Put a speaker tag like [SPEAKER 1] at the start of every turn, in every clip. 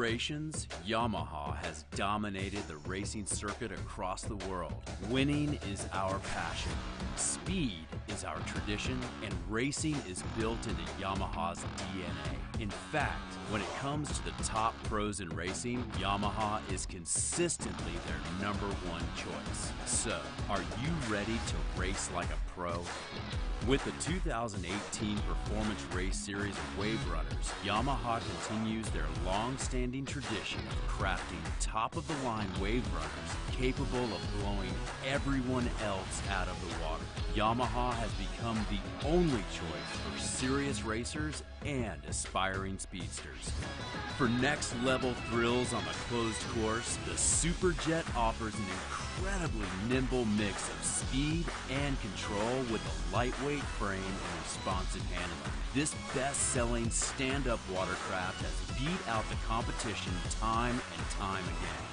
[SPEAKER 1] generations, Yamaha has dominated the racing circuit across the world. Winning is our passion, speed is our tradition, and racing is built into Yamaha's DNA. In fact, when it comes to the top pros in racing, Yamaha is consistently their #1 choice. So, are you ready to race like a pro? With the 2018 Performance Race Series of Wave Runners, Yamaha continues their long-standing tradition of crafting top-of-the-line wave runners capable of blowing everyone else out of the water. Yamaha has become the only choice for serious racers and aspiring speedsters. For next-level thrills on the closed course, the Superjet offers an incredibly nimble mix of speed and control with a lightweight frame and responsive handling. This best-selling stand-up watercraft has beat out the competition time and time again.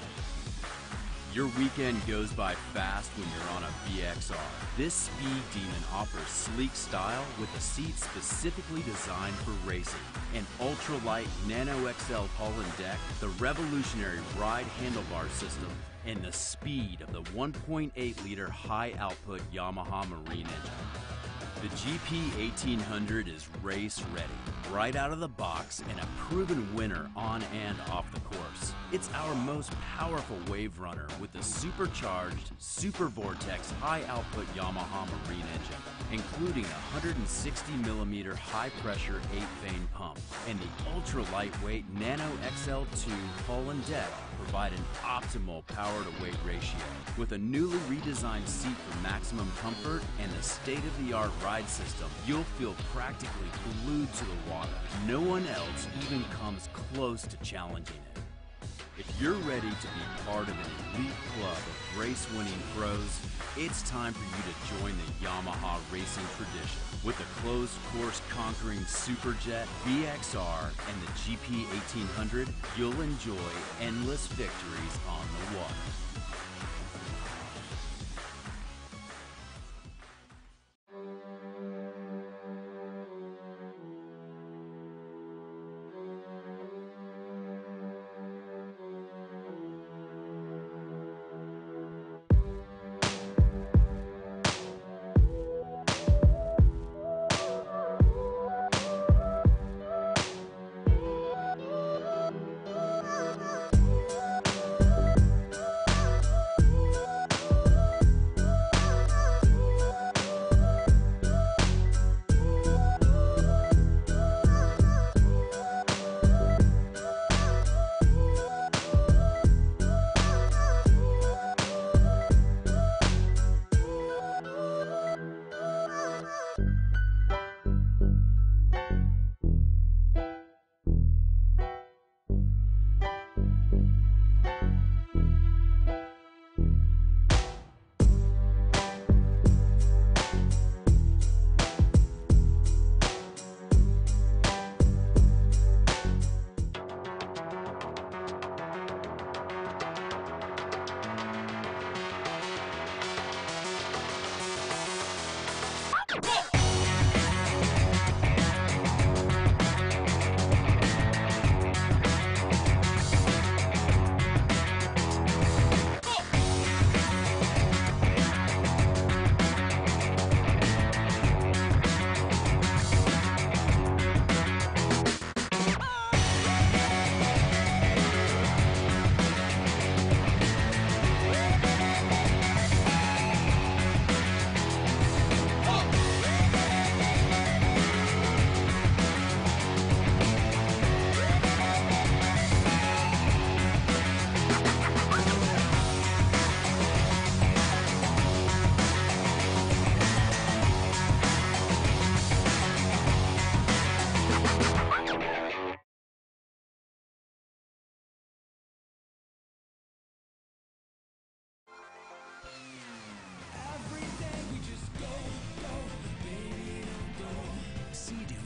[SPEAKER 1] Your weekend goes by fast when you're on a VXR. This Speed Demon offers sleek style with a seat specifically designed for racing. An ultralight Nano XL hull and deck, the revolutionary ride handlebar system, and the speed of the 1.8-liter high-output Yamaha Marine engine. The GP 1800 is race ready, right out of the box and a proven winner on and off the course. It's our most powerful wave runner with the supercharged Super Vortex high-output Yamaha Marine engine, including a 160mm high-pressure 8-vane pump, and the ultra-lightweight Nano XL2 hull and deck provide an optimal power-to-weight ratio. With a newly redesigned seat for maximum comfort and a state-of-the-art ride system, you'll feel practically glued to the water. No one else even comes close to challenging it. If you're ready to be part of an elite club of race-winning pros, it's time for you to join the Yamaha racing tradition. With the closed course conquering Superjet, VXR, and the GP 1800, you'll enjoy endless victories on the water.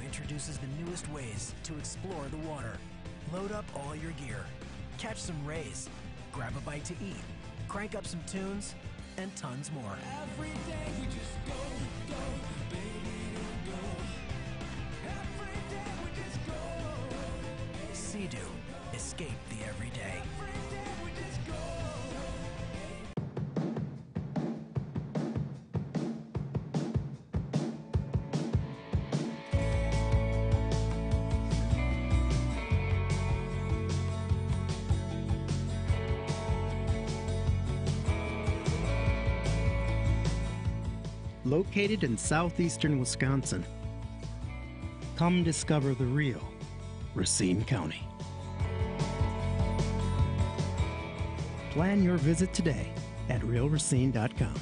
[SPEAKER 2] Introduces the newest ways to explore the water. Load up all your gear, catch some rays, grab a bite to eat, crank up some tunes, and tons more. Every day we just go, baby, don't go. Every day we just go. Sea-Doo, escape the
[SPEAKER 3] located in southeastern Wisconsin. Come discover the real Racine County. Plan your visit today at realracine.com.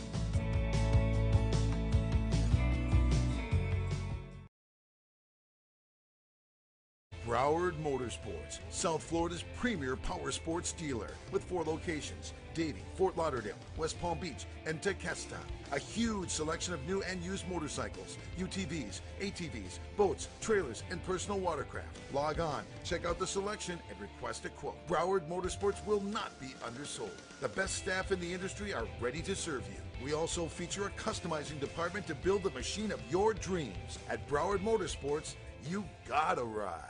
[SPEAKER 4] Broward Motorsports, South Florida's premier power sports dealer with 4 locations: Davie, Fort Lauderdale, West Palm Beach, and Tequesta. A huge selection of new and used motorcycles, UTVs, ATVs, boats, trailers, and personal watercraft. Log on, check out the selection, and request a quote. Broward Motorsports will not be undersold. The best staff in the industry are ready to serve you. We also feature a customizing department to build the machine of your dreams. At Broward Motorsports, you gotta ride.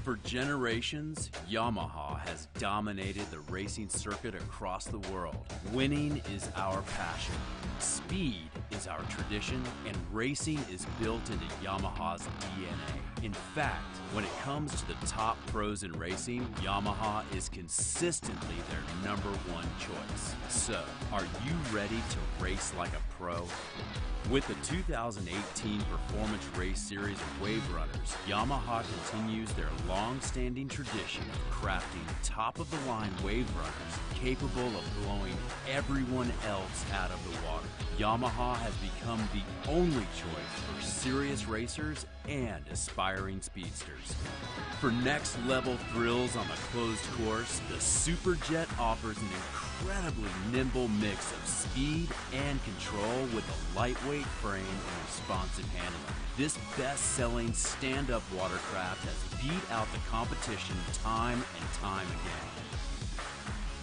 [SPEAKER 1] For generations, Yamaha has dominated the racing circuit across the world. Winning is our passion, speed is our tradition, and racing is built into Yamaha's DNA. In fact, when it comes to the top pros in racing, Yamaha is consistently their #1 choice. So, are you ready to race like a pro? With the 2018 Performance Race Series of Wave Runners, Yamaha continues their long-standing tradition of crafting top-of-the-line wave runners capable of blowing everyone else out of the water. Yamaha has become the only choice for serious racers and aspiring speedsters. For next-level thrills on the closed course, the Superjet offers an incredibly nimble mix of speed and control with a lightweight frame and responsive handling. This best-selling stand-up watercraft has beat out the competition time and time again.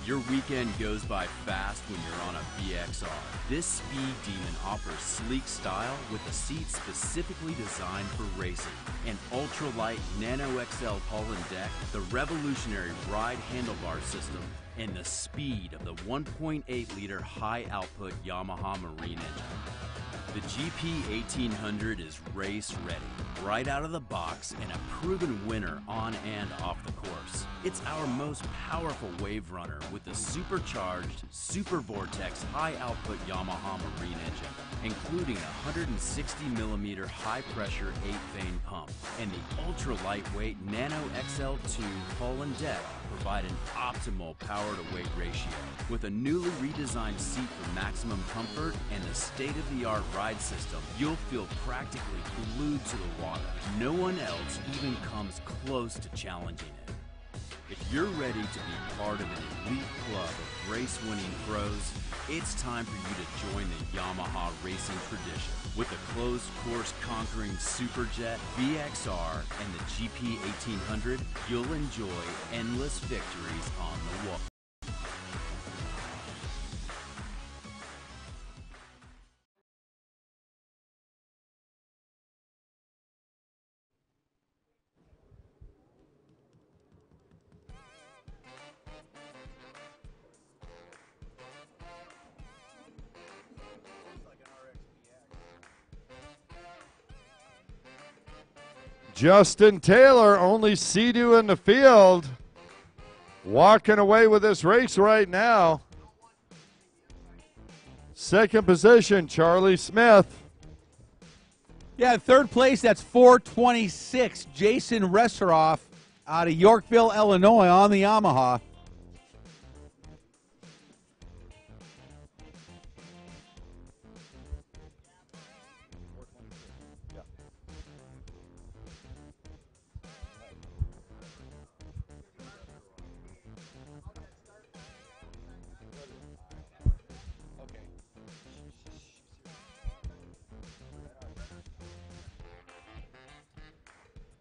[SPEAKER 1] Your weekend goes by fast when you're on a BXR. This Speed Demon offers sleek style with a seat specifically designed for racing. An ultralight Nano XL hull and deck, the revolutionary ride handlebar system, and the speed of the 1.8-liter high-output Yamaha Marine engine. The GP 1800 is race ready. right out of the box and a proven winner on and off the course. It's our most powerful wave runner with the supercharged Super Vortex high-output Yamaha Marine engine, including a 160mm high-pressure 8-vane pump, and the ultra-lightweight Nano XL2 hull and deck provide an optimal power-to-weight ratio. With a newly redesigned seat for maximum comfort and the state-of-the-art ride system, you'll feel practically glued to the water. No one else even comes close to challenging it. If you're ready to be part of an elite club of race-winning pros, it's time for you to join the Yamaha racing tradition. With the closed-course conquering Superjet, VXR, and the GP 1800, you'll enjoy endless victories on the wall.
[SPEAKER 5] Justin Taylor, only Sea-Doo in the field, walking away with this race right now. Second position, Charlie Smith.
[SPEAKER 6] Yeah, third place, that's 426. Jason Resseroff out of Yorkville, Illinois on the Yamaha.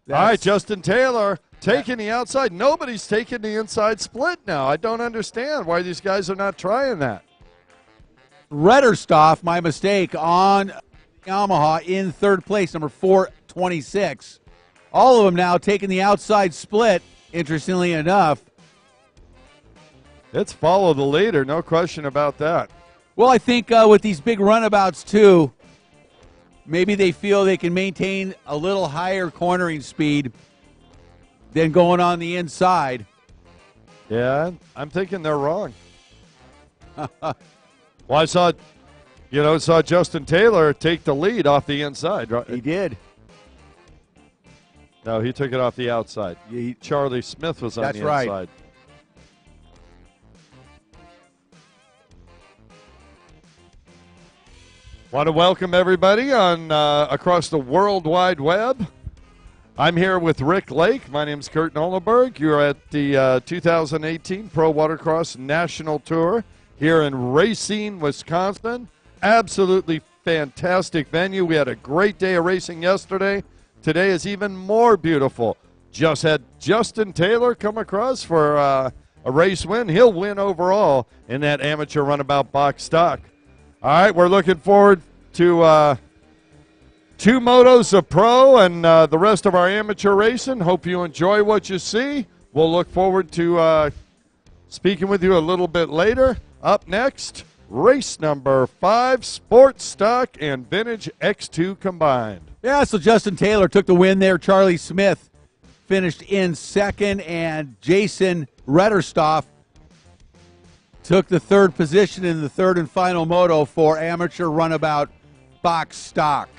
[SPEAKER 5] All right, Justin Taylor taking the outside. Nobody's taking the inside split now. I don't understand why these guys are not trying that.
[SPEAKER 6] Redderstoff, my mistake, on Yamaha in third place, number 426. All of them now taking the outside split, interestingly enough.
[SPEAKER 5] It's follow the leader, no question about that.
[SPEAKER 6] Well, I think with these big runabouts, too, maybe they feel they can maintain a little higher cornering speed than going on the inside.
[SPEAKER 5] Yeah, I'm thinking they're wrong. Well, I saw Justin Taylor take the lead off the inside, right?
[SPEAKER 6] He did.
[SPEAKER 5] No, he took it off the outside. Charlie Smith was on the inside.
[SPEAKER 6] Right.
[SPEAKER 5] Want to welcome everybody on across the World Wide Web. I'm here with Rick Lake. My name's Kurt Nollenberg. You're at the 2018 Pro Watercross National Tour here in Racine, Wisconsin. Absolutely fantastic venue. We had a great day of racing yesterday. Today is even more beautiful. Just had Justin Taylor come across for a race win. He'll win overall in that amateur runabout box stock. All right, we're looking forward to two motos of pro and the rest of our amateur racing. Hope you enjoy what you see. We'll look forward to speaking with you a little bit later. Up next, race number 5, Sports Stock and Vintage X2 combined.
[SPEAKER 6] Yeah, so Justin Taylor took the win there. Charlie Smith finished in second, and Jason Redderstoff took the third position in the third and final moto for amateur runabout box stock.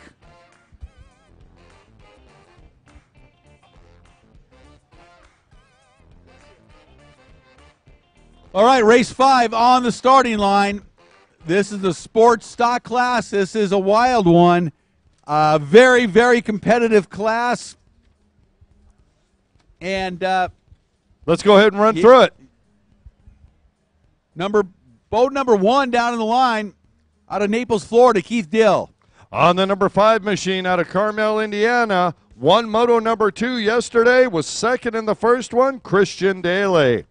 [SPEAKER 6] All right, race 5 on the starting line. This is the sports stock class. This is a wild one. Very, very competitive class. And
[SPEAKER 5] let's go ahead and run through it.
[SPEAKER 6] Boat number 1 down in the line out of Naples, Florida, Keith Dill.
[SPEAKER 5] On the number 5 machine out of Carmel, Indiana, won moto number 2 yesterday, was second in the first one, Christian Daly.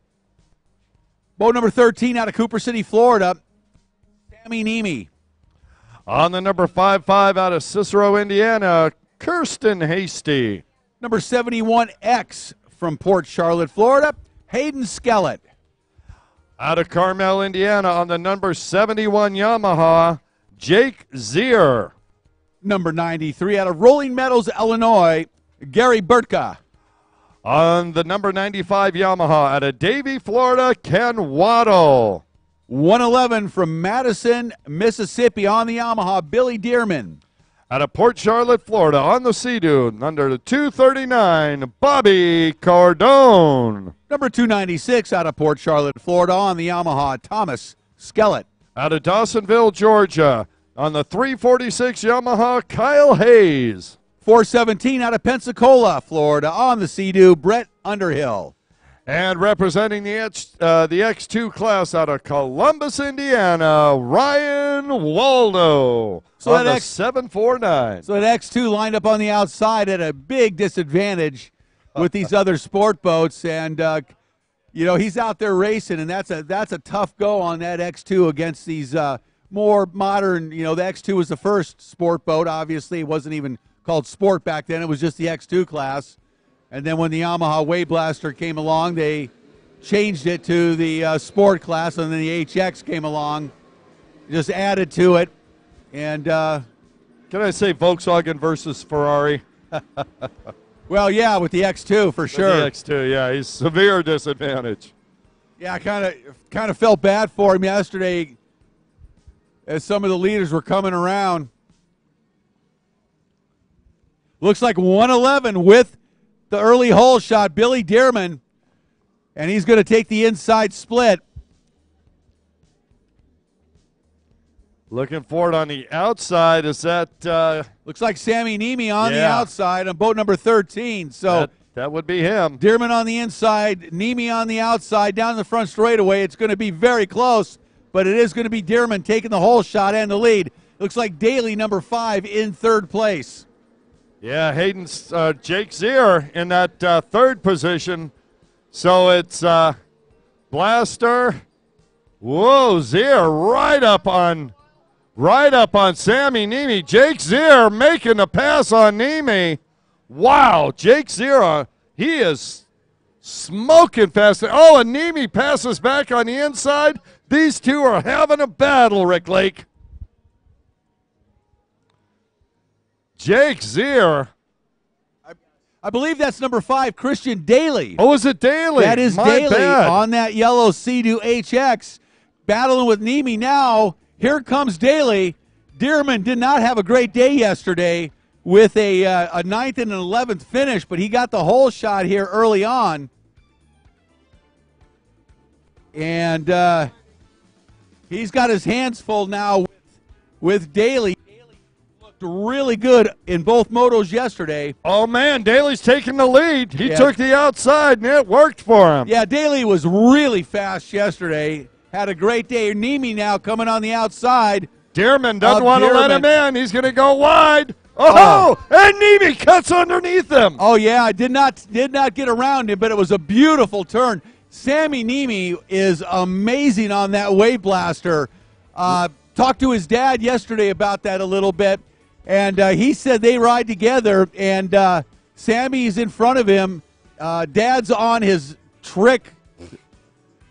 [SPEAKER 6] Boat number 13 out of Cooper City, Florida, Sammy Niemi.
[SPEAKER 5] On the number 5-5 out of Cicero, Indiana, Kirsten Hasty.
[SPEAKER 6] Number 71X from Port Charlotte, Florida, Hayden Skellett.
[SPEAKER 5] Out of Carmel, Indiana, on the number 71 Yamaha, Jake Zier.
[SPEAKER 6] Number 93 out of Rolling Meadows, Illinois, Gary Burtka.
[SPEAKER 5] On the number 95 Yamaha out of Davie, Florida, Ken Waddle.
[SPEAKER 6] 111 from Madison, Mississippi on the Yamaha, Billy Dearman.
[SPEAKER 5] Out of Port Charlotte, Florida, on the Sea-Doo, under the 239, Bobby Cardone.
[SPEAKER 6] Number 296 out of Port Charlotte, Florida on the Yamaha, Thomas Skellett.
[SPEAKER 5] Out of Dawsonville, Georgia, on the 346 Yamaha, Kyle Hayes.
[SPEAKER 6] 417 out of Pensacola, Florida on the Sea-Doo, Brett Underhill.
[SPEAKER 5] And representing the X2 class out of Columbus, Indiana, Ryan Waldo.
[SPEAKER 6] So
[SPEAKER 5] on
[SPEAKER 6] that
[SPEAKER 5] the 749.
[SPEAKER 6] So that X2 lined up on the outside at a big disadvantage with these other sport boats, and he's out there racing, and that's a tough go on that X2 against these more modern. The X2 was the first sport boat. Obviously, it wasn't even called sport back then. It was just the X2 class. And then when the Yamaha Wave Blaster came along, they changed it to the sport class, and then the HX came along, just added to it. And
[SPEAKER 5] can I say Volkswagen versus Ferrari?
[SPEAKER 6] Well, yeah, with the X2 for sure.
[SPEAKER 5] The X2, yeah, he's severe disadvantage.
[SPEAKER 6] Yeah, I kind of felt bad for him yesterday as some of the leaders were coming around. Looks like 111 with the early hole shot, Billy Dearman, and he's going to take the inside split.
[SPEAKER 5] Looking for it on the outside. Is that
[SPEAKER 6] looks like Sammy Niemi on the outside on boat number 13. So
[SPEAKER 5] that would be him.
[SPEAKER 6] Dearman on the inside, Niemi on the outside, down the front straightaway. It's going to be very close, but it is going to be Dearman taking the hole shot and the lead. Looks like Daly, number 5, in third place.
[SPEAKER 5] Yeah, Hayden's Jake Zier in that third position. So it's Blaster. Whoa, Zier right up on Sammy Niemi. Jake Zier making the pass on Niemi. Wow, Jake Zier, he is smoking fast. Oh, and Niemi passes back on the inside. These two are having a battle, Rick Lake. Jake Zier.
[SPEAKER 6] I believe that's number 5, Christian Daly.
[SPEAKER 5] Oh, is it Daly?
[SPEAKER 6] That is Daly on that yellow Sea-Doo HX, battling with Niemi now. Here comes Daly. Dearman did not have a great day yesterday with a 9th and an 11th finish, but he got the hole shot here early on. And he's got his hands full now with Daly. Daly looked really good in both motos yesterday.
[SPEAKER 5] Oh, man, Daly's taking the lead. He took the outside, and it worked for him.
[SPEAKER 6] Yeah, Daly was really fast yesterday. Had a great day. Niemi now coming on the outside.
[SPEAKER 5] Dearman doesn't want to let him in. He's going to go wide. Oh, and Niemi cuts underneath him.
[SPEAKER 6] Oh, yeah, I did not get around him, but it was a beautiful turn. Sammy Niemi is amazing on that Wave Blaster. Talked to his dad yesterday about that a little bit, and he said they ride together, and Sammy's in front of him. Dad's on his trick,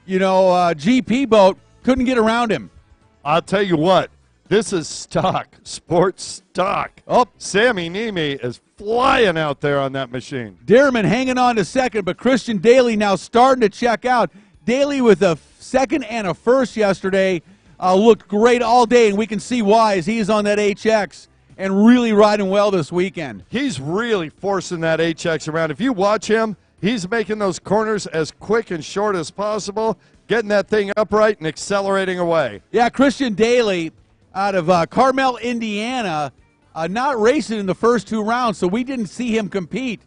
[SPEAKER 6] GP boat, couldn't get around him.
[SPEAKER 5] I'll tell you what, this is stock, sports stock.
[SPEAKER 6] Oh,
[SPEAKER 5] Sammy Niemi is flying out there on that machine.
[SPEAKER 6] Dearman hanging on to second, but Christian Daly now starting to check out. Daly with a second and a first yesterday looked great all day, and we can see why as he's on that HX and really riding well this weekend.
[SPEAKER 5] He's really forcing that HX around. If you watch him, he's making those corners as quick and short as possible, getting that thing upright and accelerating away.
[SPEAKER 6] Yeah, Christian Daly out of Carmel, Indiana, not racing in the first 2 rounds, so we didn't see him compete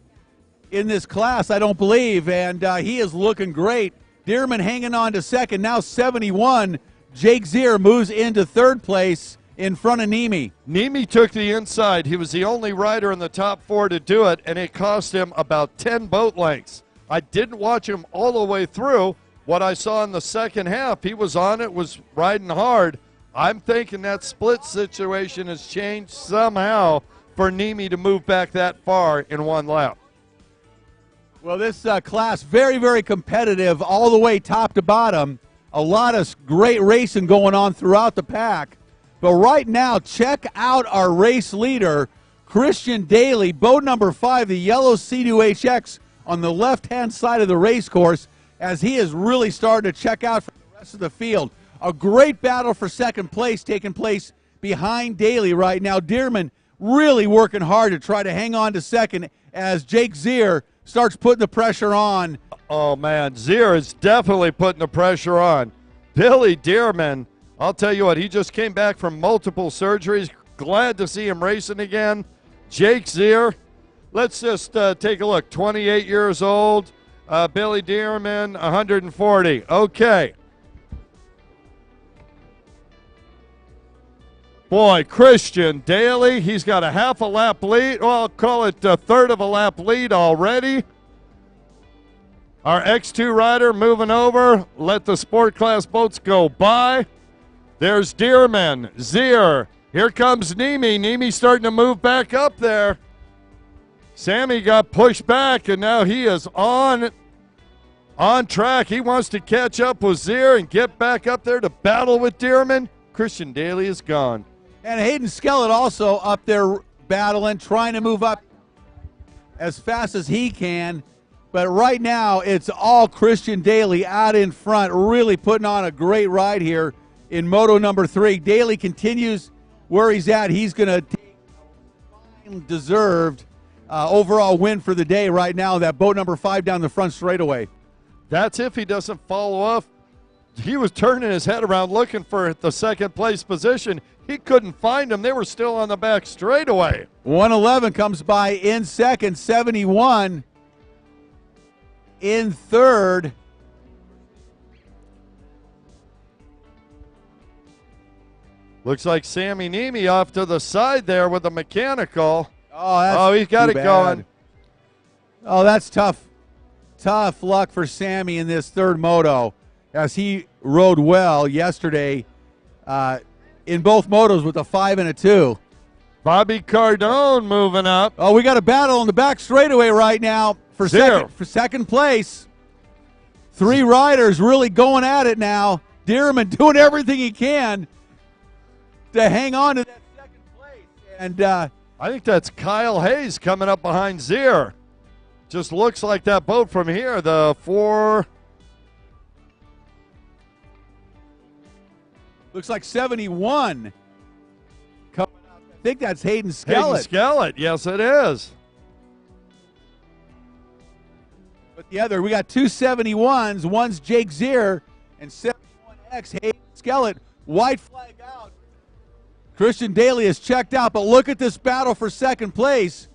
[SPEAKER 6] in this class, I don't believe, and he is looking great. Dearman hanging on to second, now 71. Jake Zier moves into third place in front of Niemi.
[SPEAKER 5] Niemi took the inside. He was the only rider in the top 4 to do it, and it cost him about 10 boat lengths. I didn't watch him all the way through. What I saw in the second half, he was on it, was riding hard. I'm thinking that split situation has changed somehow for Niemi to move back that far in one lap.
[SPEAKER 6] Well, this class, very, very competitive all the way top to bottom. A lot of great racing going on throughout the pack. But right now, check out our race leader, Christian Daly, boat number 5, the yellow C2HX on the left-hand side of the race course, as he is really starting to check out for the rest of the field. A great battle for second place taking place behind Daly right now. Dearman really working hard to try to hang on to second as Jake Zier starts putting the pressure on.
[SPEAKER 5] Oh, man, Zier is definitely putting the pressure on. Billy Dearman, I'll tell you what, he just came back from multiple surgeries. Glad to see him racing again. Jake Zier, let's just take a look. 28 years old. Billy Dearman, 140. Okay. Boy, Christian Daly, he's got a half a lap lead. Well, I'll call it a third of a lap lead already. Our X2 rider moving over. Let the sport class boats go by. There's Dearman, Zier. Here comes Nemi. Nemi starting to move back up there. Sammy got pushed back, and now he is on track. He wants to catch up with Zier and get back up there to battle with Dearman. Christian Daly is gone.
[SPEAKER 6] And Hayden Skellett also up there battling, trying to move up as fast as he can. But right now, it's all Christian Daly out in front, really putting on a great ride here in Moto number 3. Daly continues where he's at. He's going to take a deserved overall win for the day right now. That boat number 5 down the front straightaway.
[SPEAKER 5] That's if he doesn't follow up. He was turning his head around looking for the second place position. He couldn't find him. They were still on the back straightaway.
[SPEAKER 6] 111 comes by in second, 71 in third.
[SPEAKER 5] Looks like Sammy Nemi off to the side there with a mechanical.
[SPEAKER 6] Oh,
[SPEAKER 5] he's got it going.
[SPEAKER 6] Oh, that's tough. Tough luck for Sammy in this third moto, as he rode well yesterday in both motos with a 5 and a 2.
[SPEAKER 5] Bobby Cardone moving up.
[SPEAKER 6] Oh, we got a battle on the back straightaway right now for second place. 3 riders really going at it now. Dearman doing everything he can to hang on to that second place. And
[SPEAKER 5] I think that's Kyle Hayes coming up behind Zier. Just looks like that boat from here. The 4.
[SPEAKER 6] Looks like 71 coming up. I think that's Hayden Skellett.
[SPEAKER 5] Hayden Skellett, yes it is.
[SPEAKER 6] But the other, we got 2 71s. One's Jake Zier and 71X Hayden Skellett. White flag out. Christian Daly is checked out, but look at this battle for second place.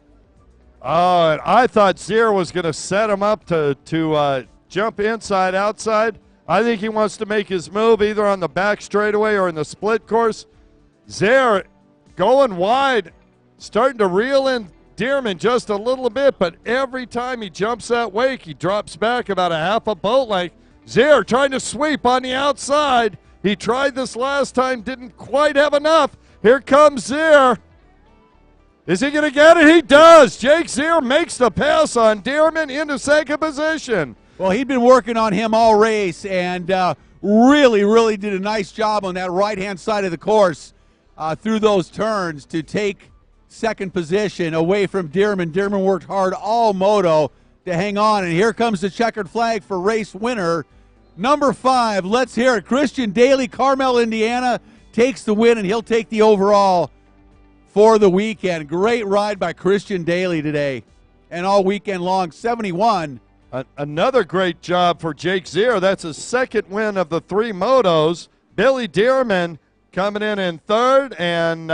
[SPEAKER 5] Oh, and I thought Zier was going to set him up to jump inside, outside. I think he wants to make his move either on the back straightaway or in the split course. Zier going wide, starting to reel in Dearman just a little bit, but every time he jumps that wake, he drops back about a half a boat length. Zier trying to sweep on the outside. He tried this last time, didn't quite have enough. Here comes Zier. Is he going to get it? He does. Jake Zier makes the pass on Dearman into second position.
[SPEAKER 6] Well, he'd been working on him all race and really did a nice job on that right-hand side of the course through those turns to take second position away from Dearman. Dearman worked hard all moto to hang on, and here comes the checkered flag for race winner, number 5. Let's hear it. Christian Daly, Carmel, Indiana, takes the win, and he'll take the overall for the weekend. Great ride by Christian Daly today and all weekend long. 71.
[SPEAKER 5] Another great job for Jake Zier. That's his second win of the 3 motos. Billy Dearman coming in third, and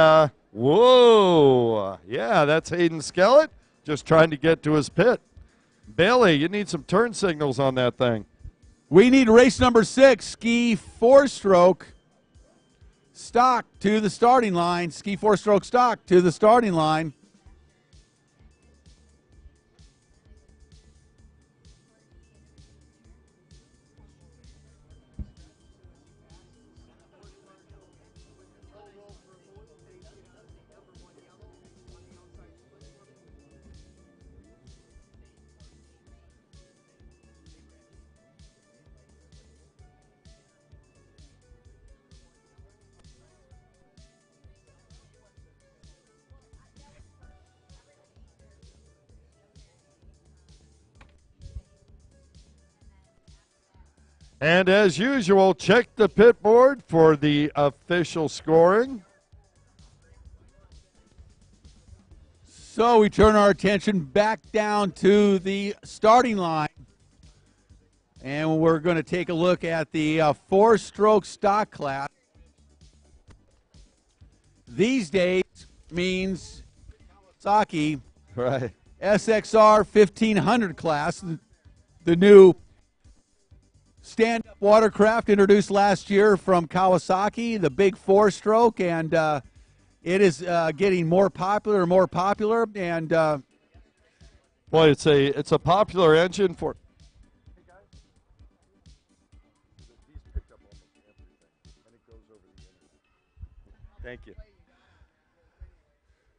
[SPEAKER 5] whoa, yeah, that's Hayden Skellett just trying to get to his pit. Billy, you need some turn signals on that thing.
[SPEAKER 6] We need race number 6, ski 4-stroke stock to the starting line. Ski 4-stroke stock to the starting line.
[SPEAKER 5] And as usual, check the pit board for the official scoring.
[SPEAKER 6] So we turn our attention back down to the starting line. And we're going to take a look at the four-stroke stock class. These days means Kawasaki
[SPEAKER 5] Right.
[SPEAKER 6] SXR 1500 class, the new stand-up watercraft introduced last year from Kawasaki, the big four-stroke, and it is getting more popular and more popular. And
[SPEAKER 5] boy, it's a popular engine for. Hey guys, he's picked up almost everything, and it goes over the internet. Thank you.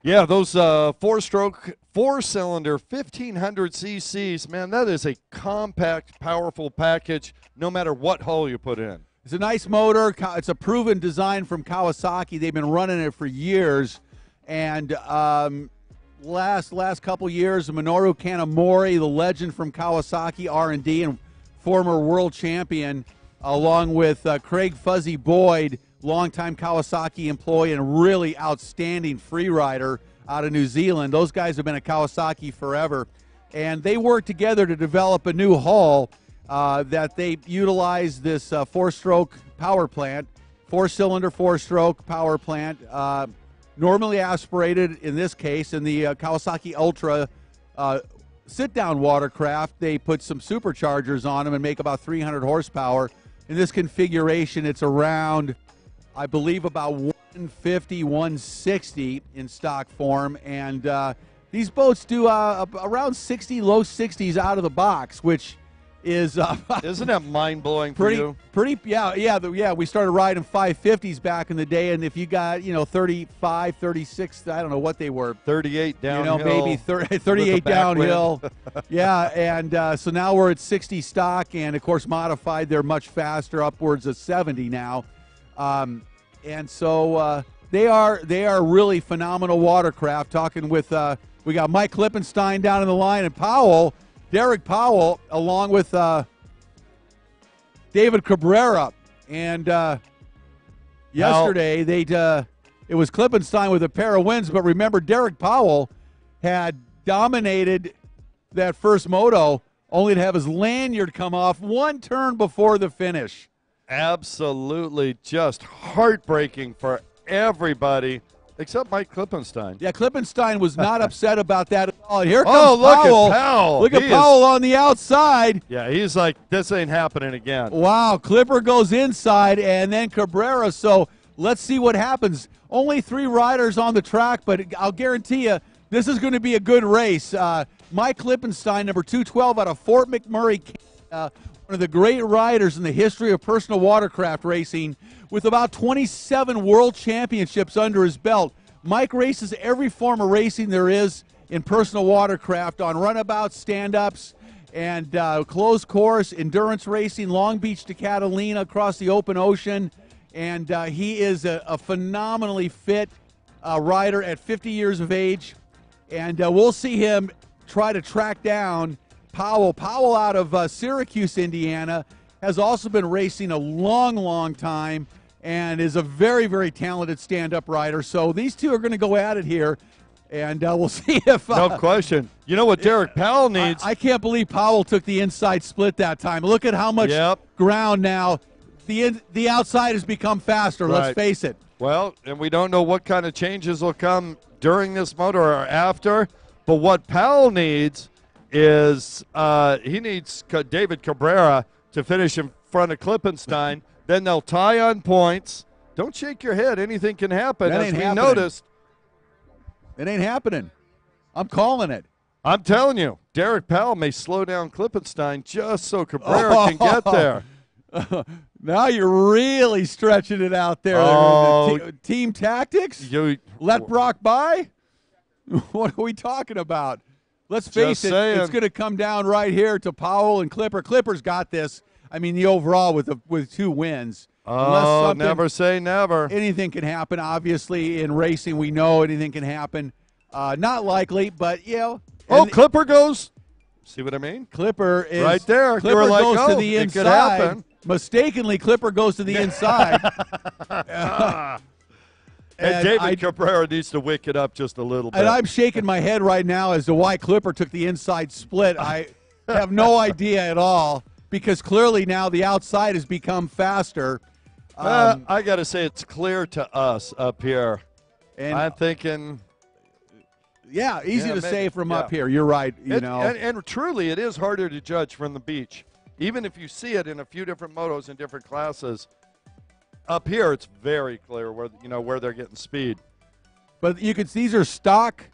[SPEAKER 5] Yeah, those four-stroke, four-cylinder, 1,500 cc's, man, that is a compact, powerful package no matter what hull you put in.
[SPEAKER 6] It's a nice motor. It's a proven design from Kawasaki. They've been running it for years. And last couple years, Minoru Kanamori, the legend from Kawasaki R&D and former world champion, along with Craig Fuzzy Boyd, longtime Kawasaki employee and really outstanding free rider out of New Zealand. Those guys have been at Kawasaki forever. And they worked together to develop a new hull that they utilize this four-stroke power plant, four-cylinder, four-stroke power plant, normally aspirated in this case. In the Kawasaki Ultra sit-down watercraft, they put some superchargers on them and make about 300 horsepower. In this configuration, it's around, I believe, about 150, 160 in stock form. And these boats do around 60, low 60s out of the box, which is
[SPEAKER 5] isn't that mind-blowing for you?
[SPEAKER 6] Yeah. We started riding 550s back in the day, and if you got 35, 36, I don't know what they were,
[SPEAKER 5] 38 downhill,
[SPEAKER 6] maybe 38 downhill. Yeah, and so now we're at 60 stock, and of course modified. They're much faster, upwards of 70 now, and so they are really phenomenal watercraft. Talking with we got Mike Klippenstein down in the line, and Derek Powell, along with David Cabrera. And yesterday, it was Klippenstein with a pair of wins. But remember, Derek Powell had dominated that first moto, only to have his lanyard come off one turn before the finish.
[SPEAKER 5] Absolutely just heartbreaking for everybody. Except Mike Klippenstein.
[SPEAKER 6] Yeah, Klippenstein was not upset about that at all. Here comes
[SPEAKER 5] Powell. Look at Powell.
[SPEAKER 6] Look at Powell on the outside.
[SPEAKER 5] Yeah, he's like, this ain't happening again.
[SPEAKER 6] Wow, Clipper goes inside, and then Cabrera. So let's see what happens. Only 3 riders on the track, but I'll guarantee you this is going to be a good race. Mike Klippenstein, number 212 out of Fort McMurray, Canada, one of the great riders in the history of personal watercraft racing, with about 27 world championships under his belt. Mike races every form of racing there is in personal watercraft, on runabouts, stand-ups, and closed course, endurance racing, Long Beach to Catalina, across the open ocean. And he is a phenomenally fit rider at 50 years of age. And we'll see him try to track down Powell. Powell out of Syracuse, Indiana, has also been racing a long, long time and is a very, very talented stand-up rider. So these two are going to go at it here, and we'll see if...
[SPEAKER 5] no question. You know what Derek Powell needs?
[SPEAKER 6] I can't believe Powell took the inside split that time. Look at how much ground now. The outside has become faster, let's face it.
[SPEAKER 5] Well, and we don't know what kind of changes will come during this motor or after, but what Powell needs is he needs David Cabrera to finish in front of Klippenstein. Then they'll tie on points. Don't shake your head. Anything can happen.
[SPEAKER 6] That
[SPEAKER 5] As
[SPEAKER 6] ain't
[SPEAKER 5] we
[SPEAKER 6] happening.
[SPEAKER 5] noticed.
[SPEAKER 6] It ain't happening. I'm calling it.
[SPEAKER 5] I'm telling you, Derek Powell may slow down Klippenstein just so Cabrera can get there.
[SPEAKER 6] Now you're really stretching it out there. Team tactics? Let Brock by? What are we talking about? Let's face it, it's going to come down right here to Powell and Clipper. Clipper's got this. I mean, the overall with 2 wins.
[SPEAKER 5] Oh, never say never.
[SPEAKER 6] Anything can happen, obviously. In racing, we know anything can happen. Not likely, but,
[SPEAKER 5] Clipper goes. See what I mean?
[SPEAKER 6] Clipper is.
[SPEAKER 5] Right there.
[SPEAKER 6] Clipper
[SPEAKER 5] like,
[SPEAKER 6] goes to the inside. mistakenly, Clipper goes to the inside.
[SPEAKER 5] And David Cabrera needs to wick it up just a little bit.
[SPEAKER 6] And I'm shaking my head right now as to why Clipper took the inside split. I have no idea at all, because clearly now the outside has become faster.
[SPEAKER 5] I got to say, it's clear to us up here.
[SPEAKER 6] And
[SPEAKER 5] I'm thinking,
[SPEAKER 6] yeah, easy to
[SPEAKER 5] maybe,
[SPEAKER 6] say from up here. You're right.
[SPEAKER 5] And truly, it is harder to judge from the beach. Even if you see it in a few different motos in different classes, up here it's very clear where they're getting speed.
[SPEAKER 6] But you can see these are stock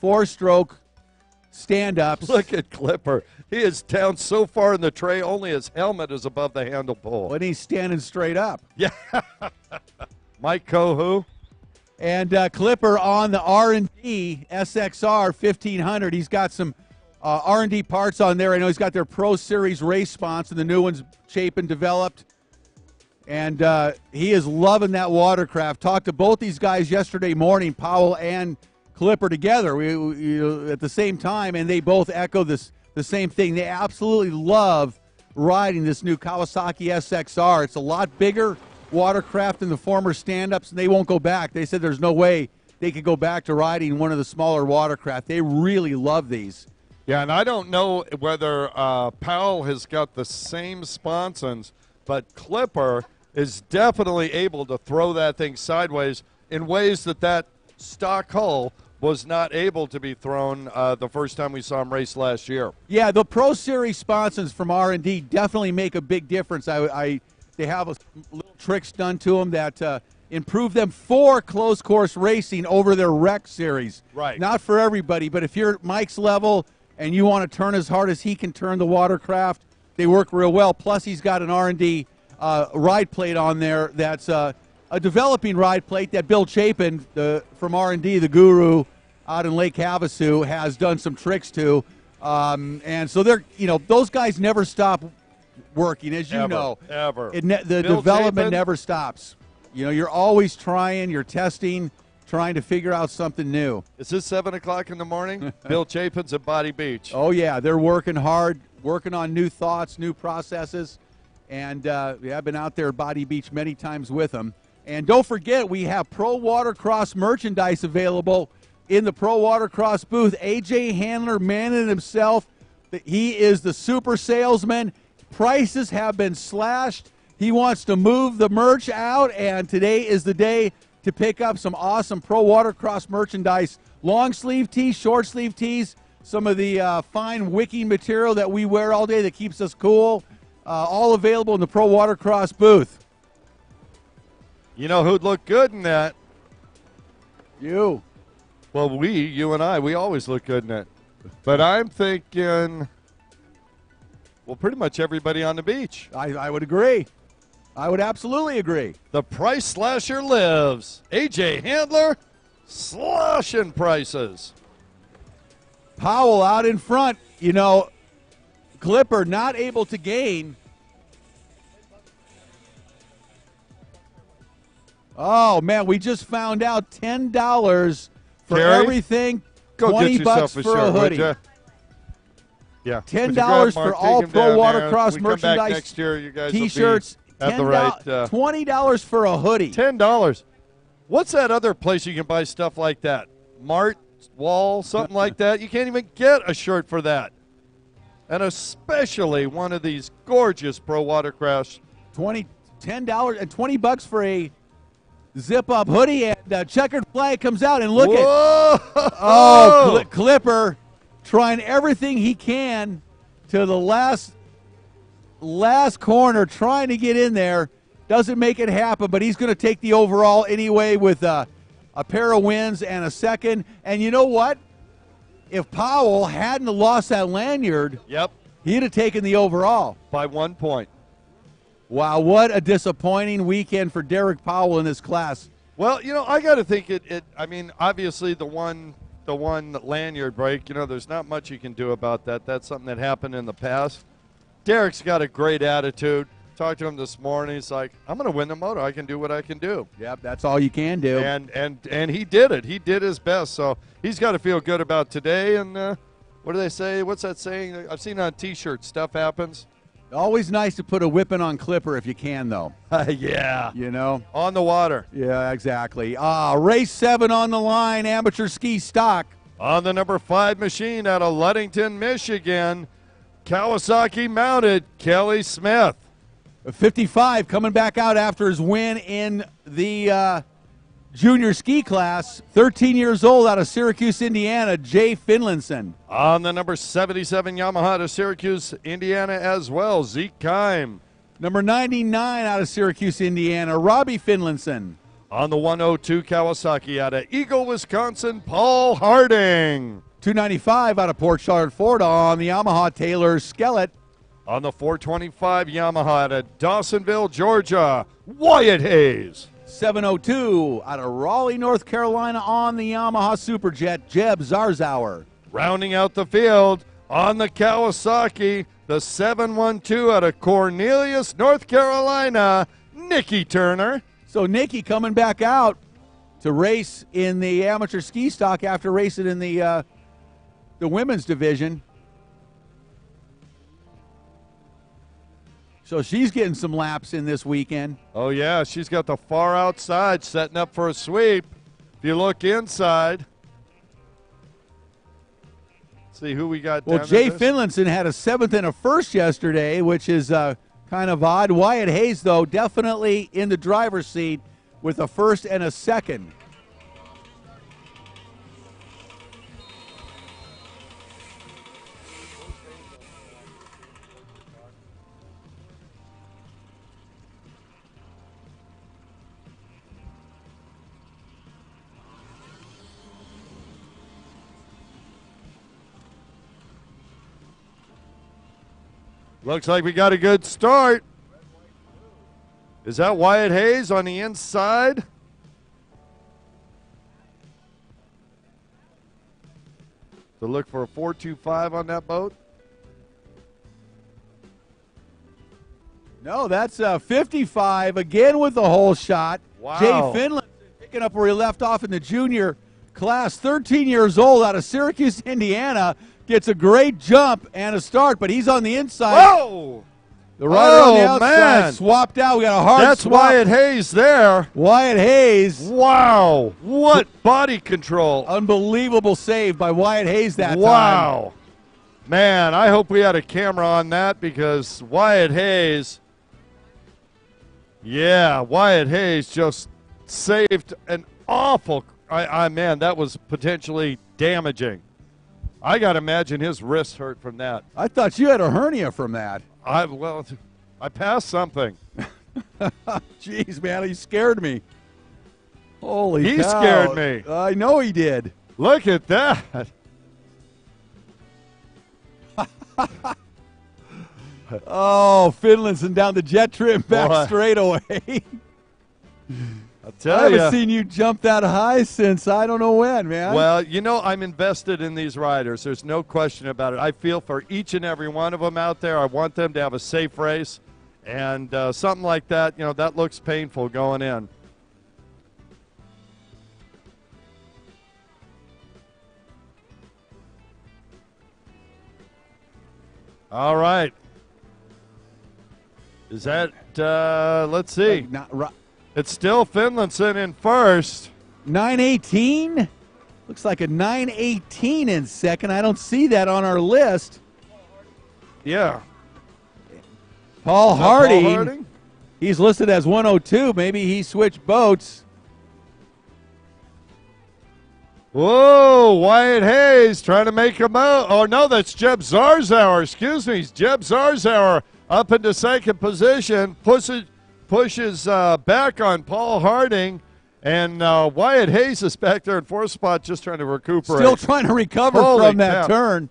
[SPEAKER 6] 4-stroke stand-ups.
[SPEAKER 5] Look at Clipper. He is down so far in the tray, only his helmet is above the handle pole.
[SPEAKER 6] And he's standing straight up.
[SPEAKER 5] Yeah. Mike Cohu.
[SPEAKER 6] And Clipper on the R&D SXR 1500. He's got some R&D parts on there. I know he's got their Pro Series race sponsor, the new one's Chapin developed. And he is loving that watercraft. Talked to both these guys yesterday morning, Powell and Clipper together at the same time, and they both echo the same thing. They absolutely love riding this new Kawasaki SXR. It's a lot bigger watercraft than the former stand-ups, and they won't go back. They said there's no way they could go back to riding one of the smaller watercraft. They really love these.
[SPEAKER 5] Yeah, and I don't know whether Powell has got the same sponsons, but Clipper is definitely able to throw that thing sideways in ways that stock hull was not able to be thrown the first time we saw him race last year.
[SPEAKER 6] Yeah, the Pro Series sponsons from R&D definitely make a big difference. They have little tricks done to them that improve them for close course racing over their rec series.
[SPEAKER 5] Right.
[SPEAKER 6] Not for everybody, but if you're at Mike's level and you want to turn as hard as he can turn the watercraft, they work real well. Plus, he's got an R&D ride plate on there that's a developing ride plate that Bill Chapin from R&D, the guru out in Lake Havasu, has done some tricks to. And so those guys never stop working, as you know.
[SPEAKER 5] Ever.
[SPEAKER 6] The development never stops. You're always trying, you're testing, trying to figure out something new.
[SPEAKER 5] Is this 7 o'clock in the morning? Bill Chapin's at Body Beach.
[SPEAKER 6] Oh, yeah, they're working hard, working on new thoughts, new processes. And I've been out there at Body Beach many times with them. And don't forget, we have Pro Watercross merchandise available in the Pro Watercross booth. A.J. Handler, manning himself. He is the super salesman. Prices have been slashed. He wants to move the merch out, and today is the day to pick up some awesome Pro Watercross merchandise. Long sleeve tees, short sleeve tees, some of the fine wicking material that we wear all day that keeps us cool. All available in the Pro Watercross booth.
[SPEAKER 5] You know who'd look good in that?
[SPEAKER 6] You.
[SPEAKER 5] Well, you and I, we always look good in it. But I'm thinking, well, pretty much everybody on the beach.
[SPEAKER 6] I would agree. I would absolutely agree.
[SPEAKER 5] The price slasher lives. A.J. Handler slashing prices.
[SPEAKER 6] Powell out in front. Clipper not able to gain. Oh, man, we just found out $10 for
[SPEAKER 5] Gary,
[SPEAKER 6] everything,
[SPEAKER 5] go
[SPEAKER 6] $20
[SPEAKER 5] get yourself a
[SPEAKER 6] for
[SPEAKER 5] shirt,
[SPEAKER 6] a hoodie.
[SPEAKER 5] Yeah.
[SPEAKER 6] $10 for all Pro Watercross merchandise,
[SPEAKER 5] next year, you guys
[SPEAKER 6] T-shirts,
[SPEAKER 5] have the right,
[SPEAKER 6] $20 for a hoodie.
[SPEAKER 5] $10. What's that other place you can buy stuff like that? Mart, Wall, something like that? You can't even get a shirt for that. And especially one of these gorgeous Pro Watercraft.
[SPEAKER 6] $10 and $20 for a zip-up hoodie, and checkered flag comes out, and look at Clipper trying everything he can to the last corner, trying to get in there. Doesn't make it happen, but he's going to take the overall anyway with a pair of wins and a second. And you know what? If Powell hadn't lost that lanyard, he'd have taken the overall.
[SPEAKER 5] By 1 point.
[SPEAKER 6] Wow, what a disappointing weekend for Derek Powell in this class.
[SPEAKER 5] Well, I got to think I mean, obviously the one lanyard break, there's not much you can do about that. That's something that happened in the past. Derek's got a great attitude. Talked to him this morning. He's like, I'm going to win the moto. I can do what I can do.
[SPEAKER 6] Yep, that's all you can do.
[SPEAKER 5] And he did it. He did his best. So he's got to feel good about today. And what do they say? What's that saying? I've seen on T-shirts, stuff happens.
[SPEAKER 6] Always nice to put a whipping on Clipper if you can, though.
[SPEAKER 5] Yeah.
[SPEAKER 6] You know?
[SPEAKER 5] On the water.
[SPEAKER 6] Yeah, exactly. Race 7 on the line, amateur ski stock.
[SPEAKER 5] On the number 5 machine out of Ludington, Michigan, Kawasaki mounted Kelly Smith.
[SPEAKER 6] 55 coming back out after his win in the junior ski class. 13 years old out of Syracuse, Indiana, Jay Finlinson.
[SPEAKER 5] On the number 77 Yamaha out of Syracuse, Indiana as well, Zeke Kime.
[SPEAKER 6] Number 99 out of Syracuse, Indiana, Robbie Finlinson.
[SPEAKER 5] On the 102 Kawasaki out of Eagle, Wisconsin, Paul Harding.
[SPEAKER 6] 295 out of Port Charlotte, Florida on the Yamaha, Taylor Skellett.
[SPEAKER 5] On the 425 Yamaha out of Dawsonville, Georgia, Wyatt Hayes.
[SPEAKER 6] 702 out of Raleigh, North Carolina on the Yamaha Superjet, Jeb Zarzauer.
[SPEAKER 5] Rounding out the field on the Kawasaki, the 712 out of Cornelius, North Carolina, Nikki Turner.
[SPEAKER 6] So Nikki coming back out to race in the amateur ski stock after racing in the women's division. So she's getting some laps in this weekend.
[SPEAKER 5] Oh, yeah, she's got the far outside setting up for a sweep. If you look inside, see who we got down
[SPEAKER 6] Well, Jay
[SPEAKER 5] there.
[SPEAKER 6] Finlinson had a 7th and a 1st yesterday, which is kind of odd. Wyatt Hayes, though, definitely in the driver's seat with a 1st and a 2nd.
[SPEAKER 5] Looks like we got a good start. Is that Wyatt Hayes on the inside? To look for a 4.25 on that boat?
[SPEAKER 6] No, that's 55 again with the whole shot.
[SPEAKER 5] Wow.
[SPEAKER 6] Jay Finlinson picking up where he left off in the junior class. 13 years old out of Syracuse, Indiana. Gets a great jump and a start, but he's on the inside.
[SPEAKER 5] Whoa!
[SPEAKER 6] The rider on the outside
[SPEAKER 5] man.
[SPEAKER 6] swapped out. We got a hard
[SPEAKER 5] That's
[SPEAKER 6] swap.
[SPEAKER 5] Wyatt Hayes there.
[SPEAKER 6] Wyatt Hayes.
[SPEAKER 5] Wow. What body control.
[SPEAKER 6] Unbelievable save by Wyatt Hayes that time.
[SPEAKER 5] Wow. Man, I hope we had a camera on that because Wyatt Hayes, Wyatt Hayes just saved an awful, man, that was potentially damaging. I got to imagine his wrist hurt from that.
[SPEAKER 6] I thought you had a hernia from that.
[SPEAKER 5] I passed something.
[SPEAKER 6] Jeez, man, he scared me. Holy
[SPEAKER 5] He
[SPEAKER 6] cow.
[SPEAKER 5] scared me.
[SPEAKER 6] I know he did.
[SPEAKER 5] Look at that.
[SPEAKER 6] Oh, Finlinson down the jet trim back
[SPEAKER 5] Boy.
[SPEAKER 6] straightaway.
[SPEAKER 5] I'll
[SPEAKER 6] I
[SPEAKER 5] tell
[SPEAKER 6] haven't
[SPEAKER 5] you.
[SPEAKER 6] seen you jump that high since I don't know when, man.
[SPEAKER 5] Well, you know, I'm invested in these riders. There's no question about it. I feel for each and every one of them out there. I want them to have a safe race. And something like that, you know, that looks painful going in. All right. Is that, let's see. It's still Finlinson in first.
[SPEAKER 6] 918? Looks like a 918 in second. I don't see that on our list.
[SPEAKER 5] Yeah.
[SPEAKER 6] Paul Harding.
[SPEAKER 5] Paul Harding?
[SPEAKER 6] He's listed as 102. Maybe he switched boats.
[SPEAKER 5] Whoa, Wyatt Hayes trying to make him out. Oh, no, that's Jeb Zarzauer. Excuse me. Jeb Zarzauer up into second position. Pushes back on Paul Harding. And Wyatt Hayes is back there in fourth spot just trying to recuperate.
[SPEAKER 6] Still trying to recover
[SPEAKER 5] Holy
[SPEAKER 6] from that
[SPEAKER 5] cow.
[SPEAKER 6] turn.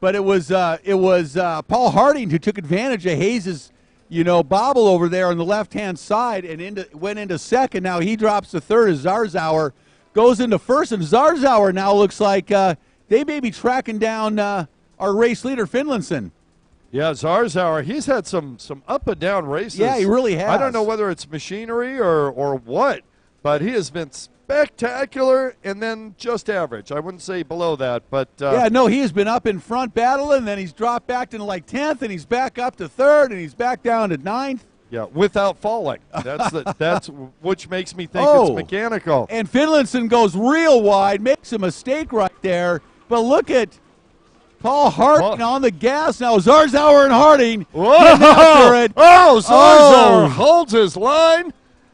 [SPEAKER 6] But it was Paul Harding who took advantage of Hayes's, bobble over there on the left-hand side and went into second. Now he drops to third as Zarzauer goes into first, and Zarzauer now looks like they may be tracking down our race leader, Finlinson.
[SPEAKER 5] Yeah, Zarzauer, he's had some up and down races.
[SPEAKER 6] Yeah, he really has.
[SPEAKER 5] I don't know whether it's machinery or what, but he has been spectacular and then just average. I wouldn't say below that, but
[SPEAKER 6] yeah, no, he has been up in front battling, then he's dropped back to like 10th, and he's back up to 3rd, and he's back down to 9th.
[SPEAKER 5] Yeah, without falling. That's which makes me think it's mechanical.
[SPEAKER 6] And Finlayson goes real wide, makes a mistake right there. But look at Paul Harding on the gas now. Zarzauer and Harding.
[SPEAKER 5] Whoa! Zarzauer holds his line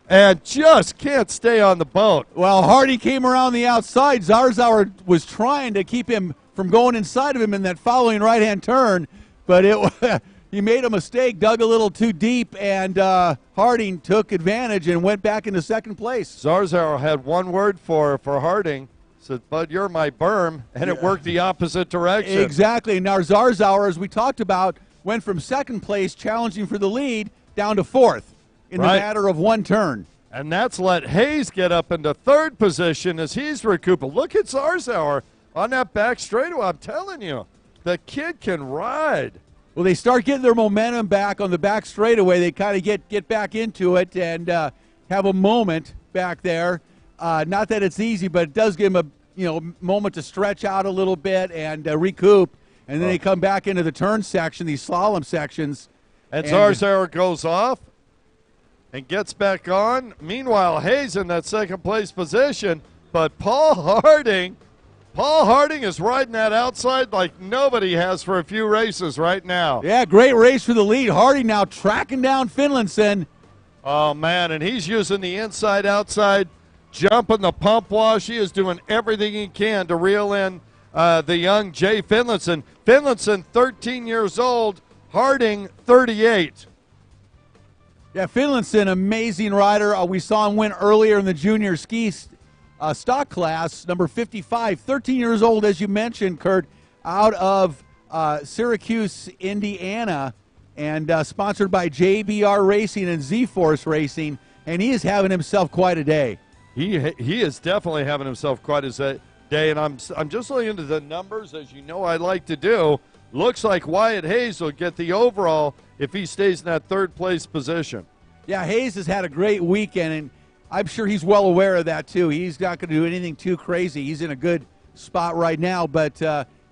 [SPEAKER 5] and just can't stay on the boat.
[SPEAKER 6] Well, Harding came around the outside. Zarzauer was trying to keep him from going inside of him in that following right-hand turn, but he made a mistake, dug a little too deep, and Harding took advantage and went back into second place.
[SPEAKER 5] Zarzauer had one word for Harding. Said, "Bud, you're my berm," and it worked the opposite direction.
[SPEAKER 6] Exactly. Now Zarzauer, as we talked about, went from second place, challenging for the lead, down to 4th in the matter of one turn.
[SPEAKER 5] And that's let Hayes get up into 3rd position as he's recouping. Look at Zarzauer on that back straightaway. I'm telling you, the kid can ride.
[SPEAKER 6] Well, they start getting their momentum back on the back straightaway. They kind of get back into it and have a moment back there. Not that it's easy, but it does give them a moment to stretch out a little bit and recoup. And then they come back into the turn section, these slalom sections.
[SPEAKER 5] And Zarzauer goes off and gets back on. Meanwhile, Hayes in that second place position. But Paul Harding is riding that outside like nobody has for a few races right now.
[SPEAKER 6] Yeah, great race for the lead. Harding now tracking down Finlayson.
[SPEAKER 5] Oh, man, and he's using the inside-outside, jumping the pump wash. He is doing everything he can to reel in the young Jay Finlayson. Finlayson, 13 years old. Harding, 38.
[SPEAKER 6] Yeah, Finlayson, amazing rider. We saw him win earlier in the junior ski stock class, number 55, 13 years old, as you mentioned, Kurt, out of Syracuse, Indiana, and sponsored by JBR Racing and Z-Force Racing, and he is having himself quite a day.
[SPEAKER 5] He is definitely having himself quite a day, and I'm just looking into the numbers, as you know I like to do. Looks like Wyatt Hayes will get the overall if he stays in that 3rd place position.
[SPEAKER 6] Yeah, Hayes has had a great weekend, and I'm sure he's well aware of that, too. He's not going to do anything too crazy. He's in a good spot right now, but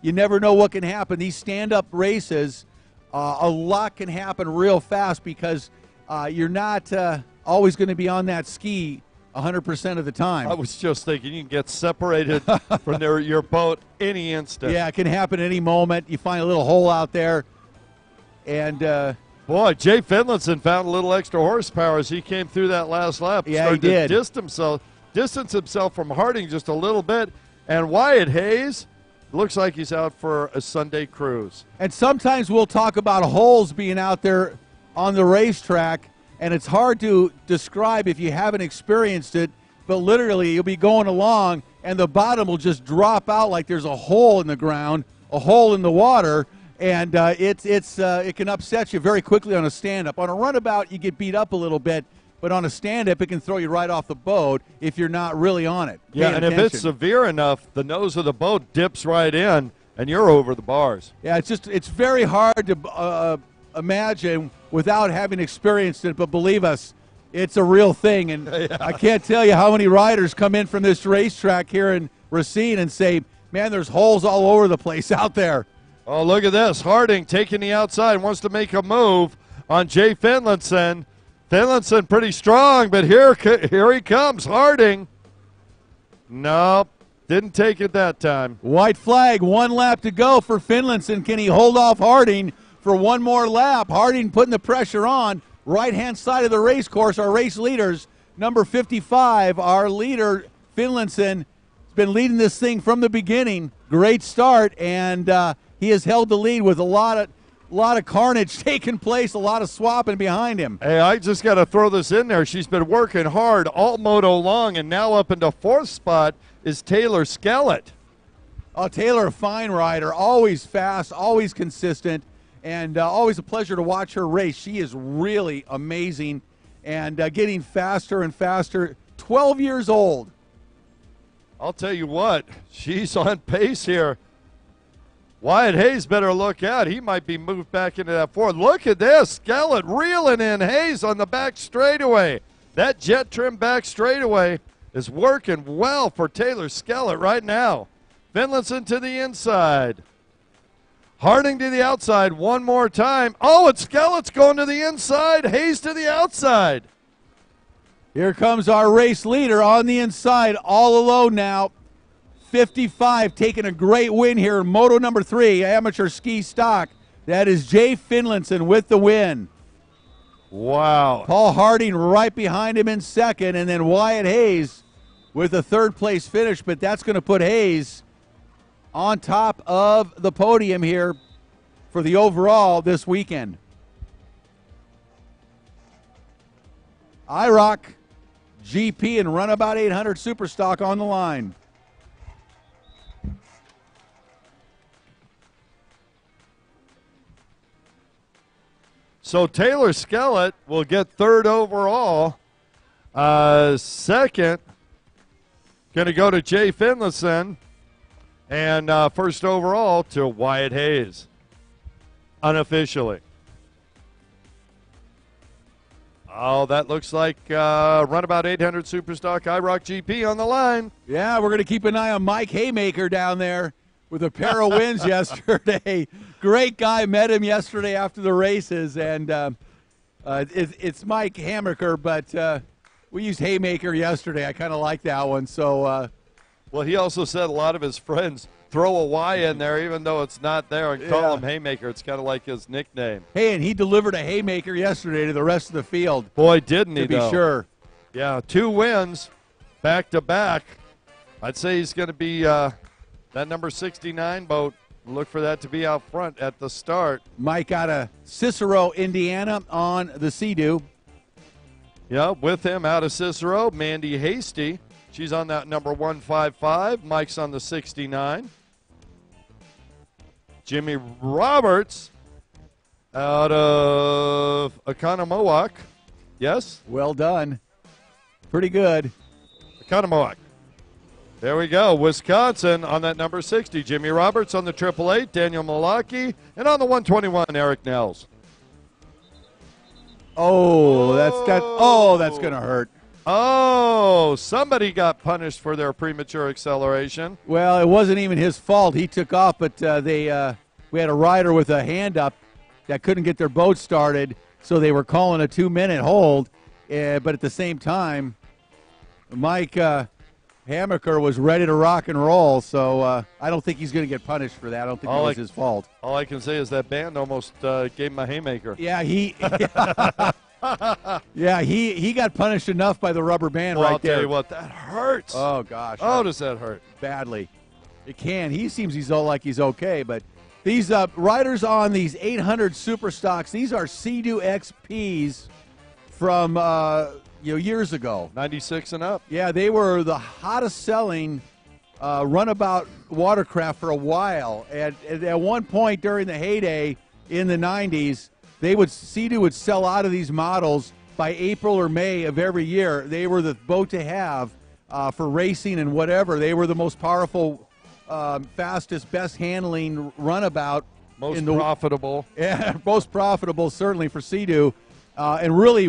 [SPEAKER 6] you never know what can happen. These stand-up races, a lot can happen real fast because you're not always going to be on that ski 100% of the time.
[SPEAKER 5] I was just thinking you can get separated from your boat any instant.
[SPEAKER 6] Yeah, it can happen any moment. You find a little hole out there, and
[SPEAKER 5] boy, Jay Finlayson found a little extra horsepower as he came through that last lap.
[SPEAKER 6] Yeah, he did.
[SPEAKER 5] Distance himself from Harding just a little bit. And Wyatt Hayes looks like he's out for a Sunday cruise.
[SPEAKER 6] And sometimes we'll talk about holes being out there on the racetrack, and it's hard to describe if you haven't experienced it, but literally you'll be going along, and the bottom will just drop out like there's a hole in the ground, a hole in the water, and it can upset you very quickly on a stand-up. On a runabout, you get beat up a little bit, but on a stand-up, it can throw you right off the boat if you're not really on it.
[SPEAKER 5] Yeah, and if it's severe enough, the nose of the boat dips right in, and you're over the bars.
[SPEAKER 6] Yeah, it's very hard to imagine without having experienced it, but believe us, it's a real thing. And yeah. I can't tell you how many riders come in from this racetrack here in Racine and say, man, there's holes all over the place out there.
[SPEAKER 5] Oh, look at this. Harding taking the outside, wants to make a move on Jay Finlayson. Finlayson pretty strong, but here he comes, Harding. Nope, didn't take it that time.
[SPEAKER 6] White flag, 1 lap to go for Finlayson. Can he hold off Harding for one more lap? Harding putting the pressure on. Right-hand side of the race course, our race leaders, number 55, our leader, Finlayson, has been leading this thing from the beginning. Great start, and he has held the lead with a lot of carnage taking place, a lot of swapping behind him.
[SPEAKER 5] Hey, I just got to throw this in there. She's been working hard all moto long, and now up into 4th spot is Taylor Skellett.
[SPEAKER 6] Oh, Taylor, a fine rider, always fast, always consistent, and always a pleasure to watch her race. She is really amazing and getting faster and faster. 12 years old.
[SPEAKER 5] I'll tell you what, she's on pace here. Wyatt Hayes better look out. He might be moved back into that 4th. Look at this. Skellett reeling in Hayes on the back straightaway. That jet trim back straightaway is working well for Taylor Skellett right now. Finlayson to the inside. Harding to the outside one more time. Oh, and Skellett's going to the inside. Hayes to the outside.
[SPEAKER 6] Here comes our race leader on the inside, all alone now. 55, taking a great win here. Moto number 3, amateur ski stock. That is Jay Finlayson with the win.
[SPEAKER 5] Wow.
[SPEAKER 6] Paul Harding right behind him in second, and then Wyatt Hayes with a third-place finish, but that's going to put Hayes on top of the podium here for the overall this weekend. IROC GP and Runabout 800 Superstock on the line.
[SPEAKER 5] So Taylor Skellett will get third overall. Second, going to go to Jay Finlayson. And first overall to Wyatt Hayes, unofficially. Oh, that looks like Runabout 800 Superstock IROC GP on the line.
[SPEAKER 6] Yeah, we're going to keep an eye on Mike Haymaker down there with a pair of wins yesterday. Great guy, met him yesterday after the races, and it's Mike Haymaker, but we used Haymaker yesterday. I kind of like that one. So,
[SPEAKER 5] well, he also said a lot of his friends throw a Y in there, even though it's not there, and call him Haymaker. It's kind of like his nickname.
[SPEAKER 6] Hey, and he delivered a Haymaker yesterday to the rest of the field.
[SPEAKER 5] Boy, didn't he,
[SPEAKER 6] to be sure.
[SPEAKER 5] Yeah, 2 wins back-to-back. I'd say he's going to be that number 69 boat. Look for that to be out front at the start.
[SPEAKER 6] Mike out of Cicero, Indiana on the Sea-Doo.
[SPEAKER 5] Yeah, with him out of Cicero, Mandy Hasty. She's on that number 155. Mike's on the 69. Jimmy Roberts out of Oconomowoc. Yes?
[SPEAKER 6] Well done. Pretty good.
[SPEAKER 5] Oconomowoc. There we go. Wisconsin on that number 60. Jimmy Roberts on the 888. Daniel Malaki. And on the 121, Eric Nels.
[SPEAKER 6] Oh, that's going to hurt.
[SPEAKER 5] Oh, somebody got punished for their premature acceleration.
[SPEAKER 6] Well, it wasn't even his fault. He took off, but we had a rider with a hand up that couldn't get their boat started, so they were calling a 2-minute hold. But at the same time, Mike Haymaker was ready to rock and roll, so I don't think he's going to get punished for that. I don't think it was his fault.
[SPEAKER 5] All I can say is that band almost gave him a haymaker.
[SPEAKER 6] Yeah, he got punished enough by the rubber band right there.
[SPEAKER 5] I'll tell you what, that hurts.
[SPEAKER 6] Oh, gosh.
[SPEAKER 5] Oh, does that hurt?
[SPEAKER 6] Badly. It can. He seems he's okay, but these riders on these 800 Super Stocks, these are Sea-Doo XPs from years ago.
[SPEAKER 5] 96 and up.
[SPEAKER 6] Yeah, they were the hottest selling runabout watercraft for a while. At one point during the heyday in the 90s, Sea-Doo would sell out of these models by April or May of every year. They were the boat to have for racing and whatever. They were the most powerful, fastest, best handling runabout.
[SPEAKER 5] Most profitable.
[SPEAKER 6] Yeah, most profitable certainly for Sea-Doo. And really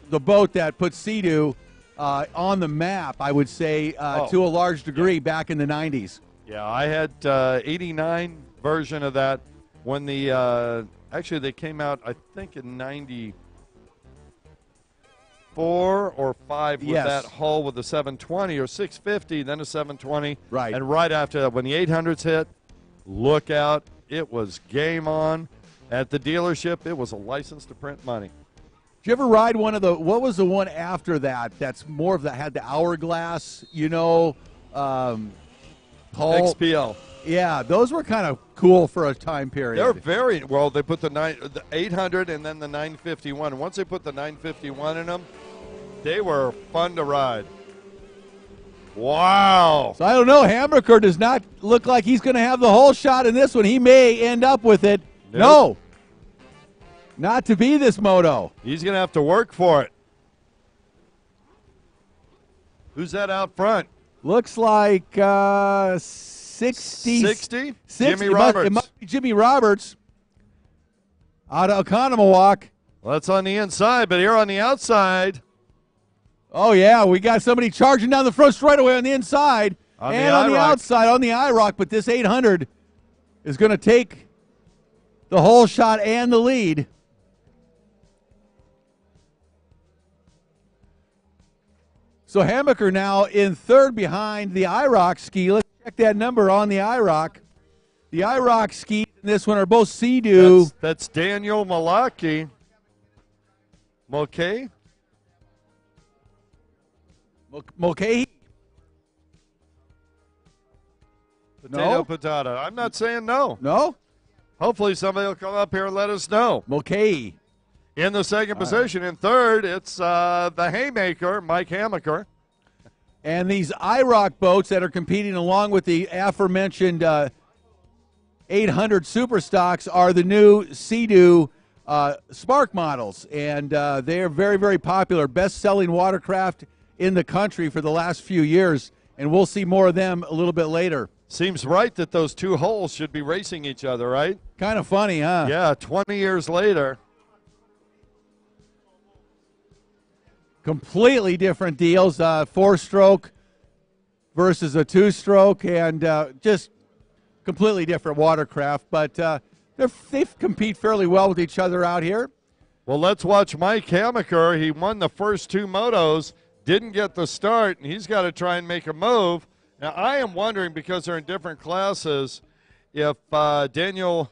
[SPEAKER 6] the boat that put Sea-Doo on the map, I would say, to a large degree back in the 90s.
[SPEAKER 5] Yeah, I had 89 version of that when the actually they came out, I think, in 94 or 5 with that hull with the 720 or 650, then a 720.
[SPEAKER 6] Right.
[SPEAKER 5] And right after that, when the 800s hit, look out, it was game on. At the dealership, it was a license to print money.
[SPEAKER 6] Did you ever ride what was the one after that that's more of had the hourglass, hull?
[SPEAKER 5] XPL.
[SPEAKER 6] Yeah, those were kind of cool for a time period.
[SPEAKER 5] They're very, well, they put the 800 and then the 951. And once they put the 951 in them, they were fun to ride. Wow.
[SPEAKER 6] So I don't know. Haymaker does not look like he's going to have the whole shot in this one. He may end up with it.
[SPEAKER 5] Nope.
[SPEAKER 6] No. Not to be this moto.
[SPEAKER 5] He's going to have to work for it. Who's that out front?
[SPEAKER 6] Looks like 60.
[SPEAKER 5] 60? Jimmy Roberts.
[SPEAKER 6] It must be Jimmy Roberts out of Oconomowoc.
[SPEAKER 5] Well, that's on the inside, but here on the outside,
[SPEAKER 6] Oh, yeah, we got somebody charging down the front straightaway on the inside and on the outside on the IROC, but this 800 is going to take the whole shot and the lead. So Hammaker now in third behind the IROC ski. Let's check that number on the IROC. The IROC skis in this one are both Sea-Doo.
[SPEAKER 5] That's Daniel Mulcahy. Mulcahy?
[SPEAKER 6] Mulcahy?
[SPEAKER 5] Potato, potato. I'm not saying no.
[SPEAKER 6] No?
[SPEAKER 5] Hopefully somebody will come up here and let us know.
[SPEAKER 6] Mulcahy.
[SPEAKER 5] In the second position. In third, it's the Haymaker, Mike Hammaker.
[SPEAKER 6] And these IROC boats that are competing along with the aforementioned 800 Super Stocks are the new Sea-Doo Spark models. And they are very, very popular. Best-selling watercraft in the country for the last few years. And we'll see more of them a little bit later.
[SPEAKER 5] Seems right that those two holes should be racing each other, right?
[SPEAKER 6] Kind of funny, huh?
[SPEAKER 5] Yeah, 20 years later.
[SPEAKER 6] Completely different deals. 4-stroke versus a 2-stroke, and just completely different watercraft. But they compete fairly well with each other out here.
[SPEAKER 5] Well, let's watch Mike Hammaker. He won the first two motos, didn't get the start, and he's got to try and make a move. Now, I am wondering, because they're in different classes, if Daniel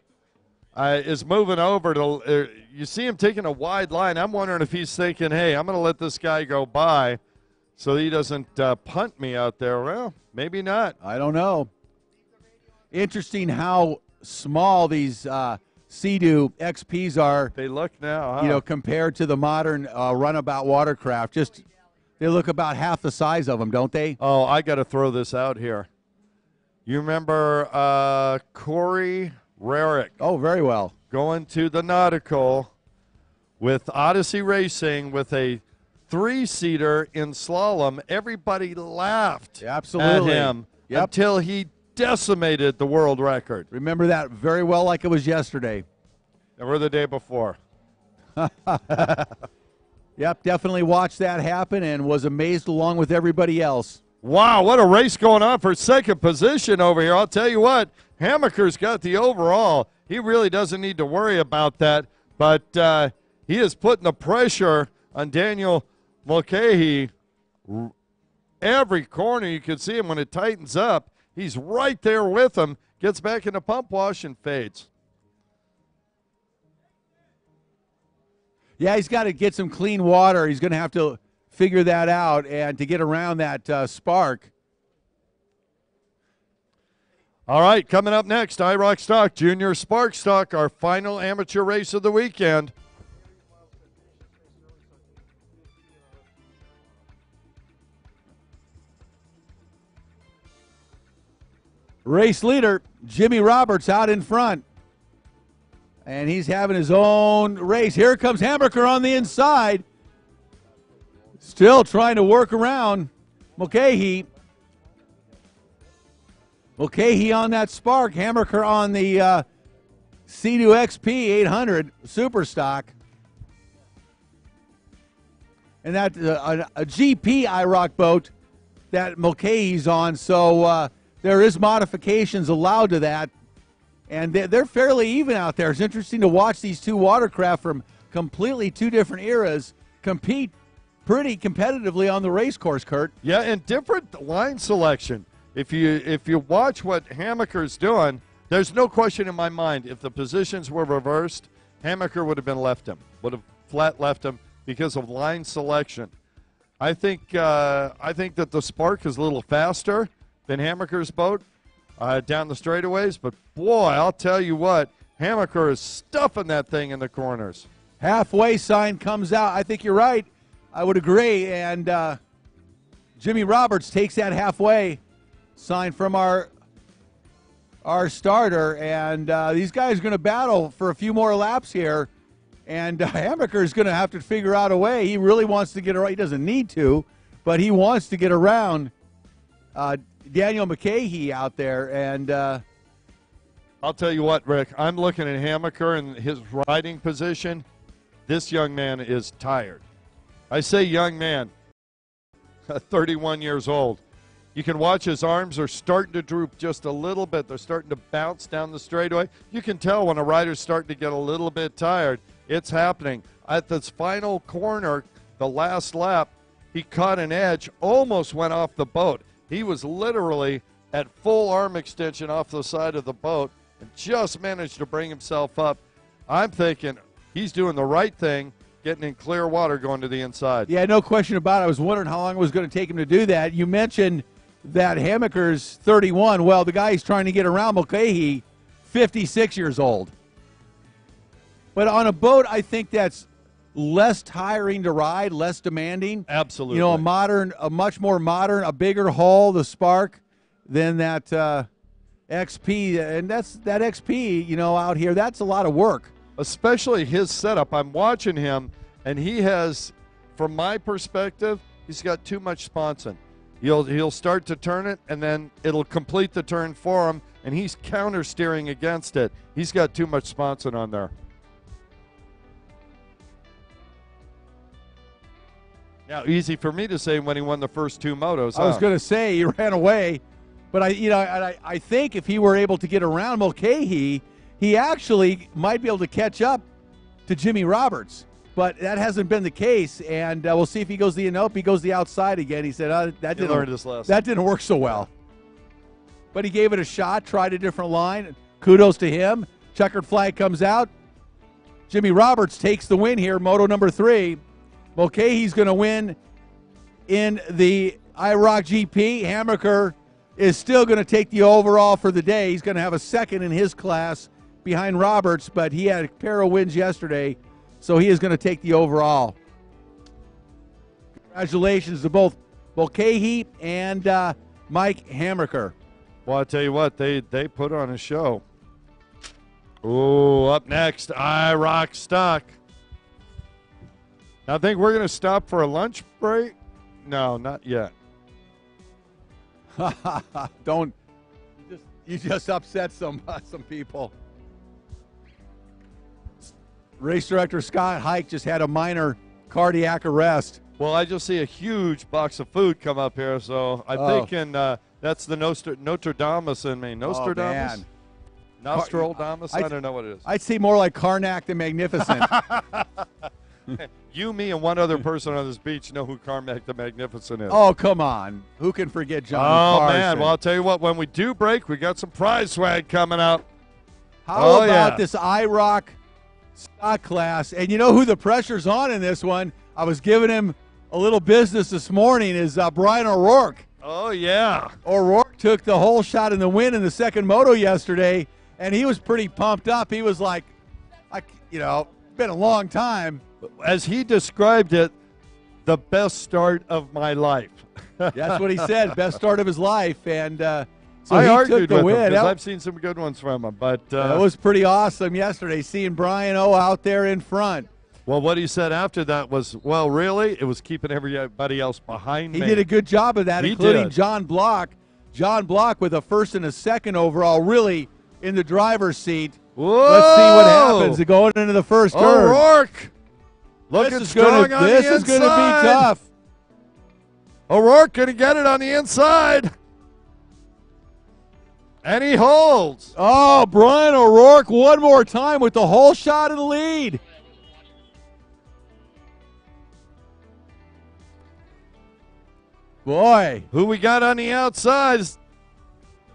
[SPEAKER 5] is moving over to you see him taking a wide line. I'm wondering if he's thinking, hey, I'm going to let this guy go by so he doesn't punt me out there. Well, maybe not.
[SPEAKER 6] I don't know. Interesting how small these Sea-Doo XPs are.
[SPEAKER 5] They look now, huh?
[SPEAKER 6] You know, compared to the modern runabout watercraft. Just they look about half the size of them, don't they?
[SPEAKER 5] Oh, I got to throw this out here. You remember Corey Rarick?
[SPEAKER 6] Oh, very well.
[SPEAKER 5] Going to the Nautical with Odyssey Racing with a 3-seater in slalom. Everybody laughed
[SPEAKER 6] Absolutely.
[SPEAKER 5] at him until he decimated the world record.
[SPEAKER 6] Remember that very well like it was yesterday.
[SPEAKER 5] Or the day before.
[SPEAKER 6] Yep, definitely watched that happen and was amazed along with everybody else.
[SPEAKER 5] Wow, what a race going on for second position over here. I'll tell you what, Hammaker's got the overall. He really doesn't need to worry about that, but he is putting the pressure on Daniel Mulcahy. Every corner you can see him when it tightens up. He's right there with him, gets back into pump wash and fades.
[SPEAKER 6] Yeah, he's got to get some clean water. He's going to have to figure that out and to get around that spark.
[SPEAKER 5] All right, coming up next, IROC Stock Junior Spark Stock, our final amateur race of the weekend.
[SPEAKER 6] Race leader, Jimmy Roberts, out in front. And he's having his own race. Here comes Hammaker on the inside. Still trying to work around Mulcahy. Mulcahy on that Spark. Hammaker on the Sea-Doo XP 800 Super Stock. And that's a GP IROC boat that Mulcahy's on. So there is modifications allowed to that. And they're fairly even out there. It's interesting to watch these two watercraft from completely two different eras compete pretty competitively on the race course, Kurt.
[SPEAKER 5] Yeah, and different line selection. If you watch what Hammaker's doing, there's no question in my mind if the positions were reversed, Hammaker would have been left him, would have flat left him because of line selection. I think that the Spark is a little faster than Hammaker's boat down the straightaways, but boy, I'll tell you what, Hammaker is stuffing that thing in the corners.
[SPEAKER 6] Halfway sign comes out. I think you're right. I would agree. And Jimmy Roberts takes that halfway sign from our starter. And these guys are going to battle for a few more laps here. And Hammaker is going to have to figure out a way. He really wants to get around. He doesn't need to, but he wants to get around Daniel Mulcahy out there. And
[SPEAKER 5] I'll tell you what, Rick, I'm looking at Hammaker and his riding position. This young man is tired. I say young man. 31 years old. You can watch his arms are starting to droop just a little bit. They're starting to bounce down the straightaway. You can tell when a rider's starting to get a little bit tired. It's happening. At this final corner, the last lap, he caught an edge, almost went off the boat. He was literally at full arm extension off the side of the boat and just managed to bring himself up. I'm thinking he's doing the right thing, getting in clear water going to the inside.
[SPEAKER 6] Yeah, no question about it. I was wondering how long it was going to take him to do that. You mentioned that Hammaker's 31. Well, the guy he's trying to get around, Mulcahy, 56 years old. But on a boat, I think that's less tiring to ride, less demanding.
[SPEAKER 5] Absolutely.
[SPEAKER 6] You know, a much more modern, a bigger hull, the Spark, than that XP. And that XP, you know, out here, that's a lot of work.
[SPEAKER 5] Especially his setup. I'm watching him, and he has, from my perspective, he's got too much sponson. He'll start to turn it, and then it'll complete the turn for him, and he's counter-steering against it. He's got too much sponson on there. Now, easy for me to say when he won the first two motos.
[SPEAKER 6] I was going to say he ran away, but I think if he were able to get around Mulcahy, he actually might be able to catch up to Jimmy Roberts. But that hasn't been the case, and we'll see if he goes he goes the outside again. He said that didn't work so well. But he gave it a shot, tried a different line. Kudos to him. Checkered flag comes out. Jimmy Roberts takes the win here, moto number 3. Mulcahy's going to win in the IROC GP. Hammaker is still going to take the overall for the day. He's going to have a second in his class behind Roberts, but he had a pair of wins yesterday, so he is going to take the overall. Congratulations to both Mulcahy and Mike Hammaker.
[SPEAKER 5] Well, I'll tell you what, they put on a show. Ooh, up next, IROC Stock. I think we're going to stop for a lunch break. No, not yet.
[SPEAKER 6] Don't. You just upset some people. Race director Scott Hike just had a minor cardiac arrest.
[SPEAKER 5] Well, I just see a huge box of food come up here, so I'm thinking that's the Nostradamus in me. Nostradamus?
[SPEAKER 6] Oh, man.
[SPEAKER 5] Nostradamus? I don't know what it is.
[SPEAKER 6] I'd say more like Karnak the Magnificent.
[SPEAKER 5] You, me, and one other person on this beach know who Carmack the Magnificent is.
[SPEAKER 6] Oh, come on. Who can forget John Carson?
[SPEAKER 5] Man. Well, I'll tell you what, when we do break, we got some prize swag coming out.
[SPEAKER 6] How about this IROC stock class? And you know who the pressure's on in this one? I was giving him a little business this morning, is Brian O'Rourke.
[SPEAKER 5] Oh, yeah.
[SPEAKER 6] O'Rourke took the whole shot in the win in the second moto yesterday, and he was pretty pumped up. He was like, been a long time.
[SPEAKER 5] As he described it, the best start of my life.
[SPEAKER 6] That's what he said, best start of his life. And so
[SPEAKER 5] I
[SPEAKER 6] he took the
[SPEAKER 5] with
[SPEAKER 6] win.
[SPEAKER 5] him because I've seen some good ones from him. But
[SPEAKER 6] it was pretty awesome yesterday, seeing Brian O out there in front.
[SPEAKER 5] Well, what he said after that was, well, really, it was keeping everybody else behind me.
[SPEAKER 6] He did a good job of that, including John Block. John Block with a first and a second overall, really in the driver's seat.
[SPEAKER 5] Whoa!
[SPEAKER 6] Let's see what happens going into the first turn.
[SPEAKER 5] O'Rourke! Looking strong on the inside.
[SPEAKER 6] This is going to be tough.
[SPEAKER 5] O'Rourke going to get it on the inside. And he holds.
[SPEAKER 6] Oh, Brian O'Rourke one more time with the whole shot of the lead. Boy.
[SPEAKER 5] Who we got on the outside?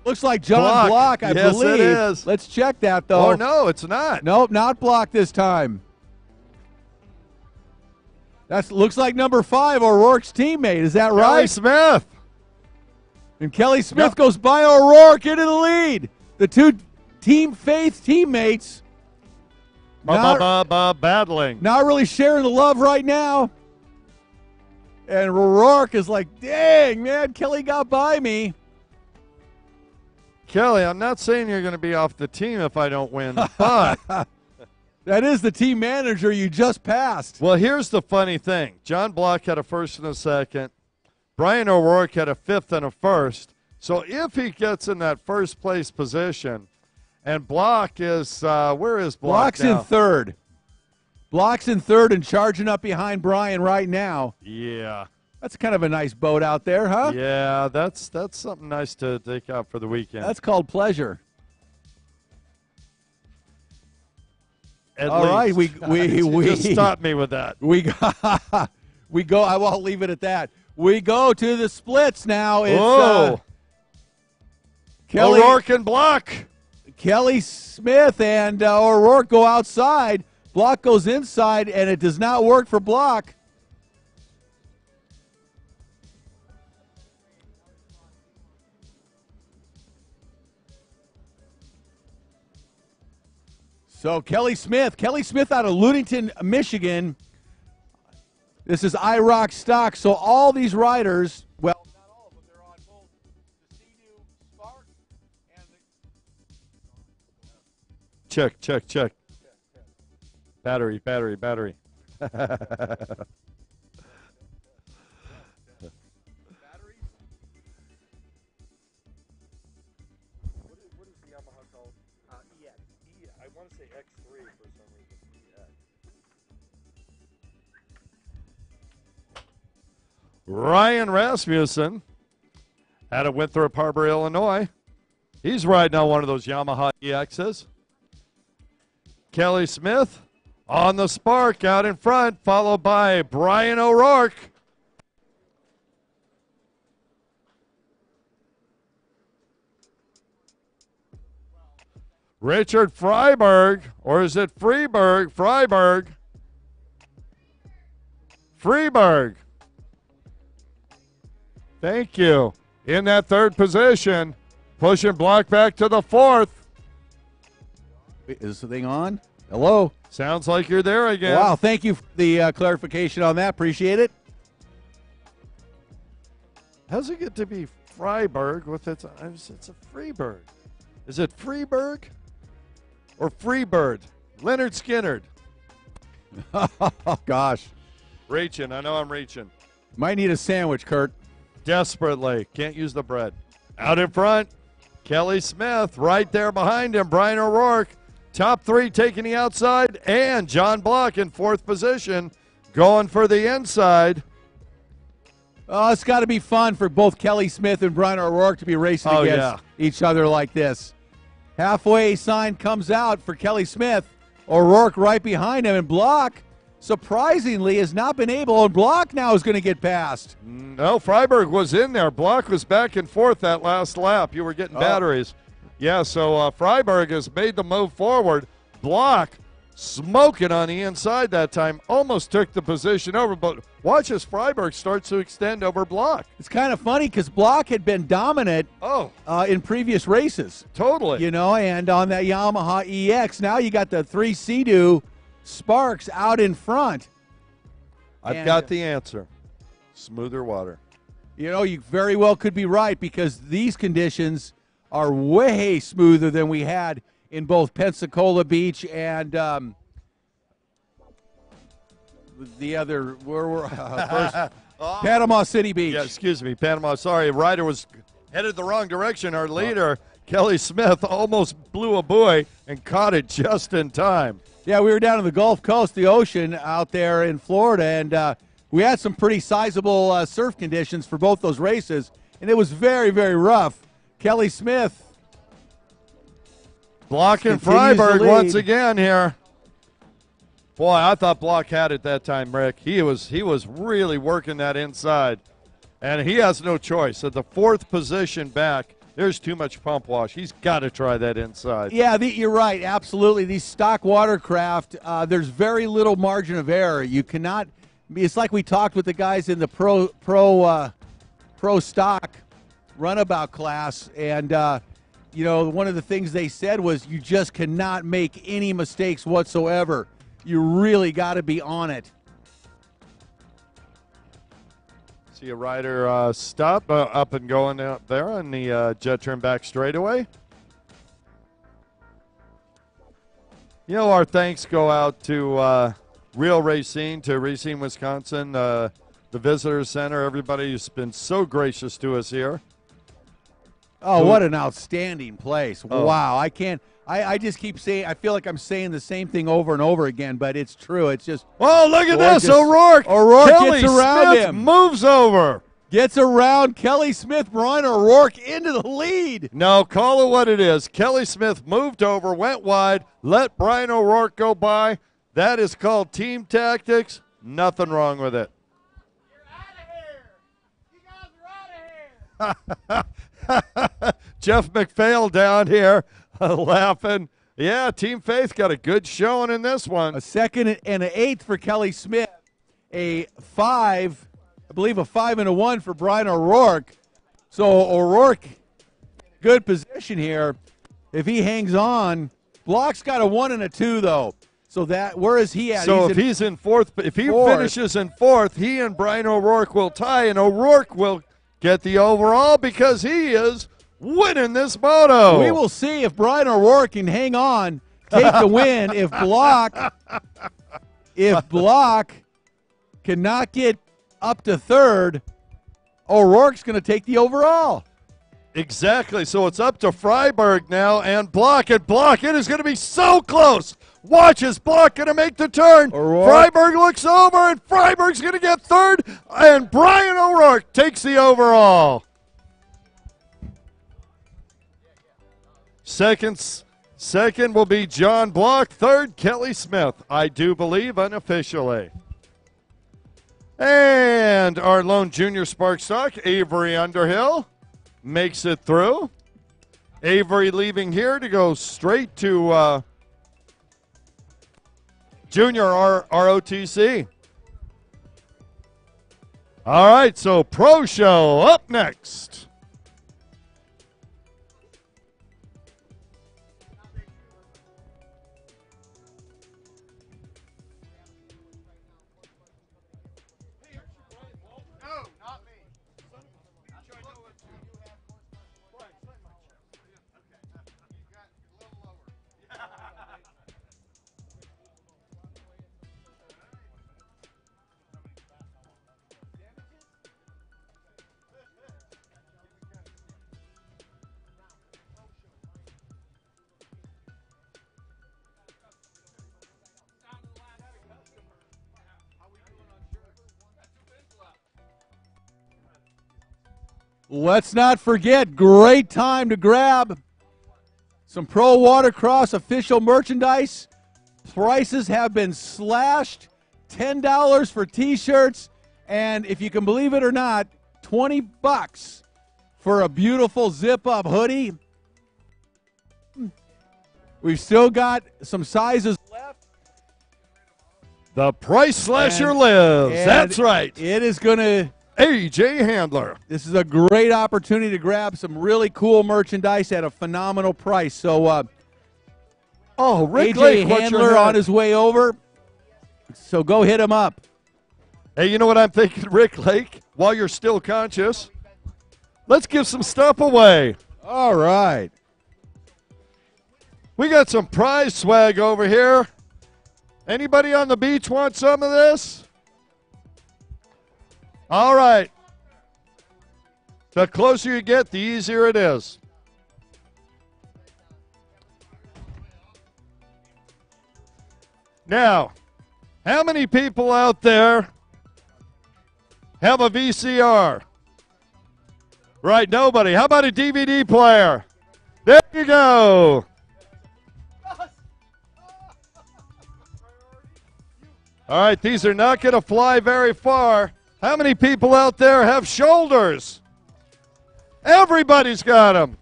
[SPEAKER 6] Looks like John Block, I believe.
[SPEAKER 5] Yes, it is.
[SPEAKER 6] Let's check that, though.
[SPEAKER 5] Oh, no, it's not.
[SPEAKER 6] Nope, not Block this time. That looks like number 5, O'Rourke's teammate. Is that right?
[SPEAKER 5] Kelly Smith.
[SPEAKER 6] And Kelly Smith goes by O'Rourke into the lead. The two Team Faith teammates
[SPEAKER 5] battling.
[SPEAKER 6] Not really sharing the love right now. And O'Rourke is like, dang, man, Kelly got by me.
[SPEAKER 5] Kelly, I'm not saying you're going to be off the team if I don't win, but
[SPEAKER 6] that is the team manager you just passed.
[SPEAKER 5] Well, here's the funny thing. John Block had a first and a second. Brian O'Rourke had a fifth and a first. So if he gets in that first place position, and Block is, where is Block
[SPEAKER 6] Block's
[SPEAKER 5] now?
[SPEAKER 6] in third. Block's in third and charging up behind Brian right now.
[SPEAKER 5] Yeah.
[SPEAKER 6] That's kind of a nice boat out there, huh?
[SPEAKER 5] Yeah, that's something nice to take out for the weekend.
[SPEAKER 6] That's called pleasure.
[SPEAKER 5] All
[SPEAKER 6] right, we
[SPEAKER 5] just stop me with that.
[SPEAKER 6] We go. I won't leave it at that. We go to the splits now. It's Kelly
[SPEAKER 5] O'Rourke and Block.
[SPEAKER 6] Kelly Smith and O'Rourke go outside. Block goes inside, and it does not work for Block. So Kelly Smith out of Ludington, Michigan. This is IROC stock. So all these riders, well, not all of them, they're on both the Sea-Doo Spark and the...
[SPEAKER 5] Check. Battery. What is the Yamaha called? EX. I want to say X3 for some reason. EX. Ryan Rasmussen out of Winthrop Harbor, Illinois. He's riding on one of those Yamaha EXs. Kelly Smith on the Spark out in front, followed by Brian O'Rourke. Richard Freiberg, or is it Freeberg? Freeberg. Thank you. In that third position, pushing Block back to the fourth.
[SPEAKER 6] Is the thing on? Hello?
[SPEAKER 5] Sounds like you're there again.
[SPEAKER 6] Wow, thank you for the clarification on that. Appreciate it.
[SPEAKER 5] How's it get to be Freiberg with it's a Freeberg? Is it Freeberg or Freebird? Leonard Skinnard.
[SPEAKER 6] Oh, gosh.
[SPEAKER 5] Reaching. I know I'm reaching.
[SPEAKER 6] Might need a sandwich, Kurt.
[SPEAKER 5] Desperately. Can't use the bread. Out in front, Kelly Smith. Right there behind him, Brian O'Rourke. Top three taking the outside, and John Block in fourth position going for the inside.
[SPEAKER 6] Oh, it's got to be fun for both Kelly Smith and Brian O'Rourke to be racing against each other like this. Halfway sign comes out for Kelly Smith. O'Rourke right behind him, and Block, surprisingly, has not been able, and Block now is going to get past.
[SPEAKER 5] No, Freiberg was in there. Block was back and forth that last lap. You were getting batteries. Yeah, so Freiberg has made the move forward. Block smoking on the inside that time. Almost took the position over, but watch as Freiberg starts to extend over Block.
[SPEAKER 6] It's kind of funny because Block had been dominant in previous races.
[SPEAKER 5] Totally.
[SPEAKER 6] You know, and on that Yamaha EX, now you got the 3 Sea-Doo Sparks out in front.
[SPEAKER 5] I've got the answer. Smoother water.
[SPEAKER 6] You know, you very well could be right because these conditions are way smoother than we had in both Pensacola Beach and the other, Panama City Beach.
[SPEAKER 5] Yeah, excuse me, Panama. Sorry, rider was headed the wrong direction. Our leader, Kelly Smith, almost blew a buoy and caught it just in time.
[SPEAKER 6] Yeah, we were down on the Gulf Coast, the ocean out there in Florida, and we had some pretty sizable surf conditions for both those races, and it was very, very rough. Kelly Smith.
[SPEAKER 5] Block and Freiberg once again here. Boy, I thought Block had it that time, Rick. He was really working that inside, and he has no choice. At the fourth position back, there's too much pump wash. He's got to try that inside.
[SPEAKER 6] Yeah, you're right. Absolutely. These stock watercraft, there's very little margin of error. You cannot. It's like we talked with the guys in the pro stock runabout class, and you know, one of the things they said was you just cannot make any mistakes whatsoever. You really got to be on it.
[SPEAKER 5] See a rider stop up and going out there on the jet turn back straightaway. You know, our thanks go out to Real Racine, to Racine, Wisconsin, the visitor center, everybody who's been so gracious to us here.
[SPEAKER 6] Oh, what an outstanding place. Oh. Wow. I just keep saying, I feel like I'm saying the same thing over and over again, but it's true. It's just.
[SPEAKER 5] Oh, look at this. O'Rourke.
[SPEAKER 6] Kelly gets around
[SPEAKER 5] Smith
[SPEAKER 6] him.
[SPEAKER 5] Moves over.
[SPEAKER 6] Gets around Kelly Smith, Brian O'Rourke into the lead.
[SPEAKER 5] No, call it what it is. Kelly Smith moved over, went wide, let Brian O'Rourke go by. That is called team tactics. Nothing wrong with it.
[SPEAKER 6] You're out of here. You guys are
[SPEAKER 5] out of here. Jeff McPhail down here laughing. Yeah, Team Faith got a good showing in this one.
[SPEAKER 6] A second and an eighth for Kelly Smith. A 5, I believe a 5 and a 1 for Brian O'Rourke. So O'Rourke, good position here. If he hangs on, Block's got a 1 and a 2 though. So that, where is he at?
[SPEAKER 5] So he's in fourth, if he finishes in fourth, he and Brian O'Rourke will tie, and O'Rourke will get the overall because he is winning this moto.
[SPEAKER 6] We will see if Brian O'Rourke can hang on, take the win. If Block cannot get up to third, O'Rourke's going to take the overall.
[SPEAKER 5] Exactly. So it's up to Freiberg now and Block. And Block, it is going to be so close. Watch as Block going to make the turn. Freiberg looks over, and Freiberg's going to get third, and Brian O'Rourke takes the overall. Second will be John Block. Third, Kelly Smith, I do believe, unofficially. And our lone junior spark stock, Avery Underhill, makes it through. Avery leaving here to go straight to junior ROTC. All right, so Pro Show up next.
[SPEAKER 6] Let's not forget, great time to grab some Pro Watercross official merchandise. Prices have been slashed. $10 for T-shirts, and if you can believe it or not, $20 for a beautiful zip-up hoodie. We've still got some sizes left.
[SPEAKER 5] The price slasher lives. That's right.
[SPEAKER 6] It is going to...
[SPEAKER 5] AJ Handler.
[SPEAKER 6] This is a great opportunity to grab some really cool merchandise at a phenomenal price. So,
[SPEAKER 5] Rick
[SPEAKER 6] AJ
[SPEAKER 5] Lake,
[SPEAKER 6] Handler on his way over. So go hit him up.
[SPEAKER 5] Hey, you know what I'm thinking, Rick Lake? While you're still conscious, let's give some stuff away.
[SPEAKER 6] All right.
[SPEAKER 5] We got some prize swag over here. Anybody on the beach want some of this? All right. The closer you get, the easier it is. Now, how many people out there have a VCR? Right, nobody. How about a DVD player? There you go. All right, these are not going to fly very far. How many people out there have shoulders? Everybody's got them.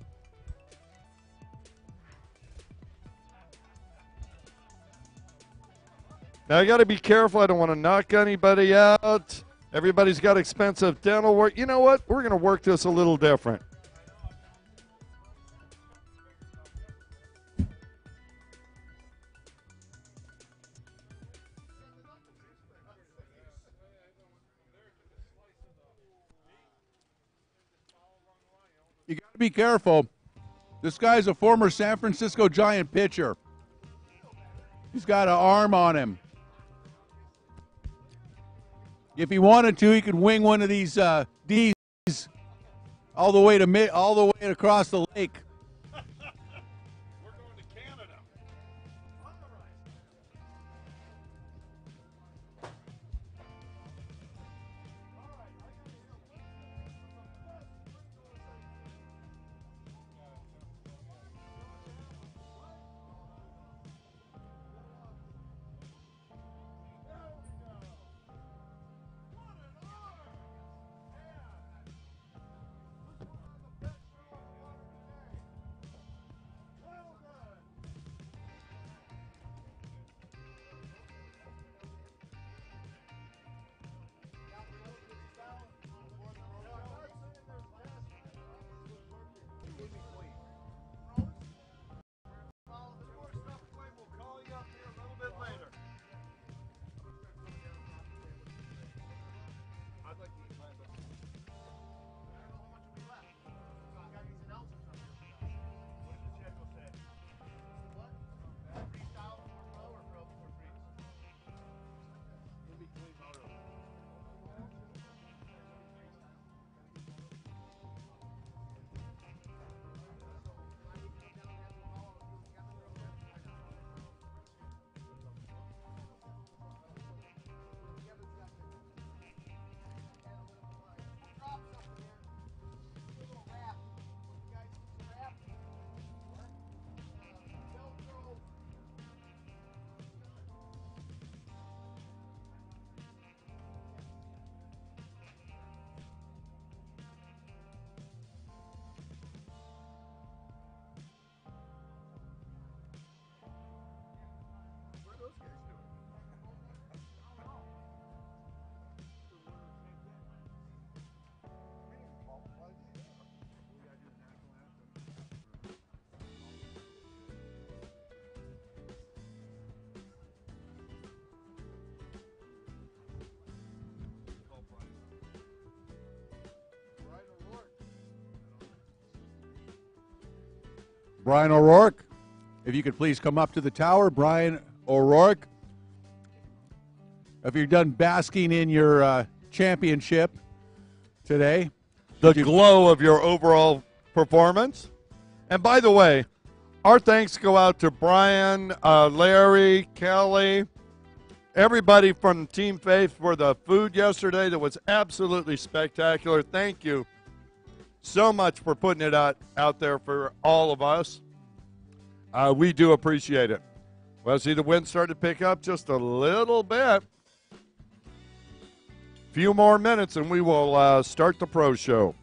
[SPEAKER 5] Now, I got to be careful. I don't want to knock anybody out. Everybody's got expensive dental work. You know what? We're going to work this a little different.
[SPEAKER 6] You got to be careful. This guy's a former San Francisco Giant pitcher. He's got an arm on him. If he wanted to, he could wing one of these D's. all the way to all the way across the lake.
[SPEAKER 5] We're going to Canada.
[SPEAKER 6] Brian O'Rourke, if you could please come up to the tower. Brian O'Rourke, if you're done basking in your championship today.
[SPEAKER 5] The glow of your overall performance. And by the way, our thanks go out to Brian, Larry, Kelly, everybody from Team Faith for the food yesterday that was absolutely spectacular. Thank you so much for putting it out there for all of us. We do appreciate it. Well, see, the wind started to pick up just a little bit. Few more minutes and we will start the pro show.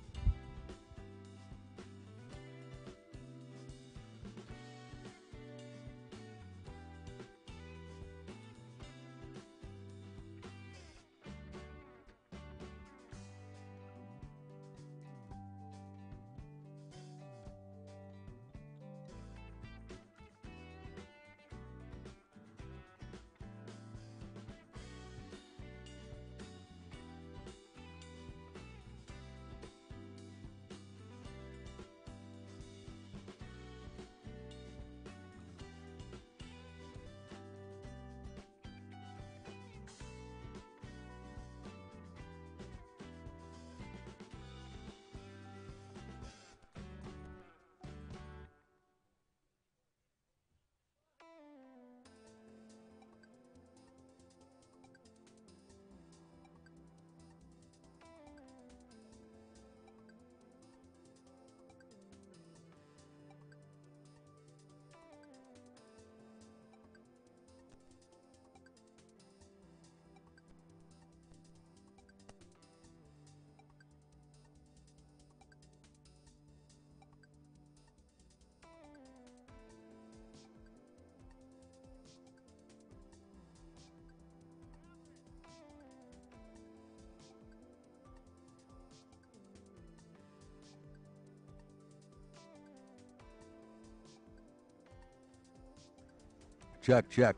[SPEAKER 6] Check, check.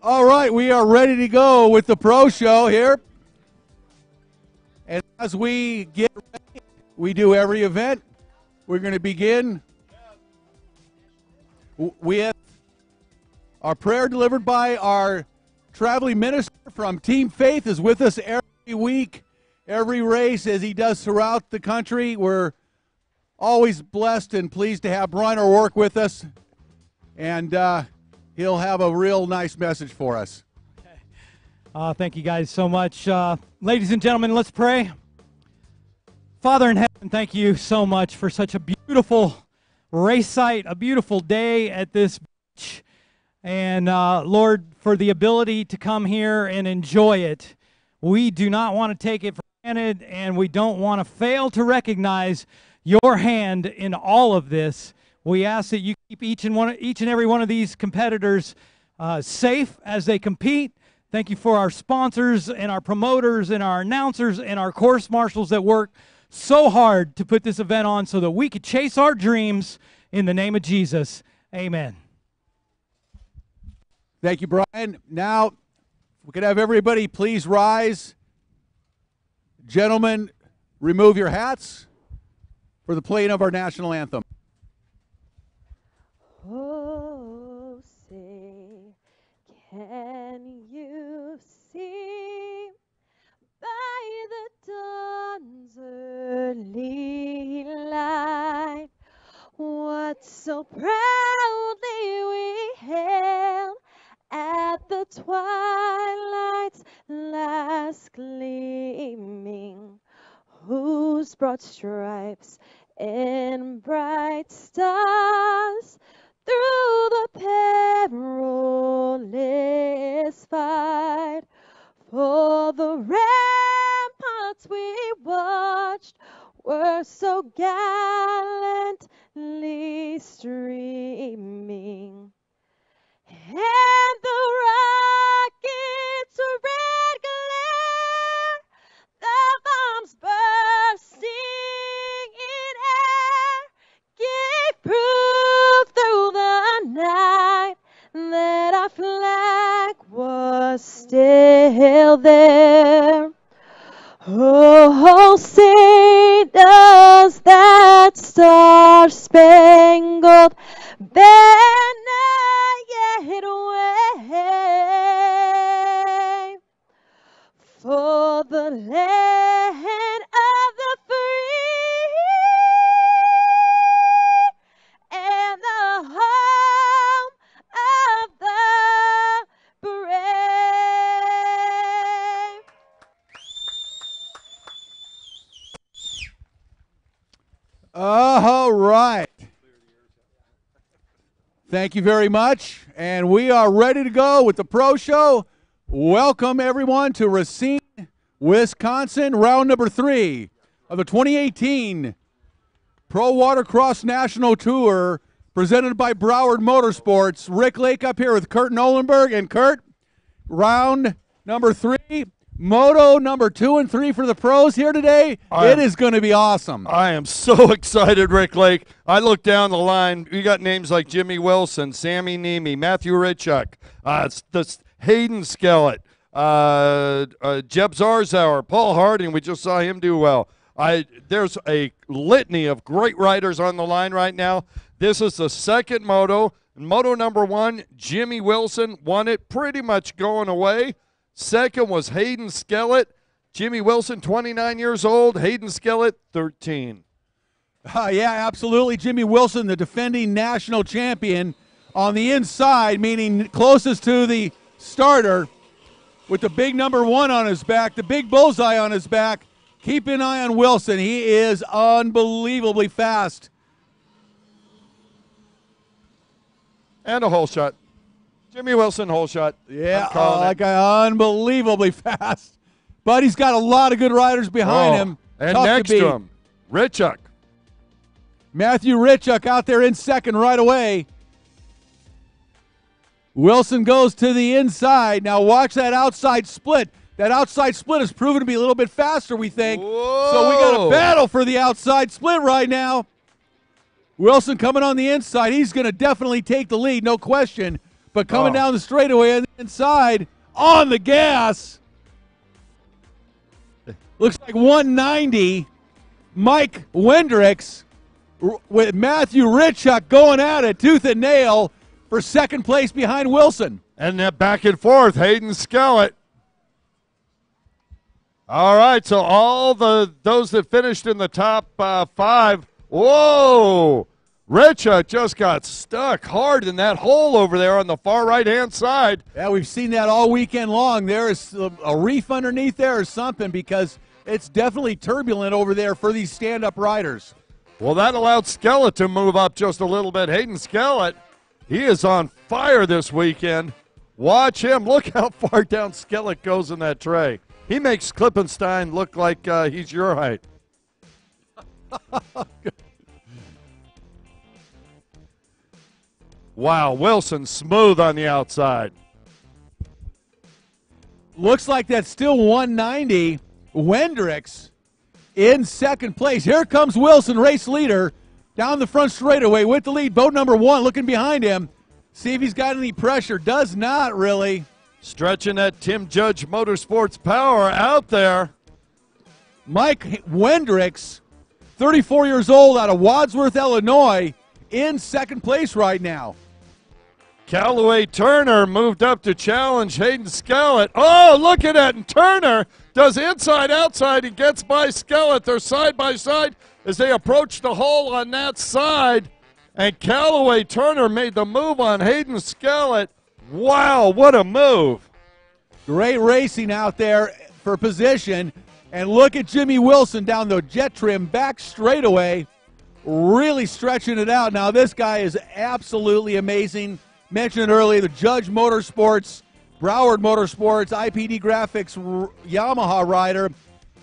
[SPEAKER 6] All right, we are ready to go with the Pro Show here. And as we get ready, we do every event. We're going to begin. We have our prayer delivered by our traveling minister from Team Faith is with us every week, every race, as he does throughout the country. We're always blessed and pleased to have Brian O'Rourke with us. And he'll have a real nice message for us.
[SPEAKER 7] Thank you guys so much. Ladies and gentlemen, let's pray. Father in heaven, thank you so much for such a beautiful race site, a beautiful day at this beach. And Lord, for the ability to come here and enjoy it. We do not want to take it for granted, and we don't want to fail to recognize your hand in all of this. We ask that you keep each and every one of these competitors safe as they compete. Thank you for our sponsors and our promoters and our announcers and our course marshals that work so hard to put this event on so that we could chase our dreams in the name of Jesus. Amen.
[SPEAKER 6] Thank you, Brian. Now, we could have everybody please rise. Gentlemen, remove your hats for the playing of our national anthem.
[SPEAKER 8] Oh, say, can you see by the dawn's early light what so proudly we hailed at the twilight's last gleaming, whose broad stripes and bright stars through the perilous fight for the ramparts we watched were so gallantly streaming, and the rocket's red glare, the bombs bursting in air, gave proof through the night that our flag was still there. Oh, say does that star-spangled banner yet wave for the land of the free and the home of the brave.
[SPEAKER 6] All right. Thank you very much. And we are ready to go with the Pro Show. Welcome, everyone, to Racine, Wisconsin, round number 3 of the 2018 Pro Watercross National Tour presented by Broward Motorsports. Rick Lake up here with Kurt Nolenberg. And Kurt, round number 3. Moto number 2 and 3 for the pros here today. It is going to be awesome.
[SPEAKER 5] I am so excited, Rick Lake. I look down the line. You got names like Jimmy Wilson, Sammy Niemi, Matthew Ritchuk, Hayden Skellett, Jeb Zarzauer, Paul Harding. We just saw him do well. There's a litany of great riders on the line right now. This is the second moto. Moto number 1, Jimmy Wilson won it pretty much going away. Second was Hayden Skellett. Jimmy Wilson, 29 years old. Hayden Skellett, 13.
[SPEAKER 6] Yeah, absolutely. Jimmy Wilson, the defending national champion, on the inside, meaning closest to the starter, with the big number 1 on his back, the big bullseye on his back. Keep an eye on Wilson. He is unbelievably fast.
[SPEAKER 5] And a hole shot. Jimmy Wilson, hole shot.
[SPEAKER 6] Yeah, unbelievably fast. But he's got a lot of good riders behind him.
[SPEAKER 5] And
[SPEAKER 6] Tough
[SPEAKER 5] next to him, Ritchuk.
[SPEAKER 6] Matthew Ritchuk out there in second right away. Wilson goes to the inside. Now watch that outside split. That outside split has proven to be a little bit faster, we think.
[SPEAKER 5] Whoa.
[SPEAKER 6] So we got a battle for the outside split right now. Wilson coming on the inside. He's going to definitely take the lead, no question. but coming down the straightaway on the inside, on the gas. Looks like 190. Mike Wendricks with Matthew Ritchuk going at it, tooth and nail, for second place behind Wilson.
[SPEAKER 5] And then back and forth, Hayden Skellett. All right, so all those that finished in the top 5. Whoa! Ritchuk just got stuck hard in that hole over there on the far right-hand side.
[SPEAKER 6] Yeah, we've seen that all weekend long. There is a reef underneath there or something, because it's definitely turbulent over there for these stand-up riders.
[SPEAKER 5] Well, that allowed Skellett to move up just a little bit. Hayden Skellett, he is on fire this weekend. Watch him. Look how far down Skellett goes in that tray. He makes Klippenstein look like he's your height. Wow, Wilson smooth on the outside.
[SPEAKER 6] Looks like that's still 190. Wendricks in second place. Here comes Wilson, race leader, down the front straightaway with the lead. Boat number 1 looking behind him. See if he's got any pressure. Does not really.
[SPEAKER 5] Stretching that Tim Judge Motorsports power out there.
[SPEAKER 6] Mike Wendricks, 34 years old, out of Wadsworth, Illinois, in second place right now.
[SPEAKER 5] Callaway Turner moved up to challenge Hayden Skellett. Oh, look at that. And Turner does inside-outside and gets by Skellett. They're side by side as they approach the hole on that side. And Callaway Turner made the move on Hayden Skellett. Wow, what a move.
[SPEAKER 6] Great racing out there for position. And look at Jimmy Wilson down the jet trim back straightaway, really stretching it out. Now, this guy is absolutely amazing. Mentioned earlier, the Judge Motorsports, Broward Motorsports, IPD Graphics Yamaha rider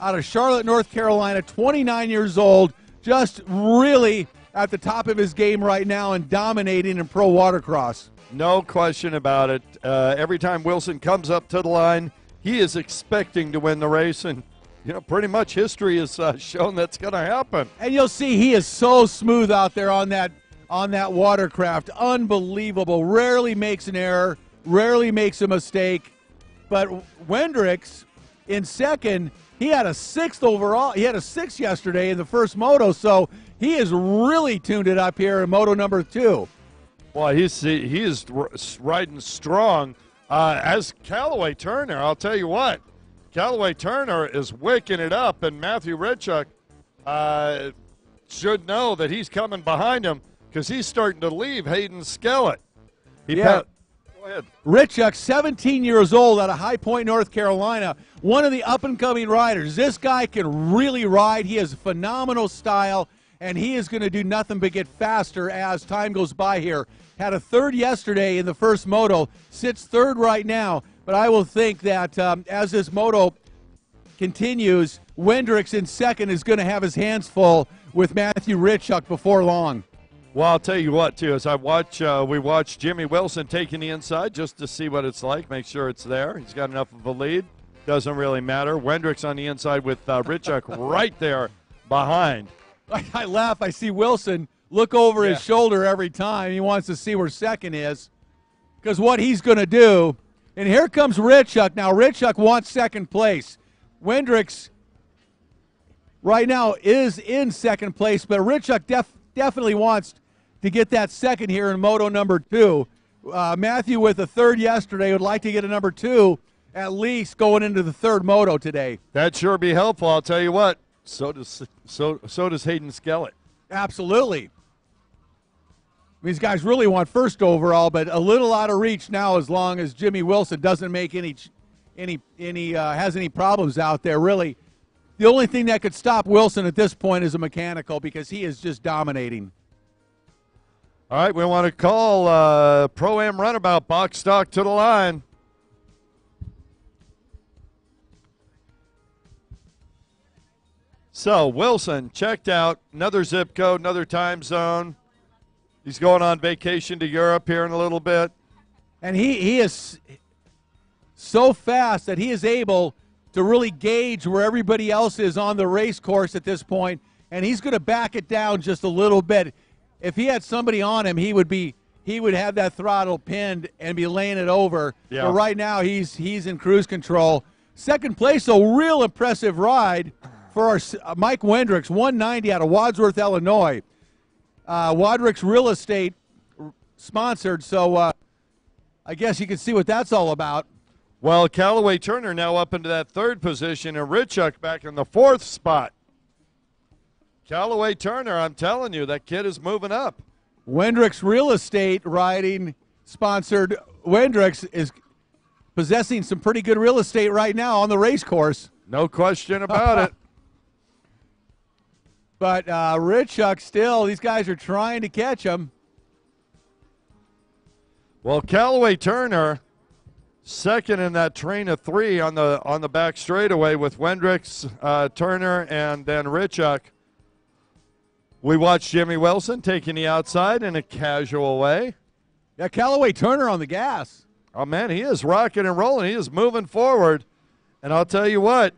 [SPEAKER 6] out of Charlotte, North Carolina, 29 years old, just really at the top of his game right now and dominating in pro watercross.
[SPEAKER 5] No question about it. Every time Wilson comes up to the line, he is expecting to win the race, and pretty much history has shown that's going to happen.
[SPEAKER 6] And you'll see he is so smooth out there on that watercraft. Unbelievable. Rarely makes an error, rarely makes a mistake. But Wendricks in second, he had a 6th overall. He had a 6 yesterday in the first moto, so he has really tuned it up here in moto number 2.
[SPEAKER 5] Well, he is riding strong. As Callaway Turner, I'll tell you what, Callaway Turner is wicking it up, and Matthew Ritchuk should know that he's coming behind him because he's starting to leave Hayden Skellett. Go ahead.
[SPEAKER 6] Ritchuk, 17 years old, out of High Point, North Carolina, one of the up-and-coming riders. This guy can really ride. He has phenomenal style, and he is going to do nothing but get faster as time goes by here. Had a 3rd yesterday in the first moto, sits 3rd right now, but I will think that as this moto continues, Wendricks in second is going to have his hands full with Matthew Ritchuk before long.
[SPEAKER 5] Well, I'll tell you what, too, as we watch Jimmy Wilson taking the inside just to see what it's like, make sure it's there. He's got enough of a lead. Doesn't really matter. Wendricks on the inside with Ritchuk right there behind.
[SPEAKER 6] I laugh. I see Wilson look over his shoulder every time. He wants to see where second is because what he's going to do. And here comes Ritchuk. Now, Ritchuk wants second place. Wendricks right now is in second place, but Ritchuk definitely wants to get that second here in moto number 2. Matthew with a 3rd yesterday would like to get a number 2 at least going into the 3rd moto today.
[SPEAKER 5] That'd sure be helpful, I'll tell you what. So does Hayden Skellett.
[SPEAKER 6] Absolutely. These guys really want 1st overall, but a little out of reach now as long as Jimmy Wilson doesn't make has any problems out there. Really, the only thing that could stop Wilson at this point is a mechanical because he is just dominating.
[SPEAKER 5] All right, we want to call Pro-Am Runabout box stock to the line. So, Wilson checked out, another zip code, another time zone. He's going on vacation to Europe here in a little bit.
[SPEAKER 6] And he is so fast that he is able to really gauge where everybody else is on the race course at this point, and he's going to back it down just a little bit. If he had somebody on him, he would be he would have that throttle pinned and be laying it over.
[SPEAKER 5] Yeah.
[SPEAKER 6] But right now, he's in cruise control. Second place, a real impressive ride for our Mike Wendricks, 190 out of Wadsworth, Illinois. Wadrick's Real Estate sponsored, so I guess you can see what that's all about.
[SPEAKER 5] Well, Callaway Turner now up into that third position, and Richuk back in the fourth spot. Callaway Turner, I'm telling you, that kid is moving up.
[SPEAKER 6] Wendricks Real Estate riding sponsored. Wendricks is possessing some pretty good real estate right now on the race course.
[SPEAKER 5] No question about it.
[SPEAKER 6] But Richuk still, these guys are trying to catch him.
[SPEAKER 5] Well, Callaway Turner, second in that train of three on the back straightaway with Wendricks, Turner, and then Richuk. We watched Jimmy Wilson taking the outside in a casual way.
[SPEAKER 6] Yeah, Callaway Turner on the gas.
[SPEAKER 5] Oh, man, he is rocking and rolling. He is moving forward. And I'll tell you what,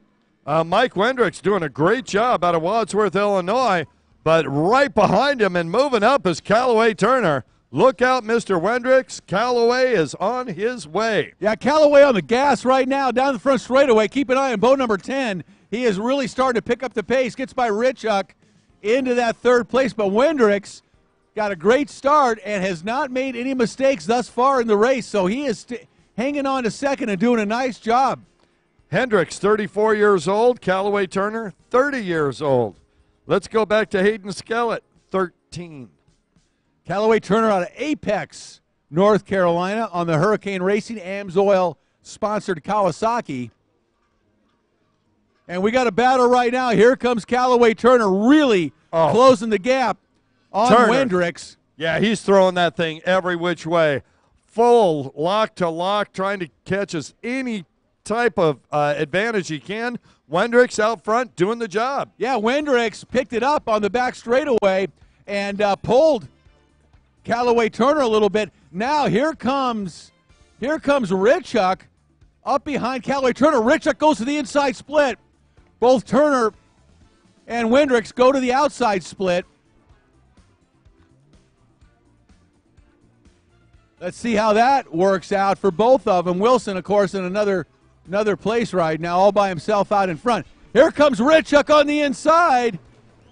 [SPEAKER 5] Mike Wendricks doing a great job out of Wadsworth, Illinois. But right behind him and moving up is Callaway Turner. Look out, Mr. Wendricks. Callaway is on his way.
[SPEAKER 6] Yeah, Callaway on the gas right now, down the front straightaway. Keep an eye on boat number 10. He is really starting to pick up the pace. Gets by Richuk into that third place. But Wendricks got a great start and has not made any mistakes thus far in the race. So he is hanging on to second and doing a nice job.
[SPEAKER 5] Hendricks, 34 years old. Callaway Turner, 30 years old. Let's go back to Hayden Skellett, 13.
[SPEAKER 6] Callaway Turner out of Apex, North Carolina, on the Hurricane Racing AMSOIL sponsored Kawasaki. And we got a battle right now. Here comes Callaway Turner really closing the gap on Wendricks.
[SPEAKER 5] Yeah, he's throwing that thing every which way. Full lock to lock, trying to catch us any type of advantage he can. Wendricks out front doing the job.
[SPEAKER 6] Yeah, Wendricks picked it up on the back straightaway and pulled Callaway Turner a little bit. Now here comes Richuk up behind Callaway Turner. Richuk goes to the inside split. Both Turner and Wendricks go to the outside split. Let's see how that works out for both of them. Wilson, of course, in another place right now, all by himself out in front. Here comes Richuk on the inside.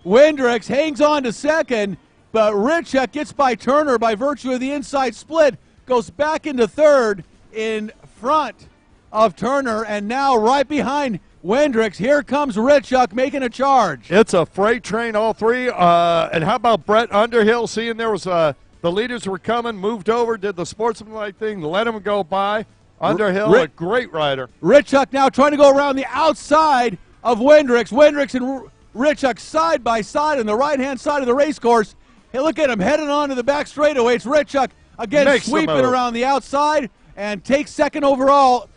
[SPEAKER 6] Wendricks hangs on to second, but Richuk gets by Turner by virtue of the inside split, goes back into third in front of Turner, and now right behind Wendricks. Here comes Richuk making a charge.
[SPEAKER 5] It's a freight train, all three. And how about Brett Underhill, seeing there was the leaders were coming, moved over, did the sportsmanlike thing, let him go by. Underhill, a great rider.
[SPEAKER 6] Richuk now trying to go around the outside of Wendricks. Wendricks and Richuk side by side on the right-hand side of the race course. Hey, look at him heading on to the back straightaway. It's Richuk again sweeping around the outside and takes second overall.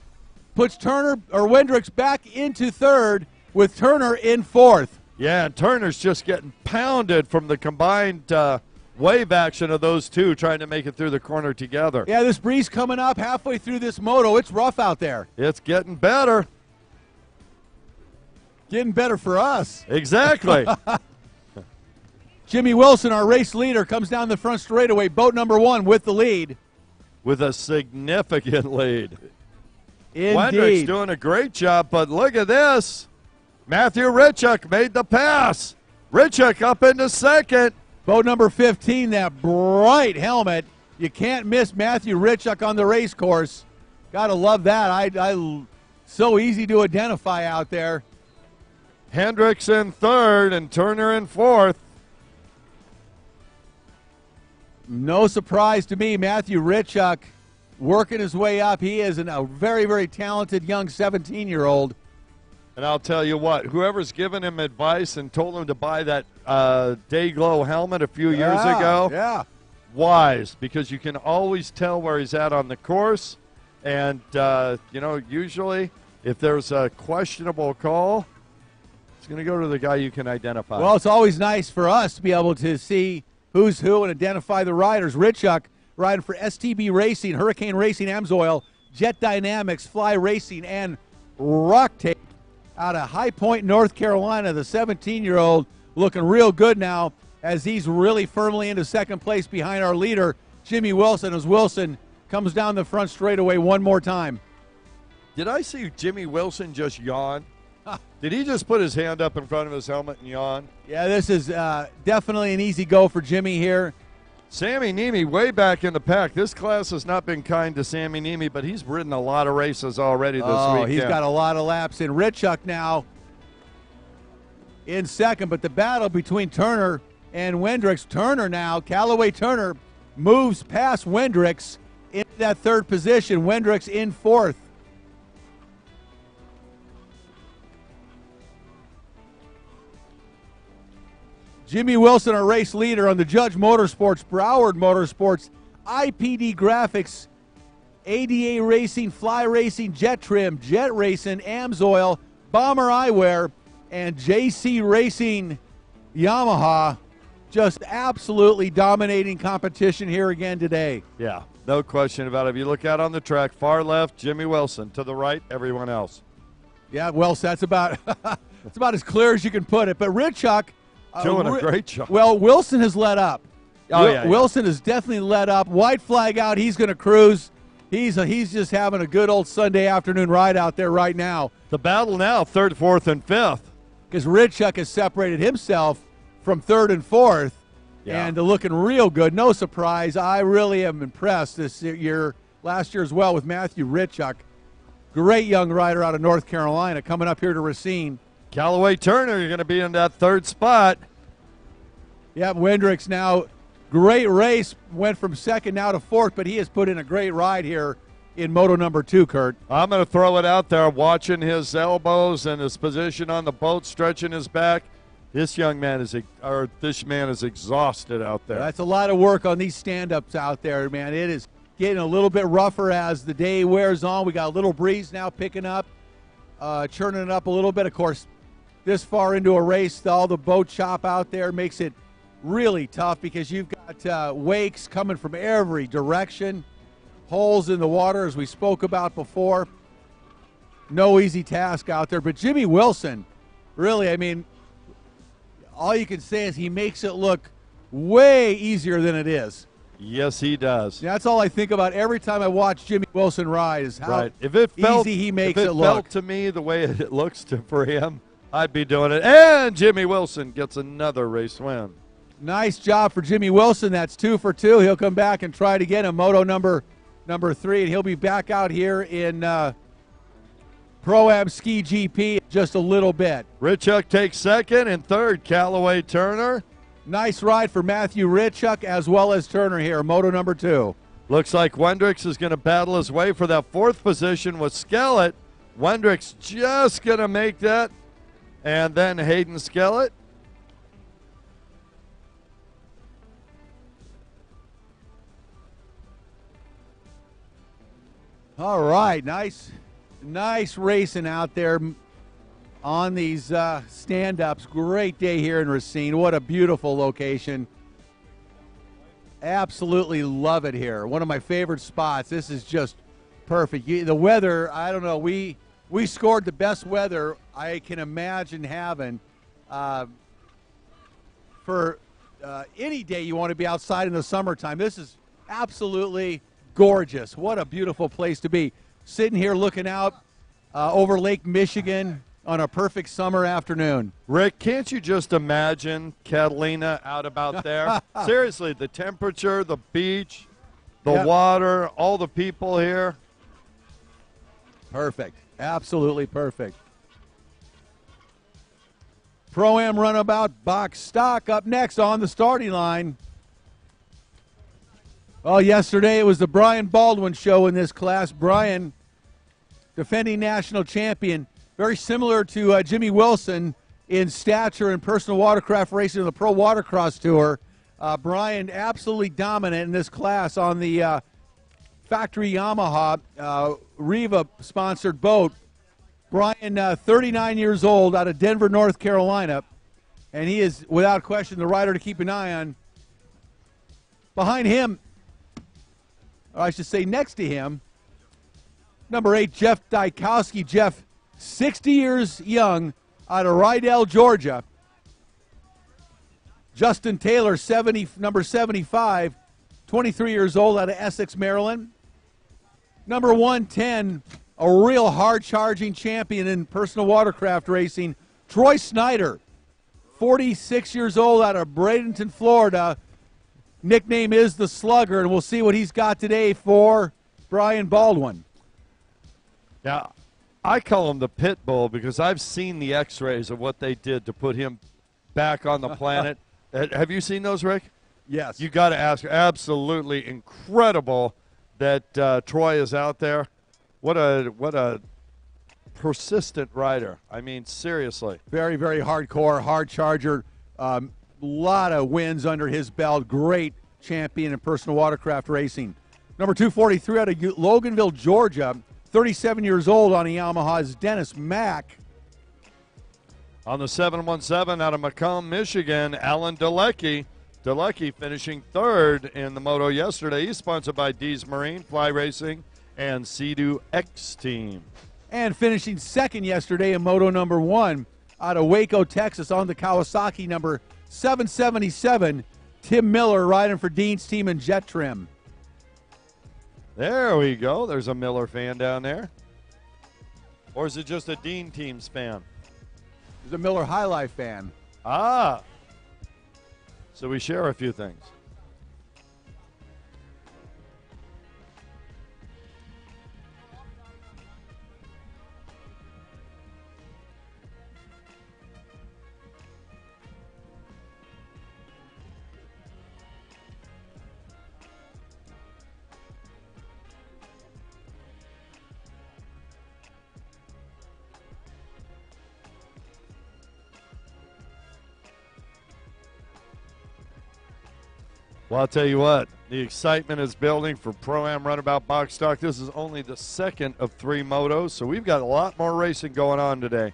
[SPEAKER 6] Puts Turner or Wendricks back into third with Turner in fourth.
[SPEAKER 5] Yeah, and Turner's just getting pounded from the combined wave action of those two trying to make it through the corner together.
[SPEAKER 6] Yeah, this breeze coming up halfway through this moto. It's rough out there.
[SPEAKER 5] It's getting better.
[SPEAKER 6] Getting better for us.
[SPEAKER 5] Exactly.
[SPEAKER 6] Jimmy Wilson, our race leader, comes down the front straightaway, boat number 1 with the lead.
[SPEAKER 5] With a significant lead.
[SPEAKER 6] Indeed.
[SPEAKER 5] Wendricks doing a great job, but look at this. Matthew Richuk made the pass. Richuk up into second.
[SPEAKER 6] Boat number 15, that bright helmet. You can't miss Matthew Richuk on the race course. Gotta love that. I so easy to identify out there.
[SPEAKER 5] Hendricks in third and Turner in fourth.
[SPEAKER 6] No surprise to me, Matthew Richuk working his way up. He is a very, very talented young 17-year-old.
[SPEAKER 5] And I'll tell you what, whoever's given him advice and told him to buy that Dayglow helmet a few years ago, wise, because you can always tell where he's at on the course. And, usually if there's a questionable call, it's going to go to the guy you can identify.
[SPEAKER 6] Well, it's always nice for us to be able to see who's who and identify the riders. Richuk riding for STB Racing, Hurricane Racing, AMSOIL, Jet Dynamics, Fly Racing, and Rock Tape out of High Point, North Carolina. The 17-year-old looking real good now as he's really firmly into second place behind our leader, Jimmy Wilson as Wilson comes down the front straightaway one more time.
[SPEAKER 5] Did I see Jimmy Wilson just yawn? Did he just put his hand up in front of his helmet and yawn?
[SPEAKER 6] Yeah, this is definitely an easy go for Jimmy here.
[SPEAKER 5] Sammy Niemi way back in the pack. This class has not been kind to Sammy Niemi, but he's ridden a lot of races already this weekend.
[SPEAKER 6] He's got a lot of laps in. Richuk now in second, but the battle between Turner and Wendricks. Turner now, Callaway Turner moves past Wendricks into that third position. Wendricks in fourth. Jimmy Wilson, our race leader on the Judge Motorsports, Broward Motorsports, IPD Graphics, ADA Racing, Fly Racing, Jet Trim, Jet Racing, Amsoil, Bomber Eyewear, and JC Racing Yamaha. Just absolutely dominating competition here again today.
[SPEAKER 5] Yeah, no question about it. If you look out on the track, far left, Jimmy Wilson. To the right, everyone else.
[SPEAKER 6] Yeah, well, that's about that's about as clear as you can put it. But Richuk,
[SPEAKER 5] doing a great job.
[SPEAKER 6] Well, Wilson has let up.
[SPEAKER 5] Oh,
[SPEAKER 6] Wilson has definitely let up. White flag out. He's going to cruise. He's just having a good old Sunday afternoon ride out there right now.
[SPEAKER 5] The battle now, third, fourth, and fifth.
[SPEAKER 6] Because Richuk has separated himself from third and fourth, and looking real good. No surprise. I really am impressed this year, last year as well, with Matthew Richuk. Great young rider out of North Carolina coming up here to Racine.
[SPEAKER 5] Callaway Turner, you're going to be in that third spot.
[SPEAKER 6] Yep, Wendricks now, great race, went from second now to fourth, but he has put in a great ride here in Moto number 2, Kurt.
[SPEAKER 5] I'm going to throw it out there, watching his elbows and his position on the boat, stretching his back. This man is exhausted out there.
[SPEAKER 6] That's a lot of work on these stand-ups out there, man. It is getting a little bit rougher as the day wears on. We got a little breeze now picking up, churning it up a little bit. Of course, this far into a race, all the boat chop out there makes it really tough because you've got wakes coming from every direction, holes in the water as we spoke about before. No easy task out there. But Jimmy Wilson, really, I mean, all you can say is he makes it look way easier than it is.
[SPEAKER 5] Yes, he does.
[SPEAKER 6] That's all I think about every time I watch Jimmy Wilson ride is how easy he makes it look.
[SPEAKER 5] If it felt to me the way it looks for him, I'd be doing it. And Jimmy Wilson gets another race win.
[SPEAKER 6] Nice job for Jimmy Wilson. That's 2 for 2. He'll come back and try it again in Moto number 3, and he'll be back out here in Pro-Am Ski GP in just a little bit.
[SPEAKER 5] Richuk takes second, and third, Callaway Turner.
[SPEAKER 6] Nice ride for Matthew Richuk as well as Turner here, Moto number 2.
[SPEAKER 5] Looks like Wendricks is going to battle his way for that fourth position with Skellett. Wendricks just going to make that. And then Hayden Skellett.
[SPEAKER 6] All right, nice racing out there on these stand-ups. Great day here in Racine. What a beautiful location. Absolutely love it here. One of my favorite spots. This is just perfect. The weather, I don't know, we scored the best weather I can imagine having for any day you want to be outside in the summertime. This is absolutely gorgeous. What a beautiful place to be. Sitting here looking out over Lake Michigan on a perfect summer afternoon.
[SPEAKER 5] Rick, can't you just imagine Catalina out about there? Seriously, the temperature, the beach, the water, all the people here.
[SPEAKER 6] Perfect. Absolutely perfect. Pro-Am runabout box stock up next on the starting line. Well, yesterday it was the Brian Baldwin show in this class. Brian, defending national champion, very similar to Jimmy Wilson in stature and personal watercraft racing on the Pro Watercross Tour. Brian absolutely dominant in this class on the factory Yamaha Riva-sponsored boat. Brian, 39 years old, out of Denver, North Carolina, and he is, without question, the rider to keep an eye on. Behind him, or I should say next to him, number 8, Jeff Dykowski. Jeff, 60 years young, out of Rydell, Georgia. Justin Taylor, number 75, 23 years old, out of Essex, Maryland. Number 110, a real hard-charging champion in personal watercraft racing, Troy Snyder. 46 years old, out of Bradenton, Florida. Nickname is the Slugger, and we'll see what he's got today for Brian Baldwin.
[SPEAKER 5] Yeah, I call him the pit bull because I've seen the x-rays of what they did to put him back on the planet. Have you seen those, Rick?
[SPEAKER 6] Yes.
[SPEAKER 5] You got to ask. Absolutely incredible that Troy is out there. What a persistent rider. I mean, seriously.
[SPEAKER 6] Very, very hardcore, hard charger. Lot of wins under his belt. Great champion in personal watercraft racing. Number 243 out of Loganville, Georgia. 37 years old on a Yamaha is Dennis Mack.
[SPEAKER 5] On the 717 out of Macomb, Michigan, Alan Delecky. Delecky finishing third in the moto yesterday. He's sponsored by D's Marine, Fly Racing, and Sea-Doo X Team.
[SPEAKER 6] And finishing second yesterday in moto number 1 out of Waco, Texas on the Kawasaki number 777. Tim Miller riding for Dean's team in Jet Trim.
[SPEAKER 5] There we go. There's a Miller fan down there. Or is it just a Dean Teams fan?
[SPEAKER 6] He's a Miller High Life fan.
[SPEAKER 5] Ah. So we share a few things. Well, I'll tell you what, the excitement is building for Pro-Am Runabout Box Stock. This is only the second of 3 motos, so we've got a lot more racing going on today.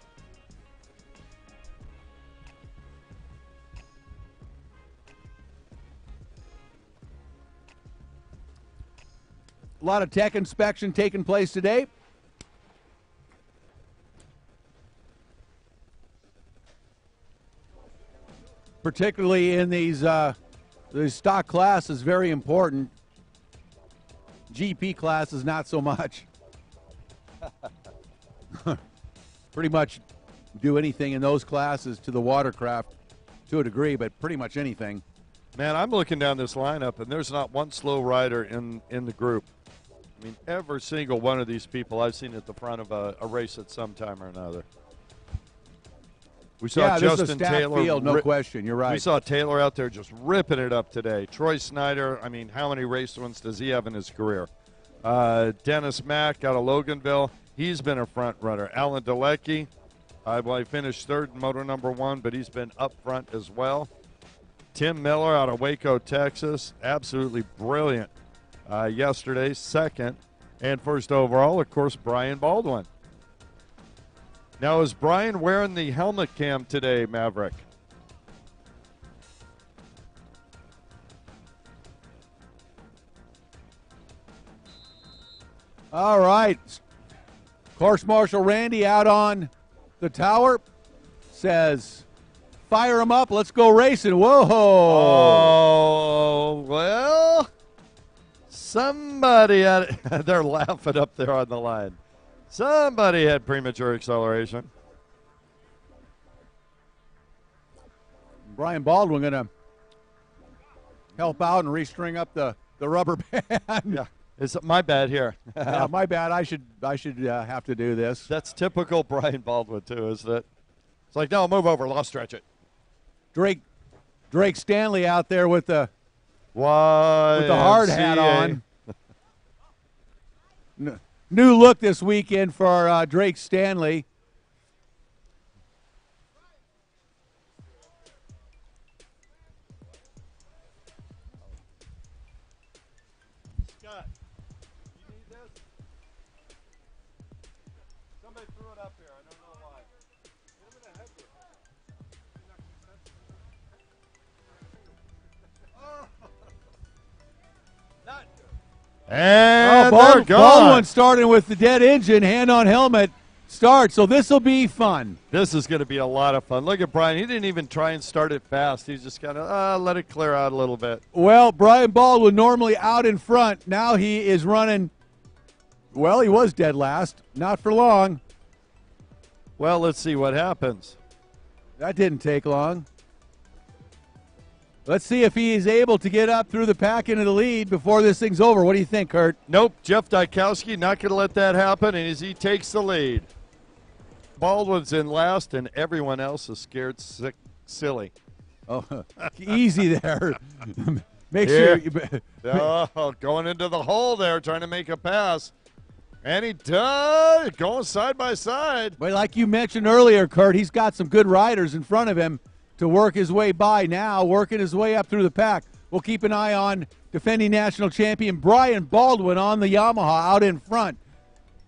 [SPEAKER 6] A lot of tech inspection taking place today. Particularly in these the stock class is very important. GP class is not so much. Pretty much do anything in those classes to the watercraft to a degree, but pretty much anything.
[SPEAKER 5] Man, I'm looking down this lineup, and there's not one slow rider in the group. I mean, every single one of these people I've seen at the front of a race at some time or another. We saw
[SPEAKER 6] this is
[SPEAKER 5] Justin
[SPEAKER 6] a stacked
[SPEAKER 5] Taylor.
[SPEAKER 6] field, no question. You're right.
[SPEAKER 5] We saw Taylor out there just ripping it up today. Troy Snyder, I mean, how many race wins does he have in his career? Dennis Mack out of Loganville, he's been a front runner. Alan Delecky, he finished third in moto number 1, but he's been up front as well. Tim Miller out of Waco, Texas, absolutely brilliant yesterday, second. And first overall, of course, Brian Baldwin. Now, is Brian wearing the helmet cam today, Maverick?
[SPEAKER 6] All right. Course Marshal Randy out on the tower says, fire him up, let's go racing. Whoa.
[SPEAKER 5] Oh, well, somebody had it. They're laughing up there on the line. Somebody had premature acceleration.
[SPEAKER 6] Brian Baldwin going to help out and restring up the rubber band.
[SPEAKER 5] Yeah, it's my bad here.
[SPEAKER 6] Yeah, my bad. I should have to do this.
[SPEAKER 5] That's typical Brian Baldwin too, isn't it? It's like, no, move over. I'll stretch it.
[SPEAKER 6] Drake Stanley out there with the
[SPEAKER 5] hard
[SPEAKER 6] hat on. New look this weekend for Drake Stanley.
[SPEAKER 5] Scott, you need this? Somebody threw it up here. I don't know why. Get him in the head with it. And they're gone.
[SPEAKER 6] Baldwin starting with the dead engine, hand on helmet. start, so this will be fun.
[SPEAKER 5] This is going to be a lot of fun. Look at Brian. He didn't even try and start it fast. He's just kind of let it clear out a little bit.
[SPEAKER 6] Well, Brian Baldwin normally out in front. Now he is running. Well, he was dead last. Not for long.
[SPEAKER 5] Well, let's see what happens.
[SPEAKER 6] That didn't take long. Let's see if he is able to get up through the pack into the lead before this thing's over. What do you think, Kurt?
[SPEAKER 5] Nope. Jeff Dykowski not going to let that happen, and as he takes the lead. Baldwin's in last, and everyone else is scared silly.
[SPEAKER 6] Oh, easy there. Make
[SPEAKER 5] Yeah.
[SPEAKER 6] sure.
[SPEAKER 5] Going into the hole there, trying to make a pass. And he does, going side by side.
[SPEAKER 6] But like you mentioned earlier, Kurt, he's got some good riders in front of him to work his way by now, working his way up through the pack. We'll keep an eye on defending national champion Brian Baldwin on the Yamaha out in front.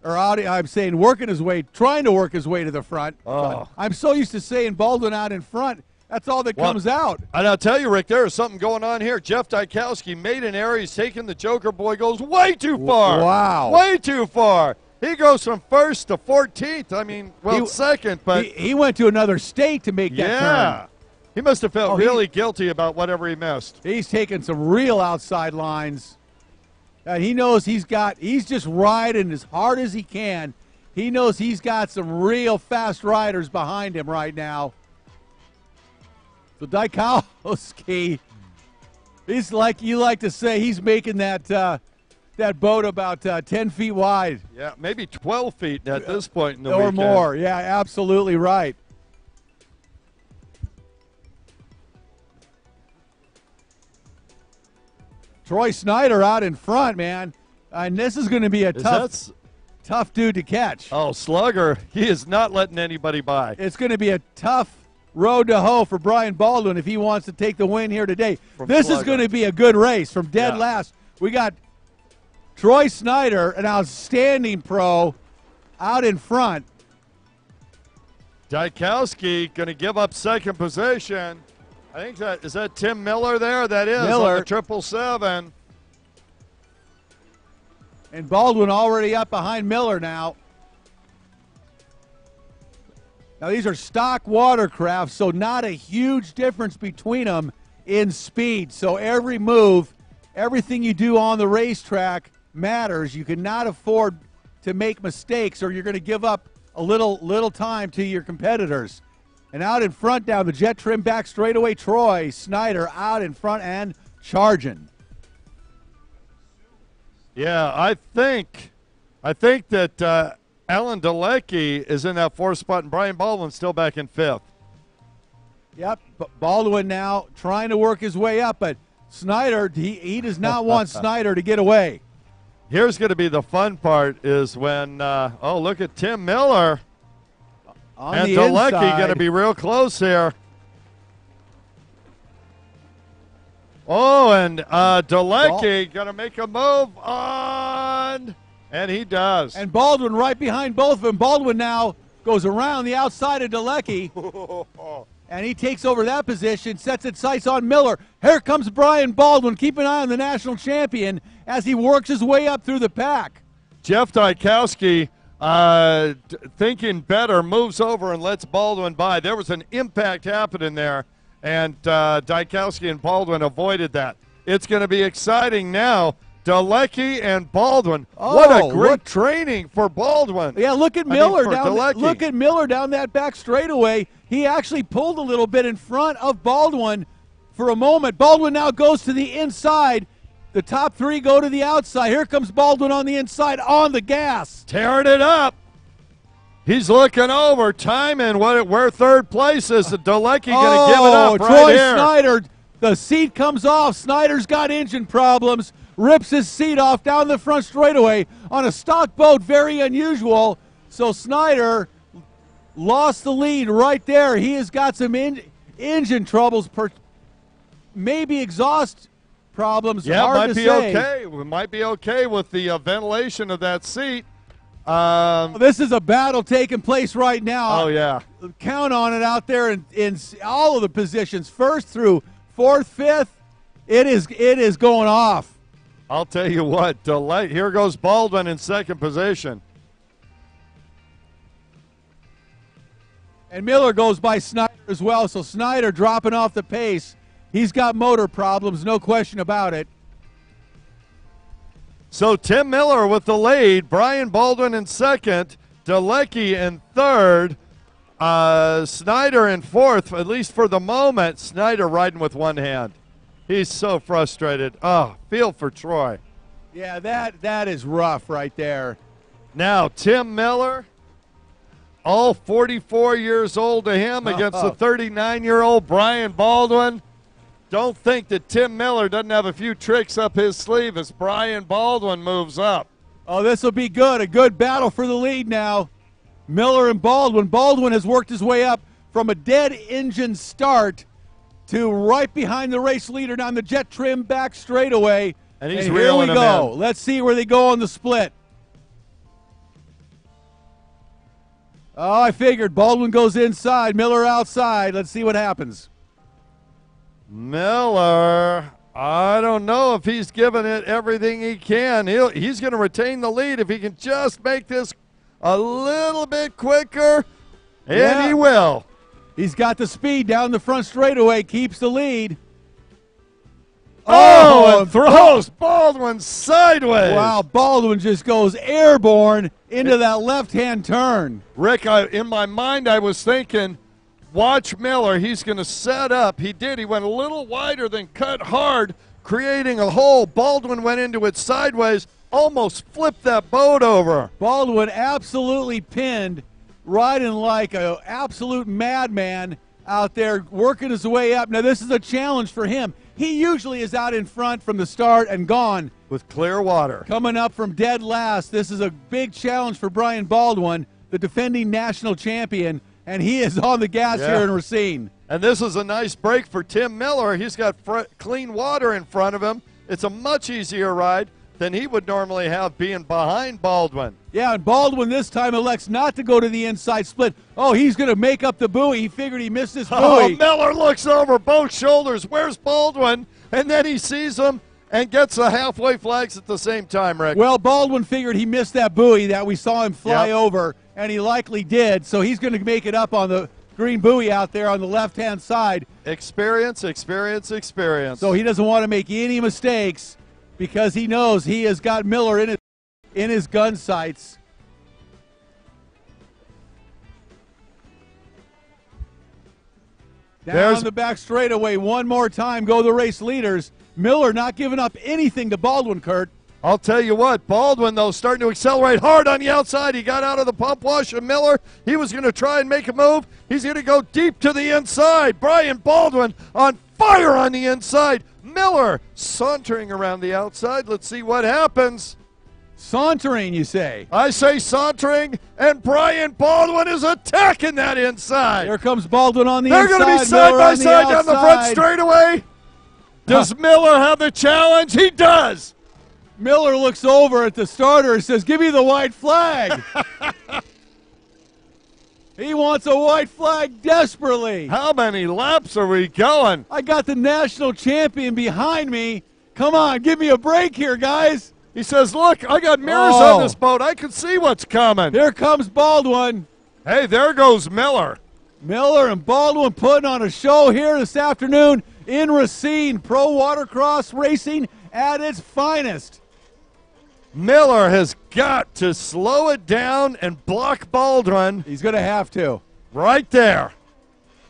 [SPEAKER 6] Working his way, trying to work his way to the front.
[SPEAKER 5] Oh.
[SPEAKER 6] I'm so used to saying Baldwin out in front. That's all that comes out.
[SPEAKER 5] And I'll tell you, Rick, there is something going on here. Jeff Dykowski made an error. He's taking the Joker boy, goes way too far.
[SPEAKER 6] Wow.
[SPEAKER 5] Way too far. He goes from first to 14th. I mean, second, but.
[SPEAKER 6] He went to another state to make that turn.
[SPEAKER 5] He must have felt really guilty about whatever he missed.
[SPEAKER 6] He's taking some real outside lines. And he knows he's just riding as hard as he can. He knows he's got some real fast riders behind him right now. So Dykowski, he's like you like to say, he's making that boat about 10 feet wide.
[SPEAKER 5] Yeah, maybe 12 feet at this point in the
[SPEAKER 6] or
[SPEAKER 5] weekend.
[SPEAKER 6] more. Yeah, absolutely right. Troy Snyder out in front, man. And this is going to be a tough dude to catch.
[SPEAKER 5] Oh, Slugger, he is not letting anybody by.
[SPEAKER 6] It's going to be a tough road to hoe for Brian Baldwin if he wants to take the win here today. This is going to be a good race from dead last. We got Troy Snyder, an outstanding pro, out in front.
[SPEAKER 5] Dykowski going to give up second position. I think is that Tim Miller there? That is
[SPEAKER 6] Miller.
[SPEAKER 5] on the 777.
[SPEAKER 6] And Baldwin already up behind Miller now. Now these are stock watercrafts, so not a huge difference between them in speed. So every move, everything you do on the racetrack matters. You cannot afford to make mistakes or you're going to give up a little time to your competitors. And out in front down the jet trim back straightaway, Troy Snyder out in front and charging.
[SPEAKER 5] Yeah, I think that Alan Dalecki is in that fourth spot, and Brian Baldwin's still back in fifth.
[SPEAKER 6] Yep, Baldwin now trying to work his way up, but Snyder, he does not want Snyder to get away.
[SPEAKER 5] Here's going to be the fun part is when, look at Tim Miller.
[SPEAKER 6] On
[SPEAKER 5] and
[SPEAKER 6] the
[SPEAKER 5] Dalecki going to be real close here. Oh, and Dalecki going to make a move on, and he does.
[SPEAKER 6] And Baldwin right behind both of them. Baldwin now goes around the outside of Dalecki, and he takes over that position, sets its sights on Miller. Here comes Brian Baldwin. Keep an eye on the national champion as he works his way up through the pack.
[SPEAKER 5] Jeff Dykowski, thinking better, moves over and lets Baldwin by. There was an impact happening there, and Dykowski and Baldwin avoided that. It's going to be exciting now. Dalecki and Baldwin. What a great training for Baldwin.
[SPEAKER 6] Yeah, look at Miller look at Miller down that back straightaway. He actually pulled a little bit in front of Baldwin for a moment. Baldwin now goes to the inside. The top three go to the outside. Here comes Baldwin on the inside on the gas.
[SPEAKER 5] Tearing it up. He's looking over, timing where third place is. Dalecki going to give it up right
[SPEAKER 6] Troy
[SPEAKER 5] here.
[SPEAKER 6] Snyder, the seat comes off. Snyder's got engine problems. Rips his seat off down the front straightaway on a stock boat. Very unusual. So Snyder lost the lead right there. He has got some engine troubles, maybe exhaust problems.
[SPEAKER 5] Yeah,
[SPEAKER 6] hard
[SPEAKER 5] might be
[SPEAKER 6] say.
[SPEAKER 5] okay. We might be okay with the ventilation of that seat.
[SPEAKER 6] This is a battle taking place right now.
[SPEAKER 5] Oh, yeah.
[SPEAKER 6] Count on it out there in all of the positions, first through fourth, fifth. It is going off.
[SPEAKER 5] I'll tell you what, here goes Baldwin in second position.
[SPEAKER 6] And Miller goes by Snyder as well, so Snyder dropping off the pace. He's got motor problems, no question about it.
[SPEAKER 5] So Tim Miller with the lead, Brian Baldwin in second, Dalecki in third, Snyder in fourth, at least for the moment. Snyder riding with one hand. He's so frustrated. Oh, feel for Troy.
[SPEAKER 6] Yeah, that is rough right there.
[SPEAKER 5] Now Tim Miller, all 44 years old to him against the 39-year-old Brian Baldwin. Don't think that Tim Miller doesn't have a few tricks up his sleeve as Brian Baldwin moves up.
[SPEAKER 6] Oh, this will be good. A good battle for the lead now. Miller and Baldwin. Baldwin has worked his way up from a dead engine start to right behind the race leader down the jet trim back straightaway.
[SPEAKER 5] And he's
[SPEAKER 6] here we
[SPEAKER 5] reeling him
[SPEAKER 6] go.
[SPEAKER 5] in.
[SPEAKER 6] Let's see where they go on the split. Oh, I figured Baldwin goes inside, Miller outside. Let's see what happens.
[SPEAKER 5] Miller, I don't know if he's given it everything he can. He's going to retain the lead if he can just make this a little bit quicker, and he will.
[SPEAKER 6] He's got the speed down the front straightaway, keeps the lead.
[SPEAKER 5] Oh, and throws Baldwin sideways.
[SPEAKER 6] Wow, Baldwin just goes airborne into that left-hand turn.
[SPEAKER 5] Rick, in my mind I was thinking, watch Miller. He's going to set up. He did. He went a little wider than cut hard, creating a hole. Baldwin went into it sideways, almost flipped that boat over.
[SPEAKER 6] Baldwin absolutely pinned, riding like an absolute madman out there, working his way up. Now, this is a challenge for him. He usually is out in front from the start and gone.
[SPEAKER 5] With clear water.
[SPEAKER 6] Coming up from dead last. This is a big challenge for Brian Baldwin, the defending national champion, and he is on the gas here in Racine.
[SPEAKER 5] And this is a nice break for Tim Miller. He's got clean water in front of him. It's a much easier ride than he would normally have being behind Baldwin.
[SPEAKER 6] Yeah, and Baldwin this time elects not to go to the inside split. Oh, he's going to make up the buoy. He figured he missed his buoy.
[SPEAKER 5] Oh, Miller looks over both shoulders. Where's Baldwin? And then he sees him and gets the halfway flags at the same time, Rick.
[SPEAKER 6] Well, Baldwin figured he missed that buoy that we saw him fly over, and he likely did. So he's going to make it up on the green buoy out there on the left-hand side.
[SPEAKER 5] Experience, experience, experience.
[SPEAKER 6] So he doesn't want to make any mistakes because he knows he has got Miller in his gun sights. Down the back straightaway one more time go the race leaders. Miller not giving up anything to Baldwin, Kurt.
[SPEAKER 5] I'll tell you what, Baldwin, though, starting to accelerate hard on the outside. He got out of the pump wash of Miller. He was going to try and make a move. He's going to go deep to the inside. Brian Baldwin on fire on the inside. Miller sauntering around the outside. Let's see what happens.
[SPEAKER 6] Sauntering, you say?
[SPEAKER 5] I say sauntering, and Brian Baldwin is attacking that inside.
[SPEAKER 6] Here comes Baldwin on the
[SPEAKER 5] They're
[SPEAKER 6] inside.
[SPEAKER 5] They're going to be side
[SPEAKER 6] Miller
[SPEAKER 5] by side down the front straightaway. Does Miller have the challenge? He does.
[SPEAKER 6] Miller looks over at the starter and says, give me the white flag. He wants a white flag desperately.
[SPEAKER 5] How many laps are we going?
[SPEAKER 6] I got the national champion behind me. Come on, give me a break here, guys.
[SPEAKER 5] He says, look, I got mirrors on this boat. I can see what's coming.
[SPEAKER 6] Here comes Baldwin.
[SPEAKER 5] Hey, there goes Miller.
[SPEAKER 6] Miller and Baldwin putting on a show here this afternoon in Racine. Pro Watercross racing at its finest.
[SPEAKER 5] Miller has got to slow it down and block Baldwin.
[SPEAKER 6] He's going to have to.
[SPEAKER 5] Right there.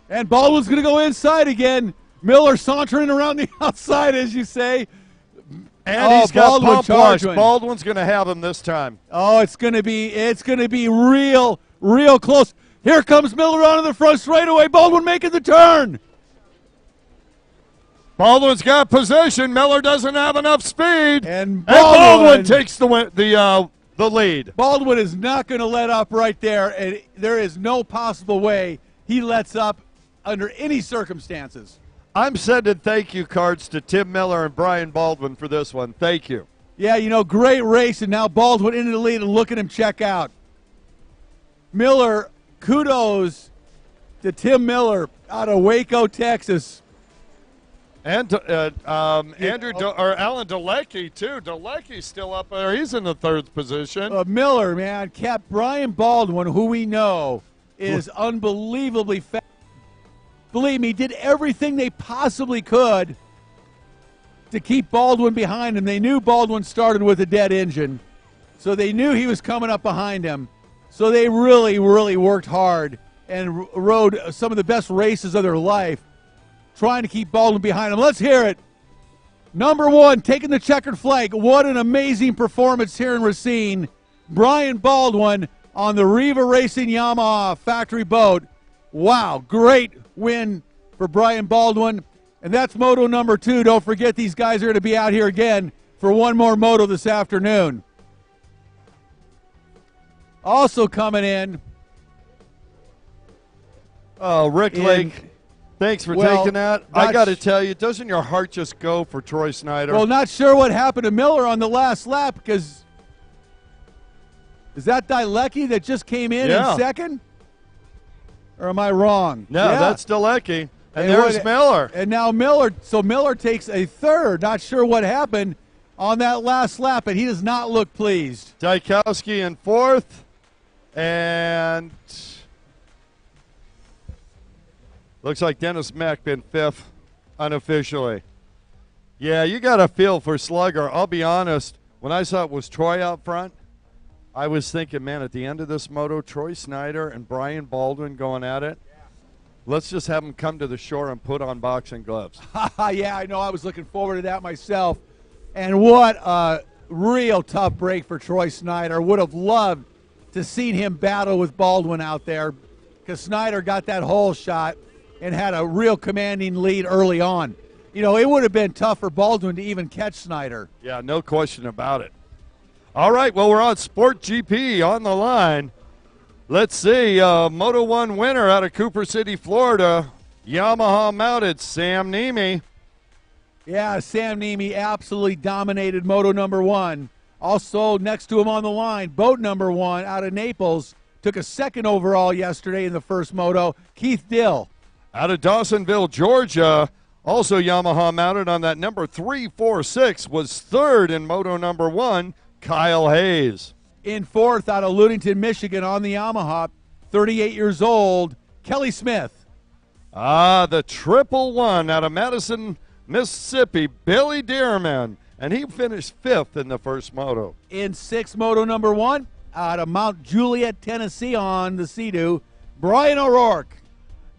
[SPEAKER 6] And Baldwin's going to go inside again. Miller sauntering around the outside, as you say.
[SPEAKER 5] And he's got pump wash. Baldwin's going to have him this time.
[SPEAKER 6] Oh, it's going to be real close. Here comes Miller onto the front straightaway. Baldwin making the turn.
[SPEAKER 5] Baldwin's got position. Miller doesn't have enough speed.
[SPEAKER 6] And
[SPEAKER 5] Baldwin takes the lead.
[SPEAKER 6] Baldwin is not going to let up right there, and there is no possible way he lets up under any circumstances.
[SPEAKER 5] I'm sending thank you cards to Tim Miller and Brian Baldwin for this one. Thank you.
[SPEAKER 6] Yeah, great race, and now Baldwin into the lead, and look at him check out. Miller, kudos to Tim Miller out of Waco, Texas.
[SPEAKER 5] And Alan Dalecki, too. Dalecki's still up there. He's in the third position.
[SPEAKER 6] Miller, man, kept Brian Baldwin, who we know is unbelievably fast. Believe me, did everything they possibly could to keep Baldwin behind him. They knew Baldwin started with a dead engine, so they knew he was coming up behind him. So they really, really worked hard and rode some of the best races of their life trying to keep Baldwin behind him. Let's hear it. Number 1, taking the checkered flag. What an amazing performance here in Racine. Brian Baldwin on the Riva Racing Yamaha factory boat. Wow, great win for Brian Baldwin. And that's moto number 2. Don't forget, these guys are going to be out here again for one more moto this afternoon. Also coming in.
[SPEAKER 5] Oh, Rick Lake, thanks for taking that. I got to tell you, doesn't your heart just go for Troy Snyder?
[SPEAKER 6] Well, not sure what happened to Miller on the last lap, because is that Dielecki that just came in second? Or am I wrong?
[SPEAKER 5] No, that's Dielecki. And there's Miller.
[SPEAKER 6] And now Miller. So Miller takes a third. Not sure what happened on that last lap, and he does not look pleased.
[SPEAKER 5] Dykowski in 4th. And looks like Dennis Mack in 5th unofficially. Yeah, you got a feel for Slugger. I'll be honest. When I saw it was Troy out front, I was thinking, man, at the end of this moto, Troy Snyder and Brian Baldwin going at it. Let's just have them come to the shore and put on boxing gloves.
[SPEAKER 6] Yeah, I know. I was looking forward to that myself. And what a real tough break for Troy Snyder. Would have loved to seen him battle with Baldwin out there, because Snyder got that hole shot and had a real commanding lead early on. You know, it would have been tough for Baldwin to even catch Snyder.
[SPEAKER 5] Yeah, no question about it. All right, well, we're on Sport GP on the line. Let's see, Moto 1 winner out of Cooper City, Florida, Yamaha mounted Sam Nemi.
[SPEAKER 6] Yeah, Sam Nemi absolutely dominated Moto number 1. Also next to him on the line, boat number 1 out of Naples, took a 2nd overall yesterday in the first moto, Keith Dill.
[SPEAKER 5] Out of Dawsonville, Georgia, also Yamaha mounted on that number 346, was 3rd in Moto number 1, Kyle Hayes.
[SPEAKER 6] In 4th out of Ludington, Michigan on the Yamaha, 38 years old, Kelly Smith.
[SPEAKER 5] The 111 out of Madison, Mississippi, Billy Dearman. And he finished 5th in the first moto.
[SPEAKER 6] In 6th, moto number 1, out of Mount Juliet, Tennessee on the Sea-Doo, Brian O'Rourke.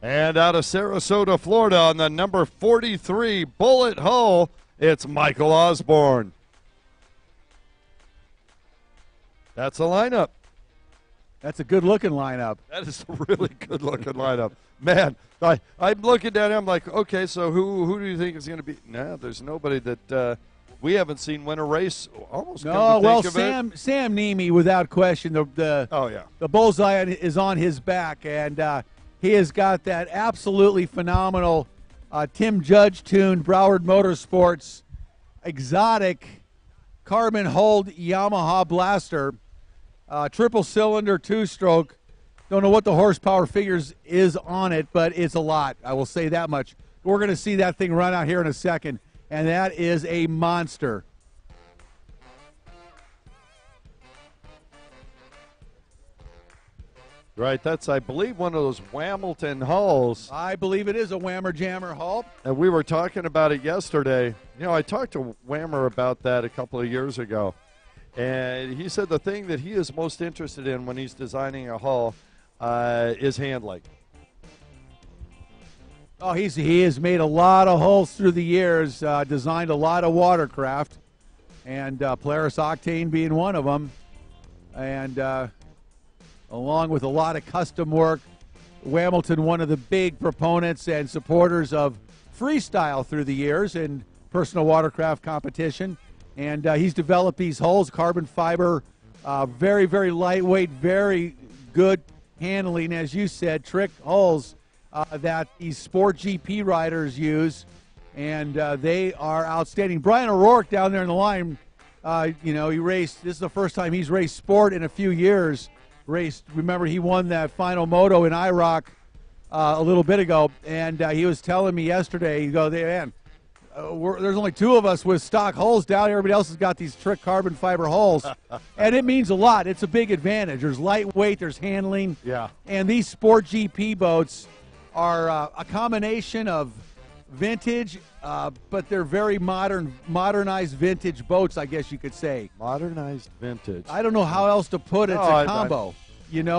[SPEAKER 5] And out of Sarasota, Florida on the number 43 Bullet Hull, it's Michael Osborne. That's a lineup.
[SPEAKER 6] That's a good-looking lineup.
[SPEAKER 5] That is a really good-looking lineup. Man, I'm looking at him like, okay, so who do you think is going to be? No, there's nobody that we haven't seen win a race. Almost.
[SPEAKER 6] No, well, Sam Nemi, without question, the bullseye is on his back, and he has got that absolutely phenomenal Tim Judge-tuned Broward Motorsports exotic carbon-hulled Yamaha blaster, triple-cylinder, 2-stroke. Don't know what the horsepower figures is on it, but it's a lot. I will say that much. We're going to see that thing run out here in a second, and that is a monster.
[SPEAKER 5] Right, that's, I believe, one of those Whamilton hulls.
[SPEAKER 6] I believe it is a Whammer Jammer hull.
[SPEAKER 5] And we were talking about it yesterday. You know, I talked to Whammer about that a couple of years ago. And he said the thing that he is most interested in when he's designing a hull is handling.
[SPEAKER 6] Oh, he has made a lot of hulls through the years, designed a lot of watercraft, and Polaris Octane being one of them. And along with a lot of custom work, Whamilton, one of the big proponents and supporters of freestyle through the years in personal watercraft competition. And he's developed these hulls, carbon fiber, very, very lightweight, very good handling, as you said, trick hulls that these Sport GP riders use, and they are outstanding. Brian O'Rourke down there in the line, you know, he raced, this is the first time he's raced Sport in a few years. Remember, he won that final moto in IROC a little bit ago, and he was telling me yesterday, he goes, man, there's only two of us with stock hulls down. Everybody else has got these trick carbon fiber hulls, and it means a lot. It's a big advantage. There's lightweight, there's handling,
[SPEAKER 5] Yeah.
[SPEAKER 6] and these Sport GP boats are a combination of vintage, but they're very modernized vintage boats, I guess you could say.
[SPEAKER 5] Modernized vintage.
[SPEAKER 6] I don't know how else to put it. It's
[SPEAKER 5] No,
[SPEAKER 6] a combo,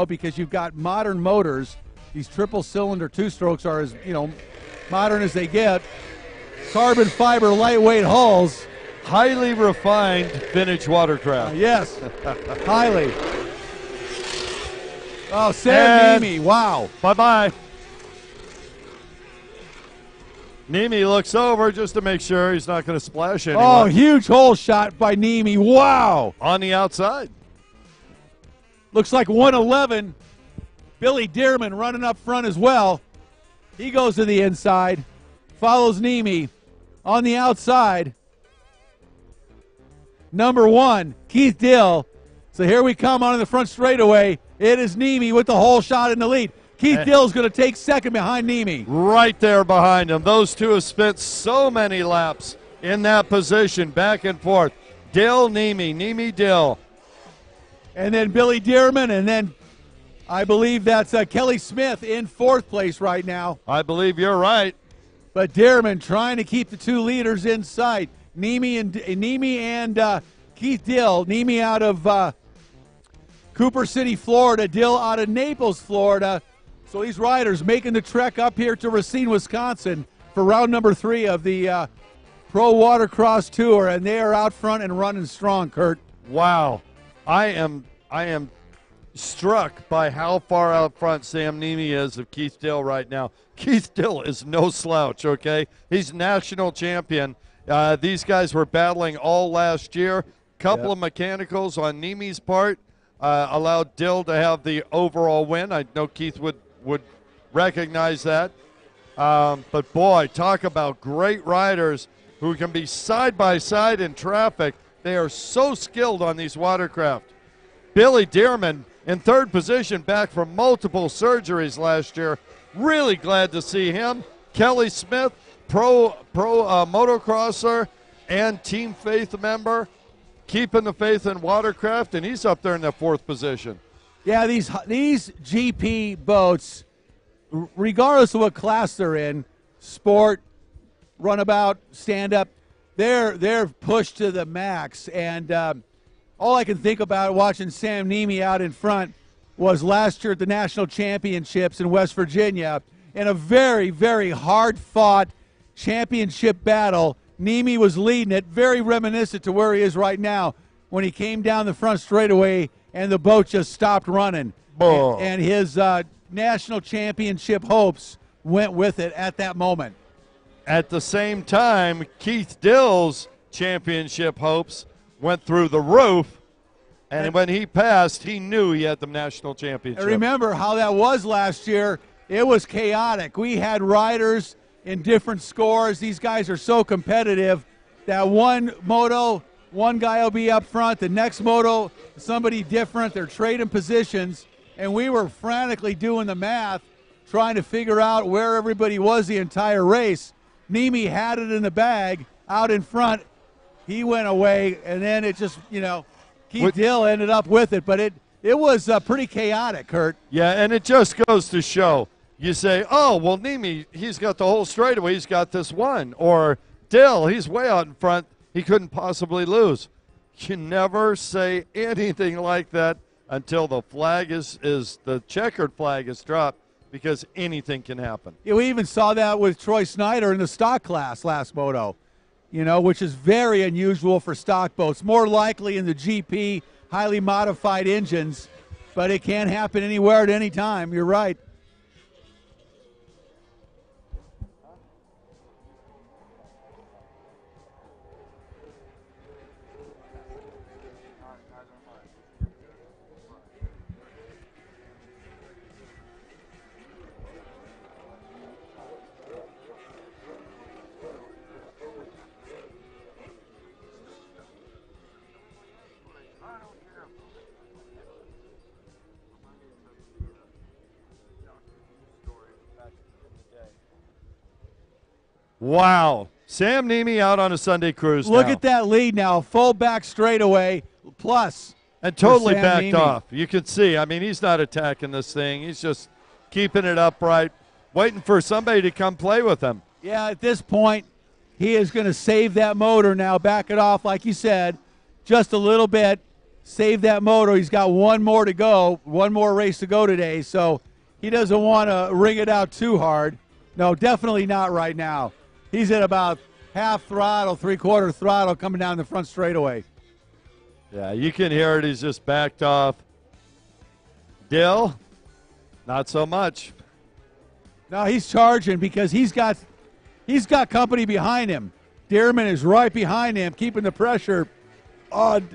[SPEAKER 6] because you've got modern motors. These triple-cylinder two-strokes are as, modern as they get. Carbon fiber lightweight hulls.
[SPEAKER 5] Highly refined vintage watercraft.
[SPEAKER 6] Yes, highly. Oh, Sam Nemi, wow.
[SPEAKER 5] Bye-bye. Nemi looks over just to make sure he's not going to splash anyone.
[SPEAKER 6] Oh, huge hole shot by Nemi. Wow.
[SPEAKER 5] On the outside.
[SPEAKER 6] Looks like 111. Billy Dearman running up front as well. He goes to the inside, follows Nemi on the outside. Number 1, Keith Dill. So here we come on the front straightaway. It is Nemi with the hole shot in the lead. Keith Dill's going to take second behind Nemi.
[SPEAKER 5] Right there behind him. Those two have spent so many laps in that position, back and forth. Dill, Nemi, Dill.
[SPEAKER 6] And then Billy Dearman, and then I believe that's Kelly Smith in fourth place right now.
[SPEAKER 5] I believe you're right.
[SPEAKER 6] But Dearman trying to keep the two leaders in sight. Nemi and Keith Dill. Nemi out of Cooper City, Florida. Dill out of Naples, Florida. So these riders making the trek up here to Racine, Wisconsin for round number 3 of the Pro Watercross Tour, and they are out front and running strong, Kurt.
[SPEAKER 5] Wow. I am struck by how far out front Sam Nemi is of Keith Dill right now. Keith Dill is no slouch, okay? He's national champion. These guys were battling all last year. Couple of mechanicals on Nemi's part allowed Dill to have the overall win. I know Keith would recognize that. But, boy, talk about great riders who can be side by side in traffic. They are so skilled on these watercraft. Billy Dearman in third position, back from multiple surgeries last year. Really glad to see him. Kelly Smith, pro motocrosser and Team Faith member, keeping the faith in watercraft, and he's up there in the fourth position.
[SPEAKER 6] Yeah, these GP boats, regardless of what class they're in, sport, runabout, stand-up, they're pushed to the max. And all I can think about watching Sam Nemi out in front was last year at the National Championships in West Virginia in a very, very hard-fought championship battle. Nemi was leading it, very reminiscent to where he is right now when he came down the front straightaway and the boat just stopped running. And his national championship hopes went with it at that moment.
[SPEAKER 5] At the same time, Keith Dill's championship hopes went through the roof, and when he passed, he knew he had the national championship.
[SPEAKER 6] And remember how that was last year. It was chaotic. We had riders in different scores. These guys are so competitive that one moto, one guy will be up front, the next moto, somebody different. They're trading positions, and we were frantically doing the math, trying to figure out where everybody was the entire race. Nemi had it in the bag out in front. He went away, and then it just, Keith Dill ended up with it. But it was pretty chaotic, Kurt.
[SPEAKER 5] Yeah, and it just goes to show. You say, oh, well, Nemi, he's got the whole straightaway. He's got this one. Or Dill, he's way out in front. He couldn't possibly lose. You never say anything like that until the flag is the checkered flag is dropped, because anything can happen.
[SPEAKER 6] Yeah, we even saw that with Troy Snyder in the stock class last moto, which is very unusual for stock boats. More likely in the GP, highly modified engines, but it can happen anywhere at any time. You're right.
[SPEAKER 5] Wow. Sam Nemi out on a Sunday cruise
[SPEAKER 6] Look
[SPEAKER 5] now.
[SPEAKER 6] at that lead now. Full back straightaway plus.
[SPEAKER 5] And totally
[SPEAKER 6] Sam
[SPEAKER 5] backed
[SPEAKER 6] Nemi.
[SPEAKER 5] off. You can see. I mean, he's not attacking this thing. He's just keeping it upright, waiting for somebody to come play with him.
[SPEAKER 6] Yeah, at this point, he is going to save that motor now, back it off, like you said, just a little bit. Save that motor. He's got one more to go, one more race to go today, so he doesn't want to wring it out too hard. No, definitely not right now. He's at about half throttle, three-quarter throttle coming down the front straightaway.
[SPEAKER 5] Yeah, you can hear it. He's just backed off. Dill, not so much.
[SPEAKER 6] No, he's charging because he's got company behind him. Dearman is right behind him, keeping the pressure on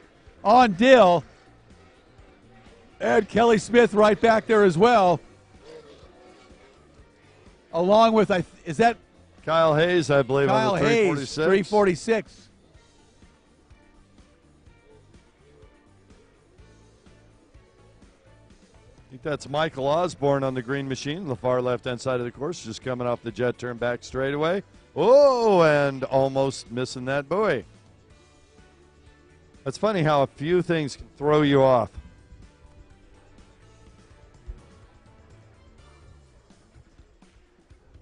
[SPEAKER 6] Dill. And Kelly Smith right back there as well. Along with, is that
[SPEAKER 5] Kyle Hayes, I believe,
[SPEAKER 6] Kyle
[SPEAKER 5] on the
[SPEAKER 6] Hayes,
[SPEAKER 5] 346.
[SPEAKER 6] 346.
[SPEAKER 5] I think that's Michael Osborne on the green machine, the far left-hand side of the course, just coming off the jet turn back straightaway. Oh, and almost missing that buoy. It's funny how a few things can throw you off.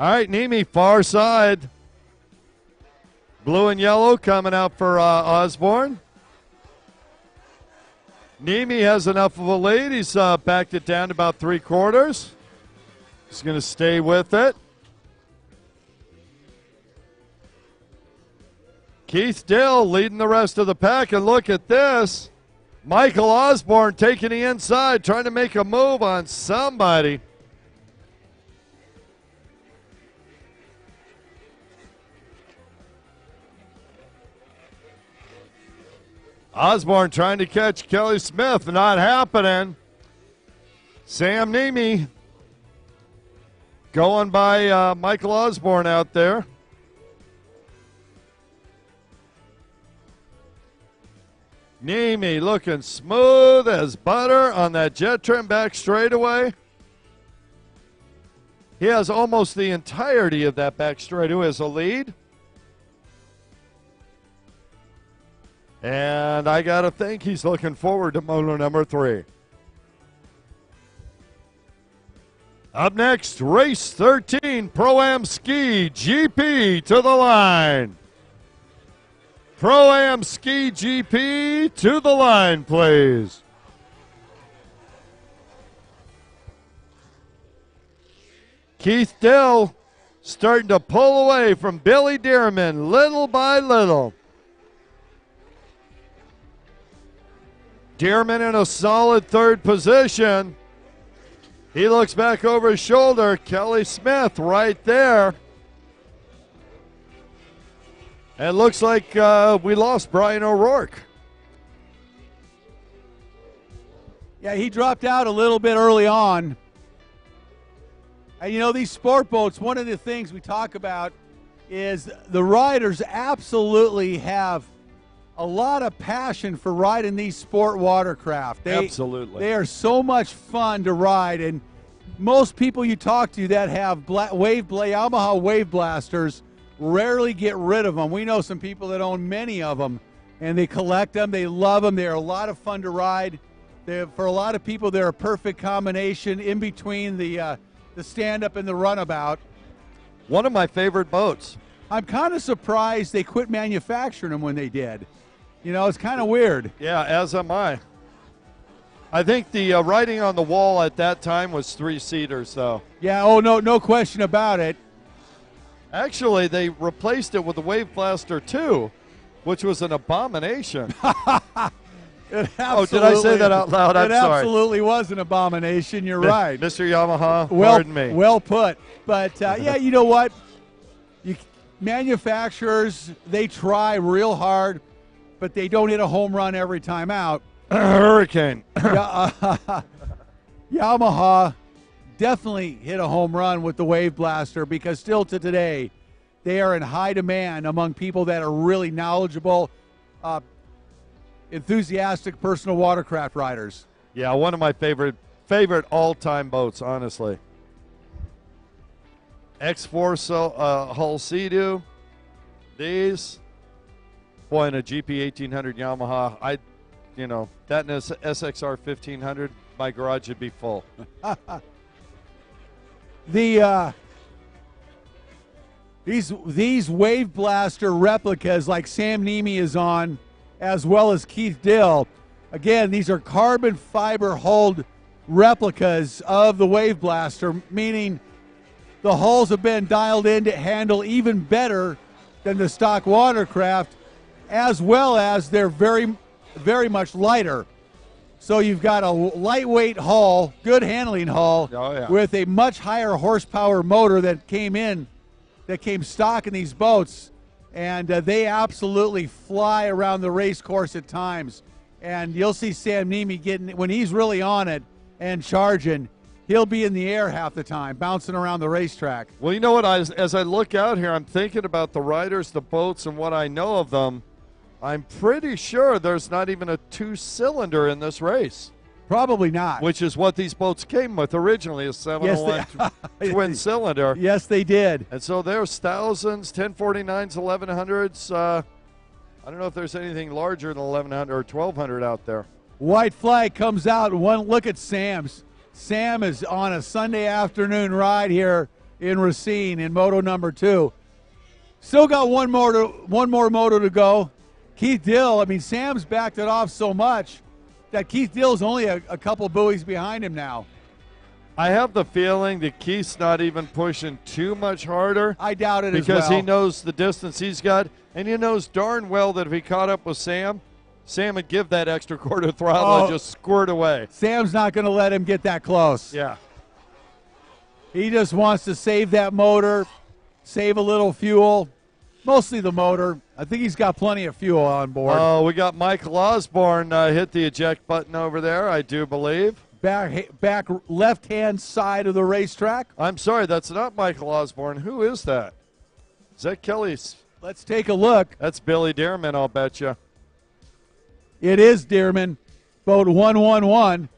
[SPEAKER 5] All right, Nemi, far side. Blue and yellow coming out for Osborne. Nemi has enough of a lead. He's backed it down to about three-quarters. He's going to stay with it. Keith Dill leading the rest of the pack, and look at this. Michael Osborne taking the inside, trying to make a move on somebody. Osborne trying to catch Kelly Smith, not happening. Sam Nemi going by Michael Osborne out there. Nemi looking smooth as butter on that jet trim back straightaway. He has almost the entirety of that back straightaway as a lead. And I got to think he's looking forward to moto number 3. Up next, race 13, Pro-Am Ski GP to the line. Pro-Am Ski GP to the line, please. Keith Dill starting to pull away from Billy Dearman little by little. Dearman in a solid third position. He looks back over his shoulder. Kelly Smith right there. And looks like we lost Brian O'Rourke.
[SPEAKER 6] Yeah, he dropped out a little bit early on. And, you know, these sport boats, one of the things we talk about is the riders absolutely have a lot of passion for riding these sport watercraft.
[SPEAKER 5] Absolutely.
[SPEAKER 6] They are so much fun to ride. And most people you talk to that have Yamaha wave blasters rarely get rid of them. We know some people that own many of them, and they collect them. They love them. They're a lot of fun to ride. For a lot of people, they're a perfect combination in between the stand-up and the runabout.
[SPEAKER 5] One of my favorite boats.
[SPEAKER 6] I'm kind of surprised they quit manufacturing them when they did. You know, it's kind of weird.
[SPEAKER 5] Yeah, as am I. I think the writing on the wall at that time was 3-seaters, though.
[SPEAKER 6] Yeah, oh, no question about it.
[SPEAKER 5] Actually, they replaced it with the Wave Blaster 2, which was an abomination.
[SPEAKER 6] Oh,
[SPEAKER 5] did I say that out loud? I'm sorry.
[SPEAKER 6] It absolutely was an abomination. You're right.
[SPEAKER 5] Mr. Yamaha, pardon me.
[SPEAKER 6] Well put. But, yeah, you know what? Manufacturers, they try real hard, but they don't hit a home run every time out.
[SPEAKER 5] Hurricane.
[SPEAKER 6] Yamaha definitely hit a home run with the Wave Blaster because still to today, they are in high demand among people that are really knowledgeable, enthusiastic personal watercraft riders.
[SPEAKER 5] Yeah, one of my favorite all-time boats, honestly. X4 hull Sea-Doo. these, boy, in a GP 1800 Yamaha, that and SXR 1500, my garage would be full.
[SPEAKER 6] These Wave Blaster replicas like Sam Nemi is on, as well as Keith Dill. Again, these are carbon fiber hulled replicas of the Wave Blaster, meaning the hulls have been dialed in to handle even better than the stock watercraft, as well as they're very, very much lighter. So you've got a lightweight hull, good handling hull, with a much higher horsepower motor that came stock in these boats, and they absolutely fly around the race course at times. And you'll see Sam Nemi when he's really on it and charging, he'll be in the air half the time, bouncing around the racetrack.
[SPEAKER 5] Well, you know what? As I look out here, I'm thinking about the riders, the boats, and what I know of them. I'm pretty sure there's not even a two-cylinder in this race.
[SPEAKER 6] Probably not.
[SPEAKER 5] Which is what these boats came with originally, a 701 twin cylinder.
[SPEAKER 6] Yes, they did.
[SPEAKER 5] And so there's thousands, 1049s, 1100s. I don't know if there's anything larger than 1100 or 1200 out there.
[SPEAKER 6] White flag comes out. One look at Sam's. Sam is on a Sunday afternoon ride here in Racine in moto number 2. Still got one more moto to go. Keith Dill, Sam's backed it off so much that Keith Dill's only a couple buoys behind him now.
[SPEAKER 5] I have the feeling that Keith's not even pushing too much harder.
[SPEAKER 6] I doubt it as well.
[SPEAKER 5] Because he knows the distance he's got, and he knows darn well that if he caught up with Sam would give that extra quarter throttle and just squirt away.
[SPEAKER 6] Sam's not going to let him get that close.
[SPEAKER 5] Yeah.
[SPEAKER 6] He just wants to save that motor, save a little fuel, mostly the motor. I think he's got plenty of fuel on board.
[SPEAKER 5] Oh, we got Michael Osborne hit the eject button over there, I do believe.
[SPEAKER 6] Back left-hand side of the racetrack.
[SPEAKER 5] I'm sorry, that's not Michael Osborne. Who is that? Is that Kelly's?
[SPEAKER 6] Let's take a look.
[SPEAKER 5] That's Billy Dearman, I'll bet you.
[SPEAKER 6] It is Dearman, boat 111.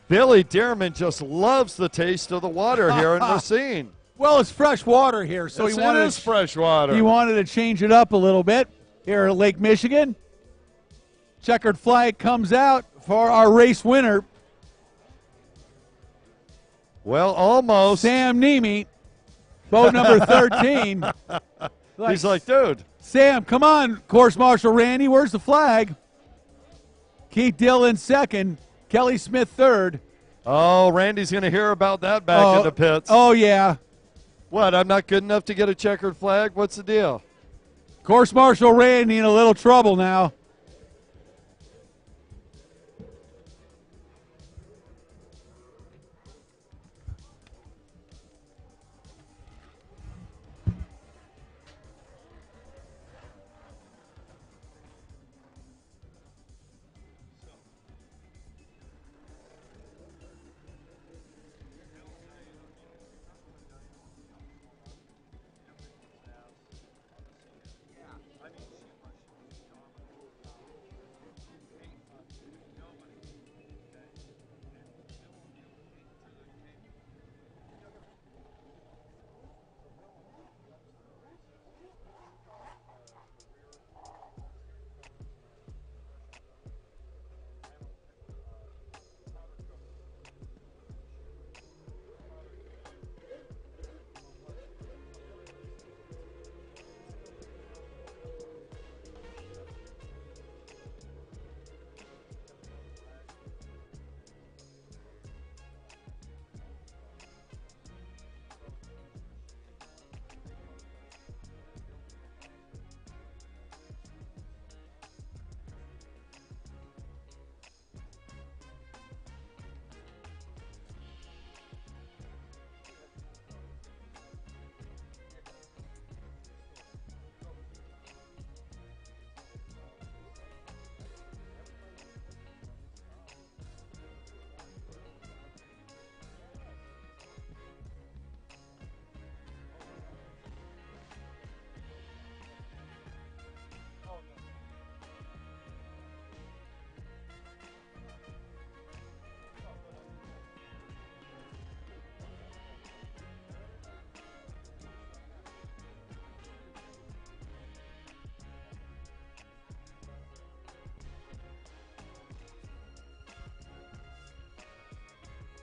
[SPEAKER 5] Billy Dearman just loves the taste of the water here in Racine.
[SPEAKER 6] Well, it's fresh water here, so
[SPEAKER 5] yes, it is fresh water.
[SPEAKER 6] He wanted to change it up a little bit here at Lake Michigan. Checkered flag comes out for our race winner.
[SPEAKER 5] Well, almost.
[SPEAKER 6] Sam Nemi, boat number 13.
[SPEAKER 5] He's like, dude.
[SPEAKER 6] Sam, come on, Course Marshal Randy, where's the flag? Keith Dill in second, Kelly Smith third.
[SPEAKER 5] Oh, Randy's going to hear about that back in the pits.
[SPEAKER 6] Oh, yeah.
[SPEAKER 5] What, I'm not good enough to get a checkered flag? What's the deal?
[SPEAKER 6] Course Marshal Randy in a little trouble now.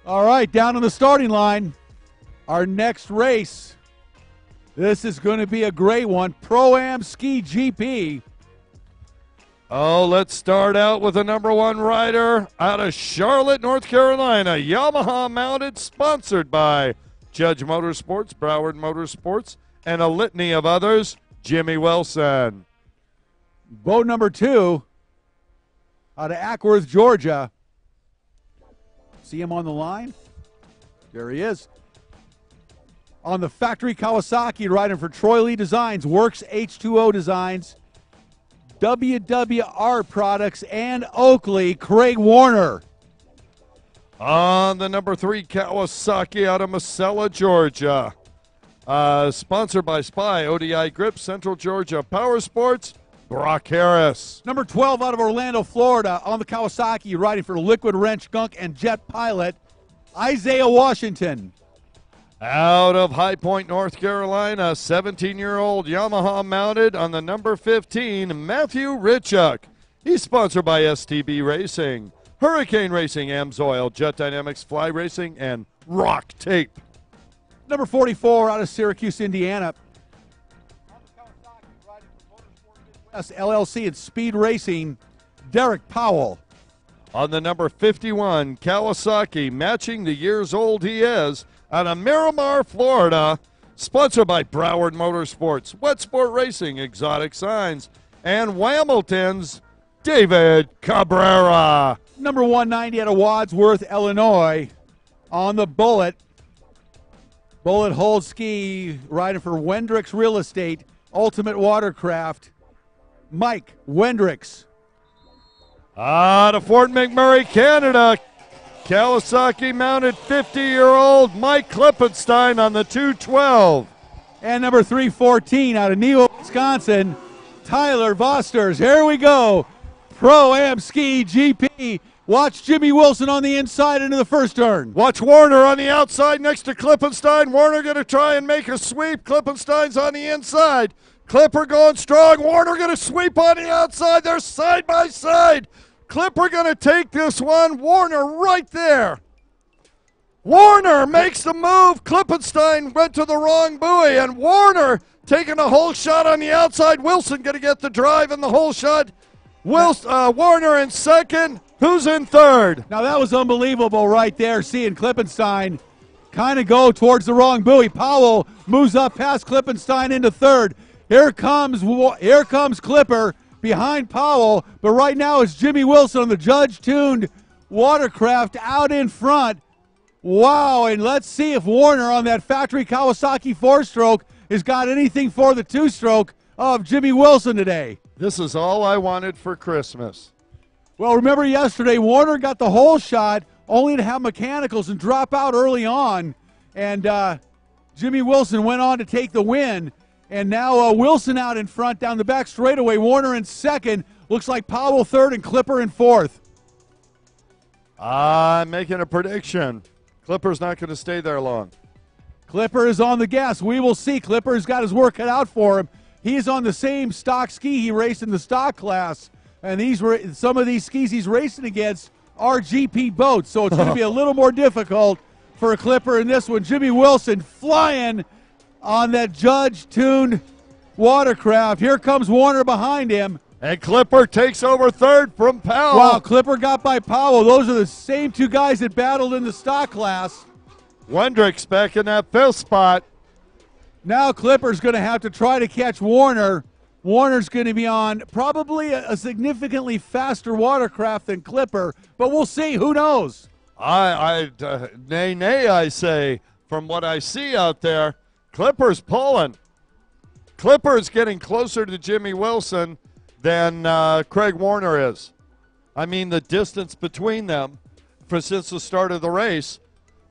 [SPEAKER 6] All right, down on the starting line, our next race. This is going to be a great one. Pro-Am Ski GP.
[SPEAKER 5] Oh, let's start out with the number one rider out of Charlotte, North Carolina. Yamaha mounted, sponsored by Judge Motorsports, Broward Motorsports, and a litany of others. Jimmy Wilson.
[SPEAKER 6] Boat number 2 out of Ackworth, Georgia. See him on the line? There he is. On the factory Kawasaki, riding for Troy Lee Designs, Works H2O Designs, WWR Products, and Oakley, Craig Warner.
[SPEAKER 5] On the number 3 Kawasaki out of Macella, Georgia. Sponsored by Spy, ODI Grip, Central Georgia Power Sports, Brock Harris.
[SPEAKER 6] Number 12 out of Orlando, Florida, on the Kawasaki, riding for Liquid Wrench, Gunk, and Jet Pilot, Isaiah Washington.
[SPEAKER 5] Out of High Point, North Carolina, 17-year-old Yamaha mounted on the number 15, Matthew Richuck. He's sponsored by STB Racing, Hurricane Racing, Amsoil, Jet Dynamics, Fly Racing, and Rock Tape.
[SPEAKER 6] Number 44 out of Syracuse, Indiana. LLC and Speed Racing, Derek Powell.
[SPEAKER 5] On the number 51, Kawasaki, matching the years old he is, out of Miramar, Florida, sponsored by Broward Motorsports, Wet Sport Racing, Exotic Signs, and Whamilton's David Cabrera.
[SPEAKER 6] Number 190 out of Wadsworth, Illinois, on the Bullet. Bullet Hold Ski, riding for Wendricks Real Estate, Ultimate Watercraft, Mike Wendricks.
[SPEAKER 5] Out of Fort McMurray, Canada, Kawasaki mounted 50-year-old Mike Klippenstein on the 212.
[SPEAKER 6] And number 314 out of Neo, Wisconsin, Tyler Vosters. Here we go. Pro-Am Ski GP. Watch Jimmy Wilson on the inside into the first turn.
[SPEAKER 5] Watch Warner on the outside next to Klippenstein. Warner going to try and make a sweep. Klippenstein's on the inside. Clipper going strong. Warner going to sweep on the outside. They're side by side. Clipper going to take this one. Warner right there. Warner makes the move. Klippenstein went to the wrong buoy, and Warner taking a hole shot on the outside. Wilson going to get the drive and the hole shot. Warner in second. Who's in third?
[SPEAKER 6] Now that was unbelievable right there, seeing Klippenstein kind of go towards the wrong buoy. Powell moves up past Klippenstein into third. Here comes Clipper behind Powell, but right now it's Jimmy Wilson on the Judge-tuned Watercraft out in front. Wow, and let's see if Warner on that factory Kawasaki 4-stroke has got anything for the 2-stroke of Jimmy Wilson today.
[SPEAKER 5] This is all I wanted for Christmas.
[SPEAKER 6] Well, remember yesterday, Warner got the hole shot only to have mechanicals and drop out early on, and Jimmy Wilson went on to take the win. And now Wilson out in front down the back straightaway. Warner in second. Looks like Powell third and Clipper in fourth.
[SPEAKER 5] I'm making a prediction. Clipper's not going to stay there long.
[SPEAKER 6] Clipper is on the gas. We will see. Clipper's got his work cut out for him. He's on the same stock ski he raced in the stock class. And some of these skis he's racing against are GP boats. So it's going to be a little more difficult for a Clipper in this one. Jimmy Wilson flying on that Judge-tuned Watercraft. Here comes Warner behind him.
[SPEAKER 5] And Clipper takes over third from Powell.
[SPEAKER 6] Wow, Clipper got by Powell. Those are the same two guys that battled in the stock class.
[SPEAKER 5] Wendricks back in that fifth spot.
[SPEAKER 6] Now Clipper's going to have to try to catch Warner. Warner's going to be on probably a significantly faster Watercraft than Clipper, but we'll see. Who knows?
[SPEAKER 5] I say, from what I see out there, Clipper's pulling. Clipper's getting closer to Jimmy Wilson than Craig Warner is. I mean, the distance between them since the start of the race.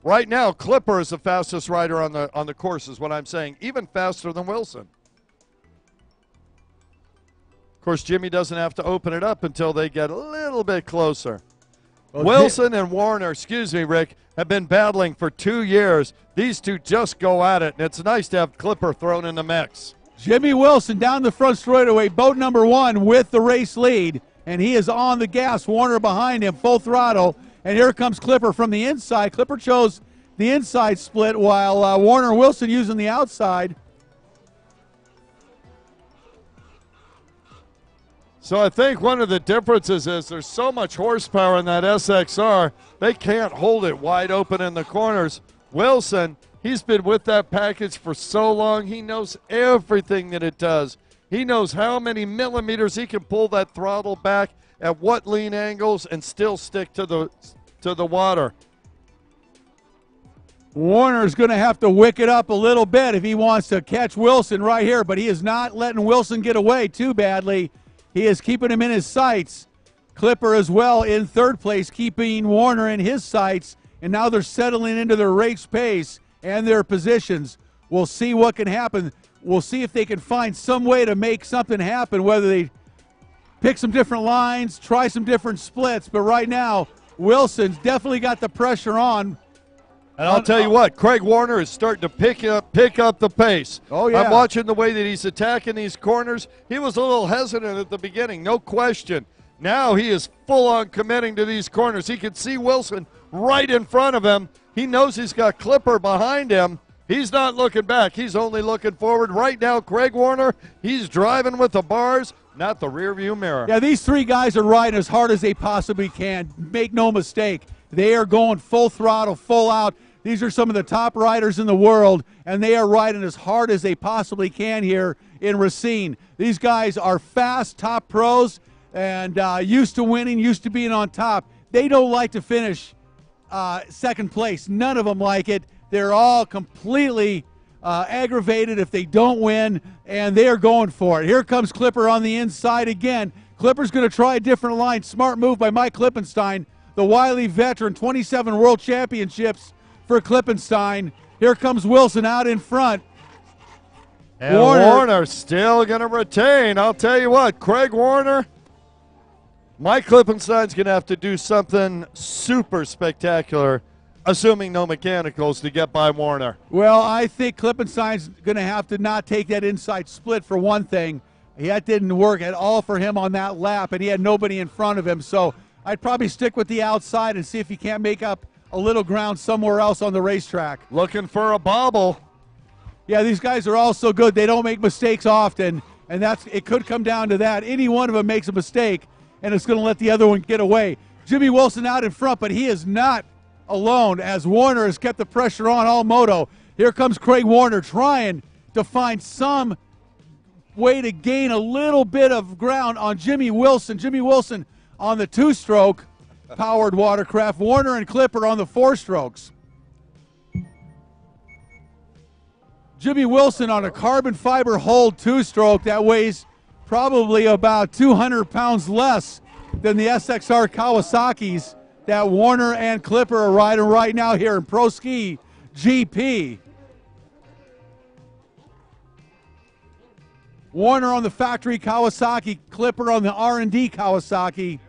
[SPEAKER 5] Right now, Clipper is the fastest rider on the course, is what I'm saying, even faster than Wilson. Of course, Jimmy doesn't have to open it up until they get a little bit closer. Well, Wilson and Warner, excuse me, Rick, have been battling for 2 years. These two just go at it, and it's nice to have Clipper thrown in the mix.
[SPEAKER 6] Jimmy Wilson down the front straightaway, boat number one with the race lead, and he is on the gas. Warner behind him, full throttle. And here comes Clipper from the inside. Clipper chose the inside split while Warner and Wilson using the outside.
[SPEAKER 5] So I think one of the differences is there's so much horsepower in that SXR, they can't hold it wide open in the corners. Wilson, he's been with that package for so long, he knows everything that it does. He knows how many millimeters he can pull that throttle back at what lean angles and still stick to the water.
[SPEAKER 6] Warner's going to have to wick it up a little bit if he wants to catch Wilson right here, but he is not letting Wilson get away too badly. He is keeping him in his sights. Clipper as well in third place, keeping Warner in his sights, and now they're settling into their race pace and their positions. We'll see what can happen. We'll see if they can find some way to make something happen, whether they pick some different lines, try some different splits, but right now, Wilson's definitely got the pressure on.
[SPEAKER 5] And I'll tell you what, Craig Warner is starting to pick up the pace.
[SPEAKER 6] Oh, yeah.
[SPEAKER 5] I'm watching the way that he's attacking these corners. He was a little hesitant at the beginning, no question. Now he is full on committing to these corners. He can see Wilson right in front of him. He knows he's got Clipper behind him. He's not looking back. He's only looking forward. Right now, Craig Warner, he's driving with the bars, not the rearview mirror.
[SPEAKER 6] Yeah, these three guys are riding as hard as they possibly can. Make no mistake. They are going full throttle, full out. These are some of the top riders in the world, and they are riding as hard as they possibly can here in Racine. These guys are fast, top pros, and used to winning, used to being on top. They don't like to finish second place. None of them like it. They're all completely aggravated if they don't win, and they are going for it. Here comes Clipper on the inside again. Clipper's going to try a different line. Smart move by Mike Klippenstein, the wily veteran, 27 world championships for Klippenstein. Here comes Wilson out in front.
[SPEAKER 5] And Warner still going to retain. I'll tell you what, Craig Warner, Mike Klippenstein's going to have to do something super spectacular, assuming no mechanicals, to get by Warner.
[SPEAKER 6] Well, I think Klippenstein's going to have to not take that inside split for one thing. That didn't work at all for him on that lap, and he had nobody in front of him. So I'd probably stick with the outside and see if he can't make up a little ground somewhere else on the racetrack.
[SPEAKER 5] Looking for a bobble.
[SPEAKER 6] Yeah, these guys are all so good. They don't make mistakes often, and it could come down to that. Any one of them makes a mistake, and it's going to let the other one get away. Jimmy Wilson out in front, but he is not alone as Warner has kept the pressure on all moto. Here comes Craig Warner trying to find some way to gain a little bit of ground on Jimmy Wilson. Jimmy Wilson on the two-stroke powered watercraft. Warner and Clipper on the four-strokes. Jimmy Wilson on a carbon fiber hulled two-stroke that weighs probably about 200 pounds less than the SXR Kawasaki's that Warner and Clipper are riding right now here in Pro Ski GP. Warner on the factory Kawasaki, Clipper on the R&D Kawasaki.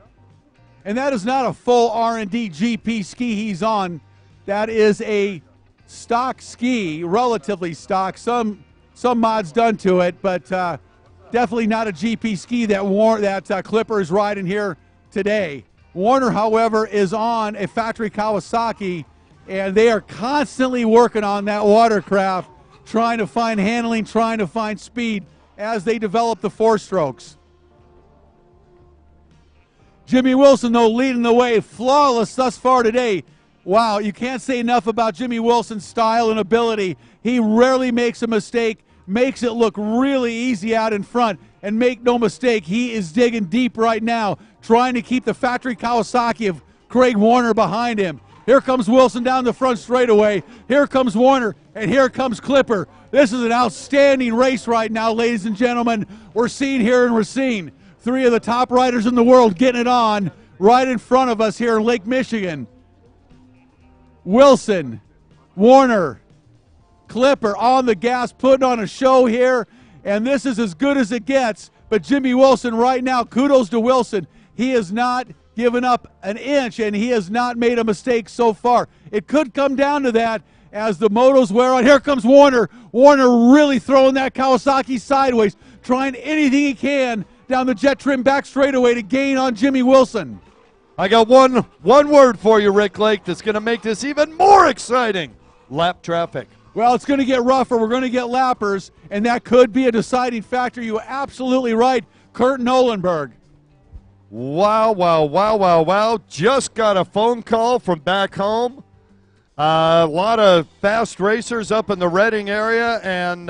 [SPEAKER 6] And that is not a full R&D GP ski he's on. That is a stock ski, relatively stock. Some mods done to it, but definitely not a GP ski that Clipper is riding here today. Warner, however, is on a factory Kawasaki, and they are constantly working on that watercraft, trying to find handling, trying to find speed as they develop the four strokes. Jimmy Wilson, though, leading the way, flawless thus far today. Wow, you can't say enough about Jimmy Wilson's style and ability. He rarely makes a mistake, makes it look really easy out in front, and make no mistake, he is digging deep right now, trying to keep the factory Kawasaki of Craig Warner behind him. Here comes Wilson down the front straightaway. Here comes Warner, and here comes Clipper. This is an outstanding race right now, ladies and gentlemen. We're seeing here in Racine, three of the top riders in the world getting it on right in front of us here in Lake Michigan. Wilson, Warner, Clipper on the gas, putting on a show here, and this is as good as it gets. But Jimmy Wilson right now, kudos to Wilson. He has not given up an inch, and he has not made a mistake so far. It could come down to that as the motos wear on. Here comes Warner. Warner really throwing that Kawasaki sideways, trying anything he can down the jet trim back straightaway to gain on Jimmy Wilson.
[SPEAKER 5] I got one word for you, Rick Lake, that's going to make this even more exciting. Lap traffic.
[SPEAKER 6] Well, it's going to get rougher. We're going to get lappers, and that could be a deciding factor. You are absolutely right, Kurt Nolenberg.
[SPEAKER 5] Wow, wow, wow, wow, wow. Just got a phone call from back home. A lot of fast racers up in the Reading area, and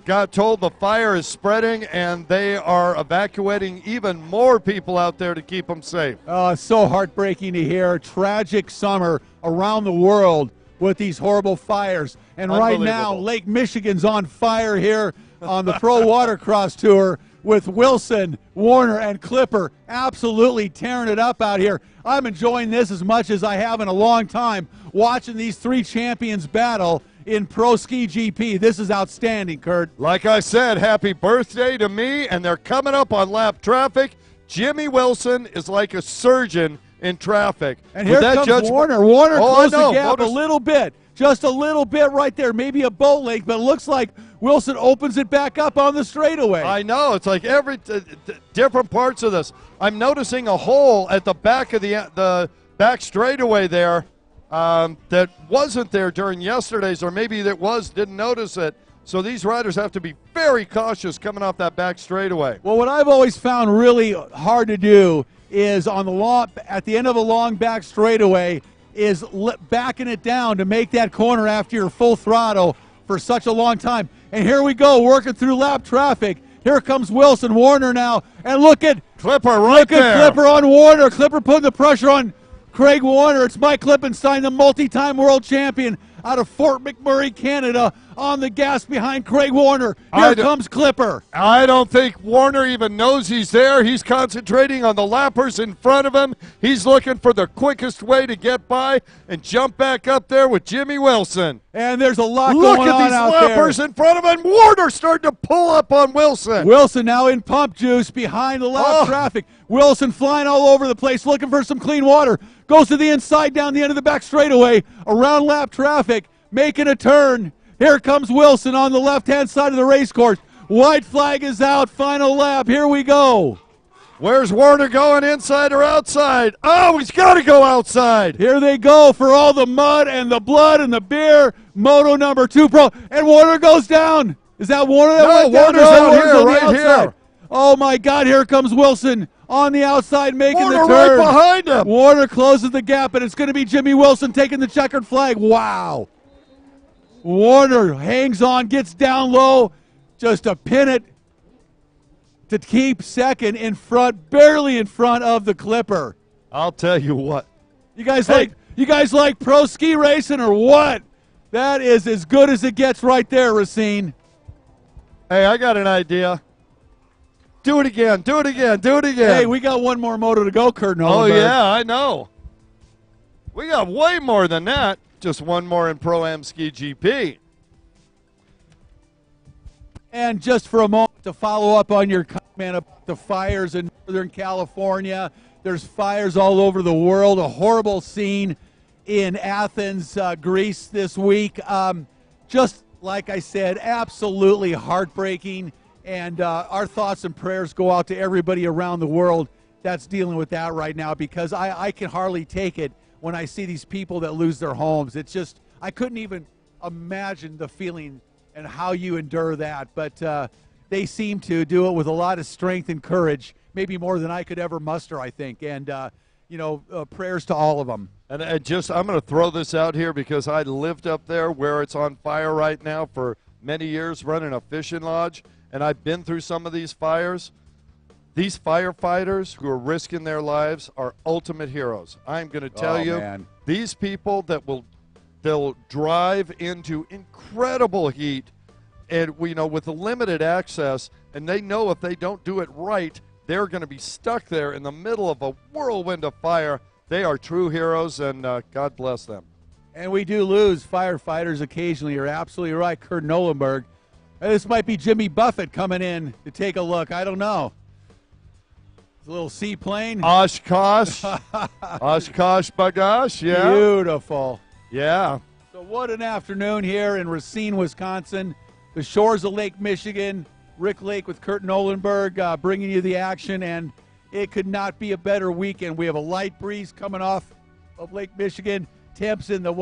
[SPEAKER 5] got told the fire is spreading, and they are evacuating even more people out there to keep them safe.
[SPEAKER 6] Oh, it's so heartbreaking to hear. Tragic summer around the world with these horrible fires. And right now, Lake Michigan's on fire here on the Pro Watercross Tour with Wilson, Warner, and Clipper absolutely tearing it up out here. I'm enjoying this as much as I have in a long time, watching these three champions battle in Pro Ski GP. This is outstanding, Kurt.
[SPEAKER 5] Like I said, happy birthday to me, and they're coming up on lap traffic. Jimmy Wilson is like a surgeon in traffic.
[SPEAKER 6] And here comes Warner. Warner closed the gap a little bit. Just a little bit right there, maybe a boat length, but it looks like Wilson opens it back up on the straightaway.
[SPEAKER 5] I know. It's like every different parts of this. I'm noticing a hole at the back of the back straightaway there that wasn't there during yesterday's, or maybe it was, didn't notice it. So these riders have to be very cautious coming off that back straightaway.
[SPEAKER 6] Well, what I've always found really hard to do is on the at the end of a long back straightaway is backing it down to make that corner after you're full throttle for such a long time. And here we go, working through lap traffic. Here comes Wilson, Warner now, and look at
[SPEAKER 5] Clipper right there.
[SPEAKER 6] Look at Clipper on Warner. Clipper putting the pressure on Craig Warner. It's Mike Klippenstein, the multi-time world champion out of Fort McMurray, Canada, on the gas behind Craig Warner. Here comes Clipper.
[SPEAKER 5] I don't think Warner even knows he's there. He's concentrating on the lappers in front of him. He's looking for the quickest way to get by and jump back up there with Jimmy Wilson.
[SPEAKER 6] And there's a lot going on out there.
[SPEAKER 5] Look at these lappers in front of him. Warner starting to pull up on Wilson.
[SPEAKER 6] Wilson now in pump juice behind the lap traffic. Wilson flying all over the place, looking for some clean water. Goes to the inside down the end of the back straightaway, around lap traffic, making a turn. Here comes Wilson on the left-hand side of the race course. White flag is out, final lap. Here we go.
[SPEAKER 5] Where's Warner going, inside or outside? Oh, he's got to go outside.
[SPEAKER 6] Here they go for all the mud and the blood and the beer. Moto number 2 Pro. And Warner goes down. Is that Warner that went down?
[SPEAKER 5] Warner's out here, right here.
[SPEAKER 6] Oh, my God, here comes Wilson on the outside making
[SPEAKER 5] Warner
[SPEAKER 6] the turn.
[SPEAKER 5] Right behind him.
[SPEAKER 6] Warner closes the gap, and it's going to be Jimmy Wilson taking the checkered flag. Wow. Warner hangs on, gets down low, just to pin it to keep second in front, barely in front of the Clipper.
[SPEAKER 5] I'll tell you what.
[SPEAKER 6] You guys like pro ski racing or what? That is as good as it gets right there, Racine.
[SPEAKER 5] Hey, I got an idea. Do it again, do it again, do it again.
[SPEAKER 6] Hey, we got one more moto to go, Kurt Nolenberg.
[SPEAKER 5] Oh, yeah, I know. We got way more than that. Just one more in Pro-Am Ski GP.
[SPEAKER 6] And just for a moment to follow up on your comment about the fires in Northern California, there's fires all over the world. A horrible scene in Athens, Greece this week. Just like I said, absolutely heartbreaking. And our thoughts and prayers go out to everybody around the world that's dealing with that right now, because I can hardly take it when I see these people that lose their homes. It's just, I couldn't even imagine the feeling and how you endure that. But they seem to do it with a lot of strength and courage, maybe more than I could ever muster, I think. And, prayers to all of them.
[SPEAKER 5] And I'm going to throw this out here because I lived up there where it's on fire right now for many years, running a fishing lodge, and I've been through some of these fires. These firefighters who are risking their lives are ultimate heroes. I'm going to tell you, man. These people they'll drive into incredible heat, and with the limited access, and they know if they don't do it right, they're going to be stuck there in the middle of a whirlwind of fire. They are true heroes, and God bless them.
[SPEAKER 6] And we do lose firefighters occasionally. You're absolutely right, Kurt Nolenberg. This might be Jimmy Buffett coming in to take a look. I don't know. A little seaplane.
[SPEAKER 5] Oshkosh. Oshkosh Bagash, yeah.
[SPEAKER 6] Beautiful.
[SPEAKER 5] Yeah.
[SPEAKER 6] So what an afternoon here in Racine, Wisconsin. The shores of Lake Michigan. Rick Lake with Kurt Nolenberg bringing you the action. And, It could not be a better weekend. We have a light breeze coming off of Lake Michigan. Temps in the,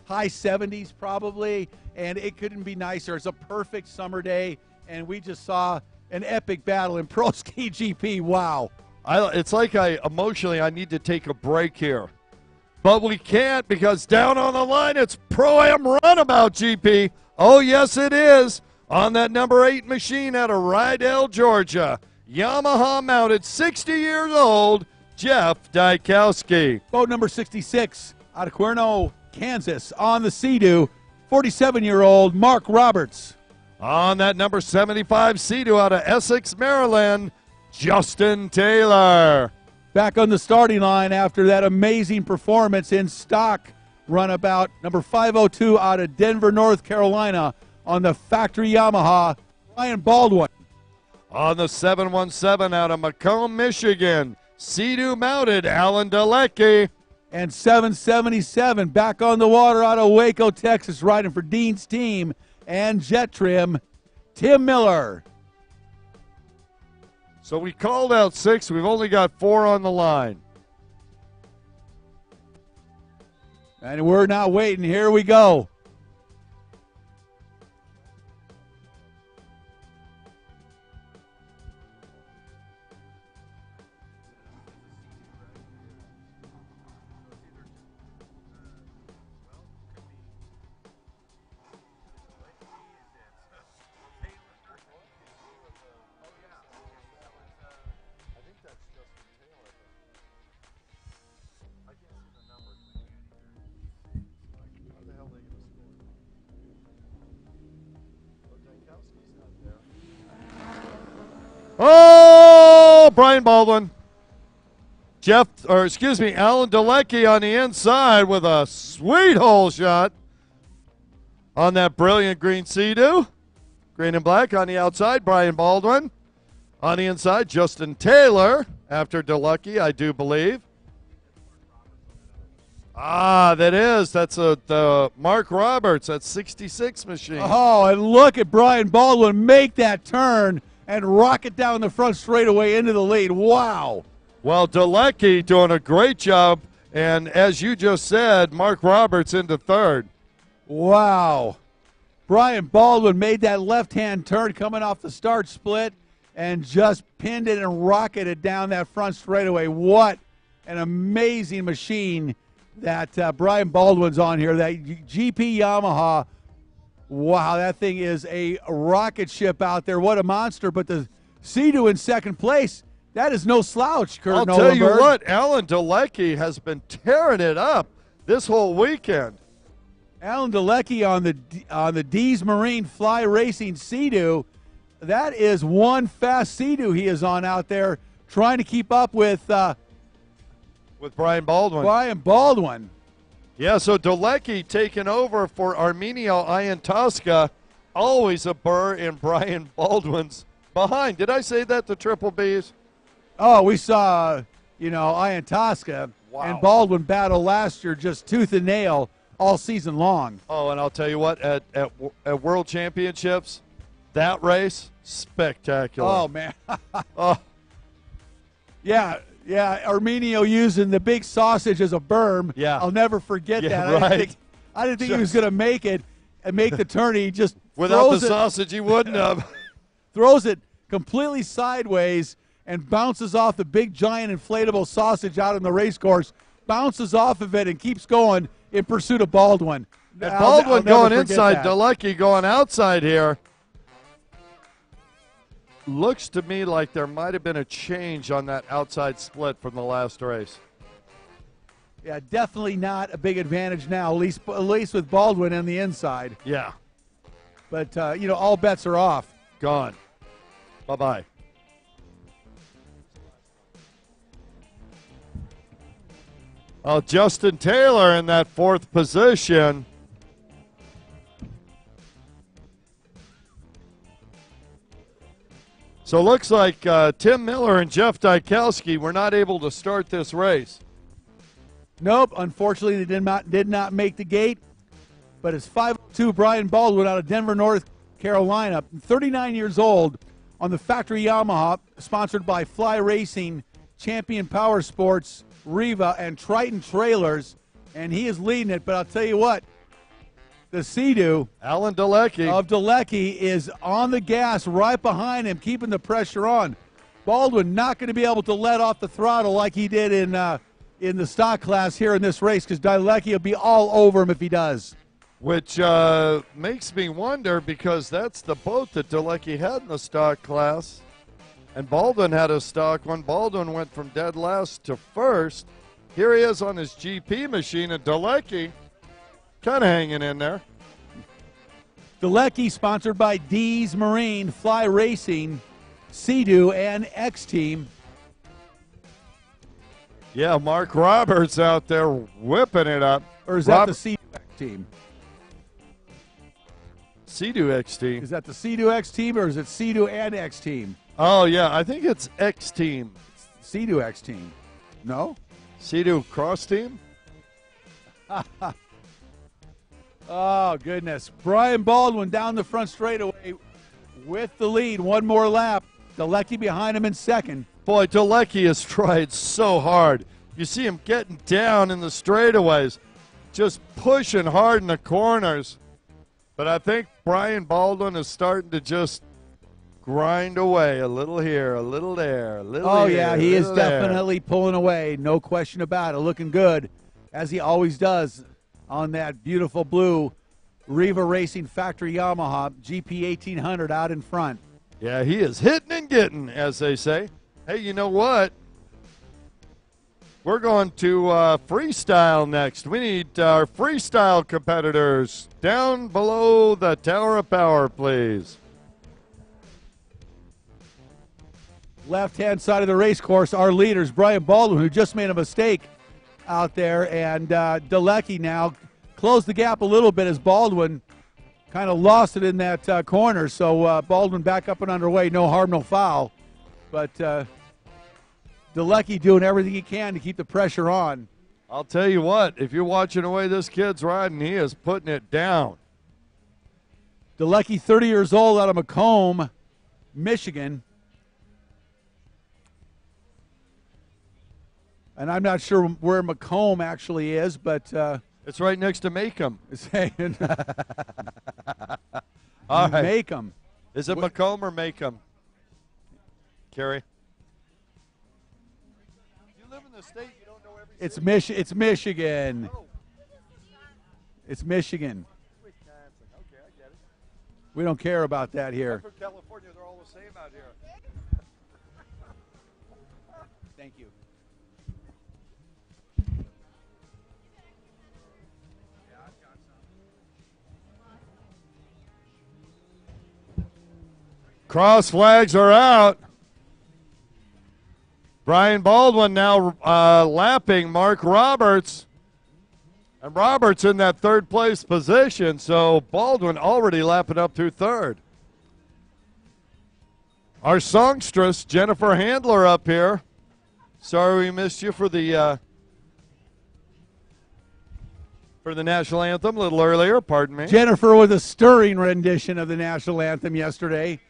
[SPEAKER 6] high 70s probably, and it couldn't be nicer. It's a perfect summer day, and we just saw an epic battle in Pro Ski GP. Wow.
[SPEAKER 5] It's like I need to take a break here. But we can't, because down on the line, it's Pro-Am Runabout GP. Oh, yes, it is. On that number 8 machine out of Rydell, Georgia. Yamaha mounted, 60 years old, Jeff Dykowski.
[SPEAKER 6] Boat number 66 out of Cuerno, Kansas. On the Sea-Doo, 47-year-old Mark Roberts.
[SPEAKER 5] On that number 75 Sea-Doo out of Essex, Maryland, Justin Taylor.
[SPEAKER 6] Back on the starting line after that amazing performance in stock runabout, number 502 out of Denver, North Carolina, on the factory Yamaha, Brian Baldwin.
[SPEAKER 5] On the 717 out of Macomb, Michigan, Sea-Doo mounted, Alan Dalecki.
[SPEAKER 6] And 777 back on the water out of Waco, Texas, riding for Dean's team and Jet Trim, Tim Miller.
[SPEAKER 5] So we called out 6. We've only got 4 on the line.
[SPEAKER 6] And we're not waiting. Here we go.
[SPEAKER 5] Oh, Brian Baldwin. Alan Dalecki on the inside with a sweet hole shot on that brilliant green Sea-Doo. Green and black on the outside, Brian Baldwin. On the inside, Justin Taylor after Dalecki, I do believe. That's the Mark Roberts, that 66 machine.
[SPEAKER 6] Oh, and look at Brian Baldwin make that turn and rocket down the front straightaway into the lead. Wow.
[SPEAKER 5] Well, Dalecki doing a great job, and as you just said, Mark Roberts into third.
[SPEAKER 6] Wow. Brian Baldwin made that left-hand turn coming off the start split and just pinned it and rocketed down that front straightaway. What an amazing machine that Brian Baldwin's on here. That GP Yamaha. Wow, that thing is a rocket ship out there. What a monster. But the Sea-Doo in second place, that is no slouch, Kurt
[SPEAKER 5] I'll tell you what, Alan Dalecki has been tearing it up this whole weekend.
[SPEAKER 6] Alan Dalecki on the D's Marine Fly Racing Sea-Doo. That is one fast Sea-Doo he is on out there trying to keep up with
[SPEAKER 5] Brian Baldwin.
[SPEAKER 6] Brian Baldwin.
[SPEAKER 5] Yeah, so Dalecki taking over for Arminio Iantoska. Always a burr in Brian Baldwin's behind. Did I say that, the Triple Bs?
[SPEAKER 6] Oh, we saw, Iantoska and Baldwin battle last year just tooth and nail all season long.
[SPEAKER 5] Oh, and I'll tell you what, at World Championships, that race, spectacular.
[SPEAKER 6] Oh, man.
[SPEAKER 5] Oh.
[SPEAKER 6] Yeah, Arminio using the big sausage as a berm.
[SPEAKER 5] Yeah.
[SPEAKER 6] I'll never forget that.
[SPEAKER 5] Right.
[SPEAKER 6] I didn't think he was going to make it and make the turn. He just
[SPEAKER 5] without the sausage, he wouldn't have.
[SPEAKER 6] Throws it completely sideways and bounces off the big, giant, inflatable sausage out in the race course, bounces off of it and keeps going in pursuit of Baldwin.
[SPEAKER 5] And Baldwin going inside, Dalecki going outside here. Looks to me like there might have been a change on that outside split from the last race.
[SPEAKER 6] Yeah, definitely not a big advantage now, at least with Baldwin on the inside.
[SPEAKER 5] Yeah.
[SPEAKER 6] But, all bets are off.
[SPEAKER 5] Gone. Bye-bye. Oh, Justin Taylor in that fourth position. So it looks like Tim Miller and Jeff Dykowski were not able to start this race.
[SPEAKER 6] Nope, unfortunately they did not make the gate. But it's 5-2 Brian Baldwin out of Denver, North Carolina, 39 years old, on the factory Yamaha, sponsored by Fly Racing Champion Power Sports, Riva, and Triton Trailers, and he is leading it. But I'll tell you what, the Sea-Doo
[SPEAKER 5] Alan Dalecki
[SPEAKER 6] of Dalecki is on the gas right behind him, keeping the pressure on. Baldwin not going to be able to let off the throttle like he did in the stock class here in this race, because Dalecki will be all over him if he does.
[SPEAKER 5] Which makes me wonder, because that's the boat that Dalecki had in the stock class. And Baldwin had a stock one. Baldwin went from dead last to first. Here he is on his GP machine, and Dalecki kind of hanging in there.
[SPEAKER 6] Dalecki sponsored by D's Marine, Fly Racing, Sea-Doo, and X-Team.
[SPEAKER 5] Yeah, Mark Roberts out there whipping it up.
[SPEAKER 6] Or is that the Sea-Doo X-Team?
[SPEAKER 5] Sea-Doo X-Team.
[SPEAKER 6] Is that the Sea-Doo X-Team, or is it Sea-Doo and X-Team?
[SPEAKER 5] Oh, yeah, I think it's X-Team.
[SPEAKER 6] Sea-Doo X-Team. No?
[SPEAKER 5] Sea-Doo Cross Team?
[SPEAKER 6] Oh, goodness. Brian Baldwin down the front straightaway with the lead. One more lap. Dalecki behind him in second.
[SPEAKER 5] Boy, Dalecki has tried so hard. You see him getting down in the straightaways, just pushing hard in the corners. But I think Brian Baldwin is starting to just grind away a little here, a little there, a little
[SPEAKER 6] Oh,
[SPEAKER 5] here,
[SPEAKER 6] yeah, he is
[SPEAKER 5] little there.
[SPEAKER 6] definitely pulling away. No question about it. Looking good, as he always does on that beautiful blue Riva Racing Factory Yamaha GP 1800 out in front.
[SPEAKER 5] Yeah, he is hitting and getting, as they say. Hey, you know what? We're going to freestyle next. We need our freestyle competitors down below the Tower of Power, please.
[SPEAKER 6] Left-hand side of the race course, our leaders, Brian Baldwin, who just made a mistake out there, and Dalecki now closed the gap a little bit as Baldwin kind of lost it in that corner. So Baldwin back up and underway, no harm, no foul. But Dalecki doing everything he can to keep the pressure on.
[SPEAKER 5] I'll tell you what, if you're watching the way this kid's riding, he is putting it down.
[SPEAKER 6] Dalecki, 30 years old, out of Macomb, Michigan. And I'm not sure where Macomb actually is, but
[SPEAKER 5] it's right next to Macomb.
[SPEAKER 6] All right. Macomb.
[SPEAKER 5] Is it Macomb or Macomb? Kerry? You live in the state, you don't know every
[SPEAKER 6] It's
[SPEAKER 5] state?
[SPEAKER 6] It's Michigan.
[SPEAKER 5] Oh.
[SPEAKER 6] It's Michigan.
[SPEAKER 5] Wisconsin. Okay, I get it.
[SPEAKER 6] We don't care about that here.
[SPEAKER 5] I'm from California, they're all the same out here.
[SPEAKER 6] Thank you.
[SPEAKER 5] Cross flags are out. Brian Baldwin now lapping Mark Roberts. And Roberts in that third place position, so Baldwin already lapping up through third. Our songstress, Jennifer Handler, up here. Sorry we missed you for the national anthem a little earlier, pardon me.
[SPEAKER 6] Jennifer with a stirring rendition of the national anthem yesterday.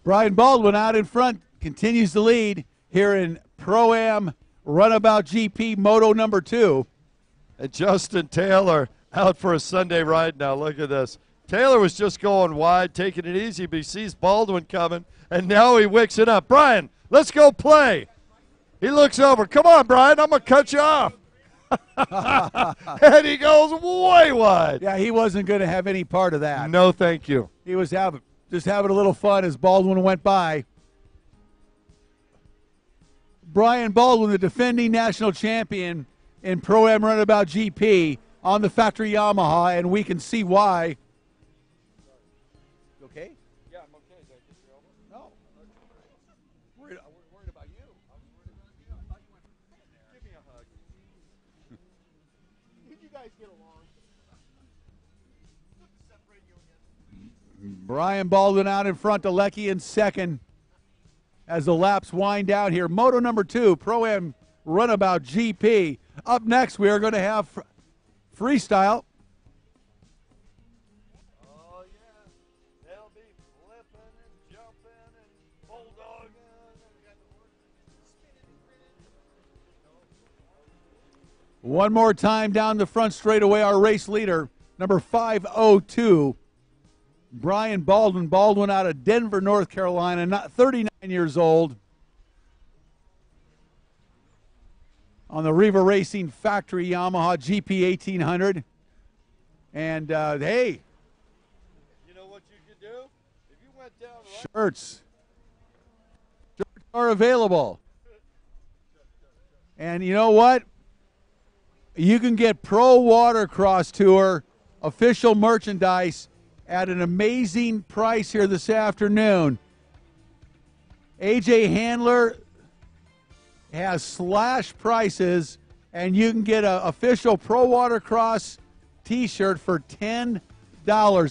[SPEAKER 6] Brian Baldwin out in front, continues to lead here in Pro-Am Runabout GP Moto number 2.
[SPEAKER 5] And Justin Taylor out for a Sunday ride now. Look at this. Taylor was just going wide, taking it easy, but he sees Baldwin coming, and now he wicks it up. Brian, let's go play. He looks over. Come on, Brian, I'm going to cut you off. And he goes way wide.
[SPEAKER 6] Yeah, he wasn't going to have any part of that.
[SPEAKER 5] No, thank you.
[SPEAKER 6] He was just having a little fun as Baldwin went by. Brian Baldwin, the defending national champion in Pro-Am Runabout GP on the factory Yamaha, and we can see why. You okay?
[SPEAKER 5] Yeah, I'm okay. Did I get you over?
[SPEAKER 6] No. Worried about you.
[SPEAKER 5] Give me a hug.
[SPEAKER 6] Did you guys get along? Brian Baldwin out in front, Dalecki in second as the laps wind down here. Moto number 2, Pro-Am Runabout GP. Up next, we are going to have freestyle. One more time down the front straightaway, our race leader, number 502, Brian Baldwin. Baldwin out of Denver, North Carolina, not 39 years old. On the Riva Racing Factory Yamaha GP 1800. And hey,
[SPEAKER 5] You know what you could do? If you went down right
[SPEAKER 6] shirts are available. And you know what? You can get Pro Watercross Tour official merchandise at an amazing price here this afternoon. AJ Handler has slash prices, and you can get an official Pro Watercross t-shirt for $10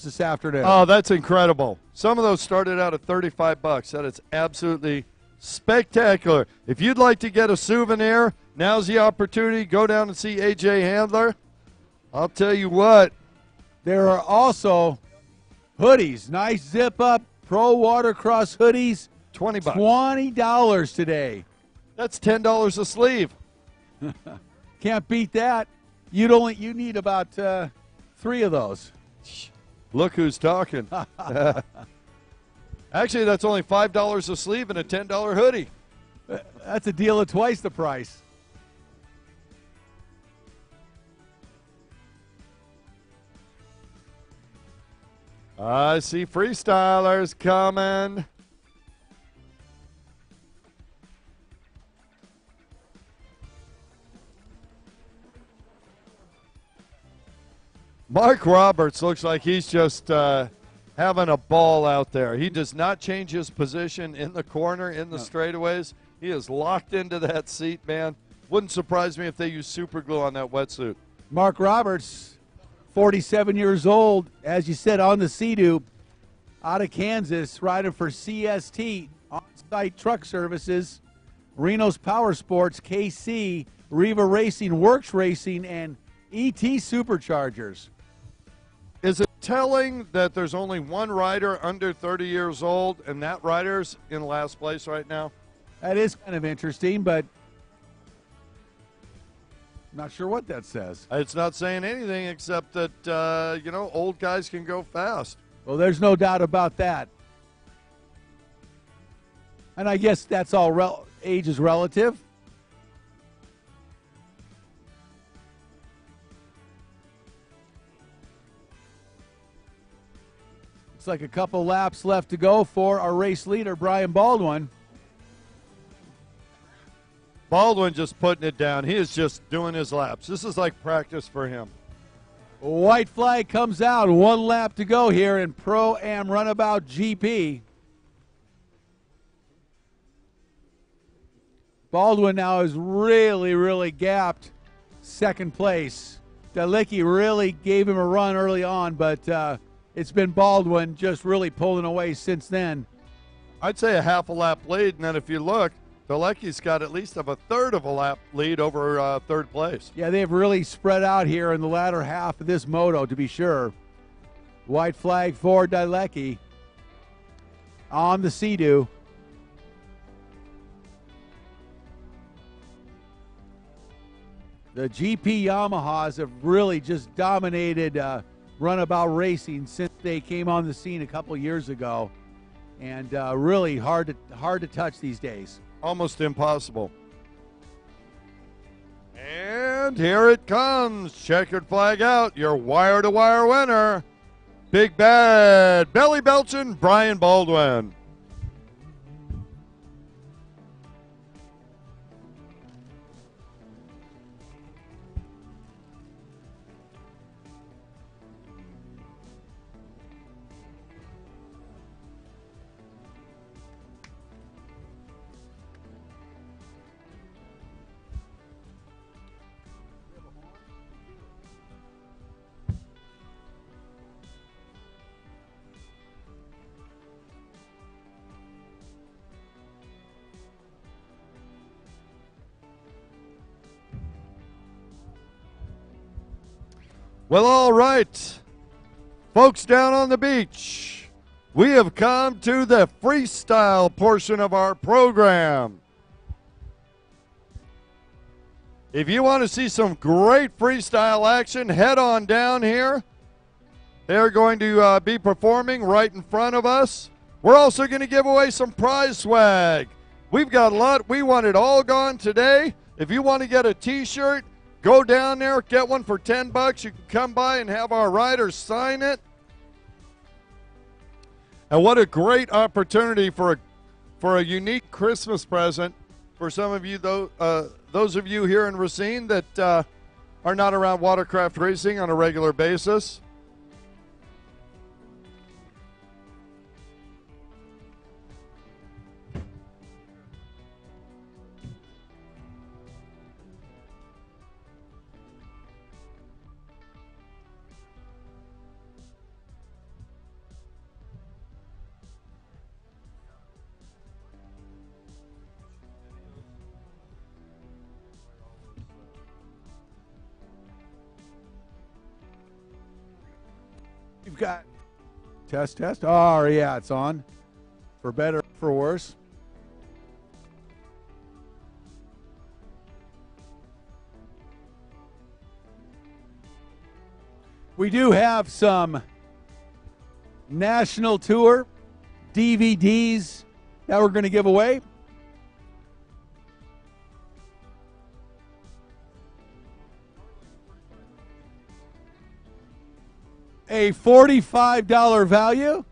[SPEAKER 6] this afternoon.
[SPEAKER 5] Oh, that's incredible. Some of those started out at 35 bucks. That is absolutely spectacular. If you'd like to get a souvenir, now's the opportunity. Go down and see AJ Handler. I'll tell you what.
[SPEAKER 6] There are also hoodies, nice zip-up Pro Watercross hoodies.
[SPEAKER 5] 20 bucks.
[SPEAKER 6] $20 today.
[SPEAKER 5] That's $10 a sleeve.
[SPEAKER 6] Can't beat that. You need about 3 of those.
[SPEAKER 5] Look who's talking. Actually, that's only $5 a sleeve and a $10 hoodie.
[SPEAKER 6] That's a deal at twice the price.
[SPEAKER 5] I see freestylers coming. Mark Roberts looks like he's just having a ball out there. He does not change his position in the corner, in the straightaways. He is locked into that seat, man. Wouldn't surprise me if they use super glue on that wetsuit.
[SPEAKER 6] Mark Roberts, 47 years old, as you said, on the Sea-Doo, out of Kansas, riding for CST, on-site truck services, Reno's Power Sports, KC, Riva Racing, Works Racing, and ET Superchargers.
[SPEAKER 5] Is it telling that there's only one rider under 30 years old, and that rider's in last place right now?
[SPEAKER 6] That is kind of interesting, but I'm not sure what that says.
[SPEAKER 5] It's not saying anything except that, old guys can go fast.
[SPEAKER 6] Well, there's no doubt about that. And I guess that's all age is relative. Looks like a couple laps left to go for our race leader, Brian Baldwin.
[SPEAKER 5] Baldwin just putting it down. He is just doing his laps. This is like practice for him.
[SPEAKER 6] White flag comes out. 1 lap to go here in Pro-Am Runabout GP. Baldwin now is really, really gapped second place. Dalicki really gave him a run early on, but it's been Baldwin just really pulling away since then.
[SPEAKER 5] I'd say a half a lap lead, and then if you look, Dalicki's got at least of a third of a lap lead over third place.
[SPEAKER 6] Yeah, they've really spread out here in the latter half of this moto, to be sure. White flag for Dalicki on the Sea-Doo. The GP Yamahas have really just dominated runabout racing since they came on the scene a couple years ago, and really hard to touch these days.
[SPEAKER 5] Almost impossible. And here it comes. Checkered flag out. Your wire-to-wire winner. Big Bad Belly Belchin, Brian Baldwin. Well, all right, folks down on the beach, we have come to the freestyle portion of our program. If you want to see some great freestyle action, head on down here. They're going to be performing right in front of us. We're also going to give away some prize swag. We've got a lot. We want it all gone today. If you want to get a T-shirt, go down there, get one for $10. You can come by and have our riders sign it. And what a great opportunity for a unique Christmas present for some of you, those of you here in Racine that are not around watercraft racing on a regular basis.
[SPEAKER 6] We've got test. Oh, yeah, it's on. For better, for worse. We do have some national tour DVDs that we're going to give away. A $45 value.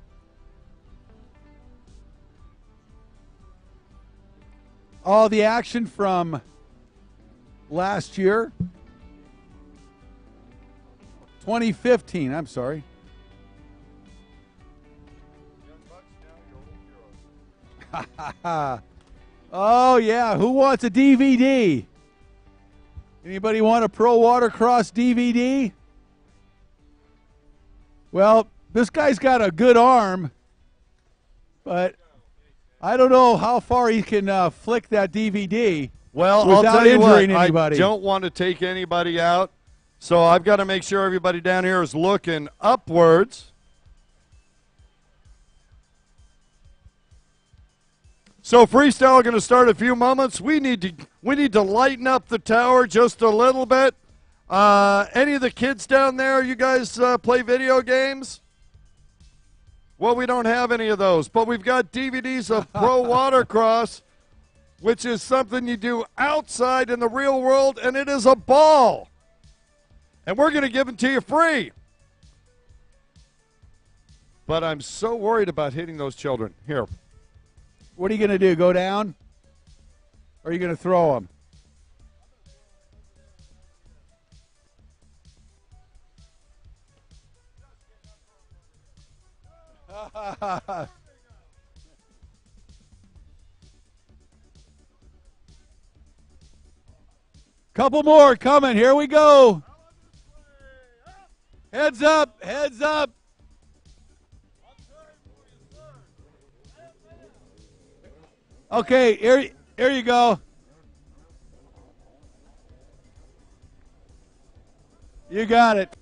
[SPEAKER 6] All the action from last year. 2015, I'm sorry. Oh, yeah. Who wants a DVD? Anybody want a Pro Watercross DVD? Well, this guy's got a good arm, but I don't know how far he can flick that DVD
[SPEAKER 5] Well,
[SPEAKER 6] without
[SPEAKER 5] I'll tell you what,
[SPEAKER 6] anybody.
[SPEAKER 5] I don't want to take anybody out, so I've got to make sure everybody down here is looking upwards. So freestyle going to start in a few moments. We need to lighten up the tower just a little bit. Any of the kids down there, you guys play video games? Well, we don't have any of those, but we've got DVDs of Pro Watercross, which is something you do outside in the real world, and it is a ball. And we're going to give them to you free. But I'm so worried about hitting those children. Here.
[SPEAKER 6] What are you going to do, go down? Or are you going to throw them? Couple more coming. Here we go. Heads up. Heads up. Okay, here you go. You got it.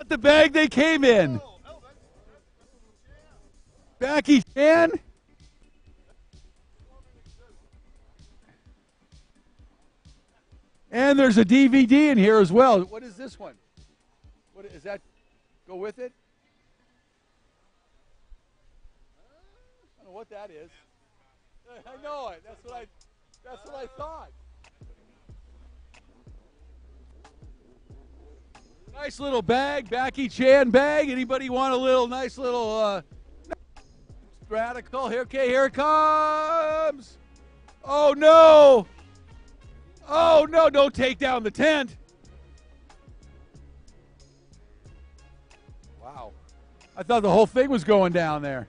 [SPEAKER 6] The bag they came in. Becky Chan. And there's a DVD in here as well. What is this one? What is that? Go with it? I don't know what that is. I know it. That's what I thought. Nice little bag, Becky Chan bag. Anybody want a little nice little radical? Okay, here it comes. Oh no! Oh no! Don't take down the tent. Wow! I thought the whole thing was going down there.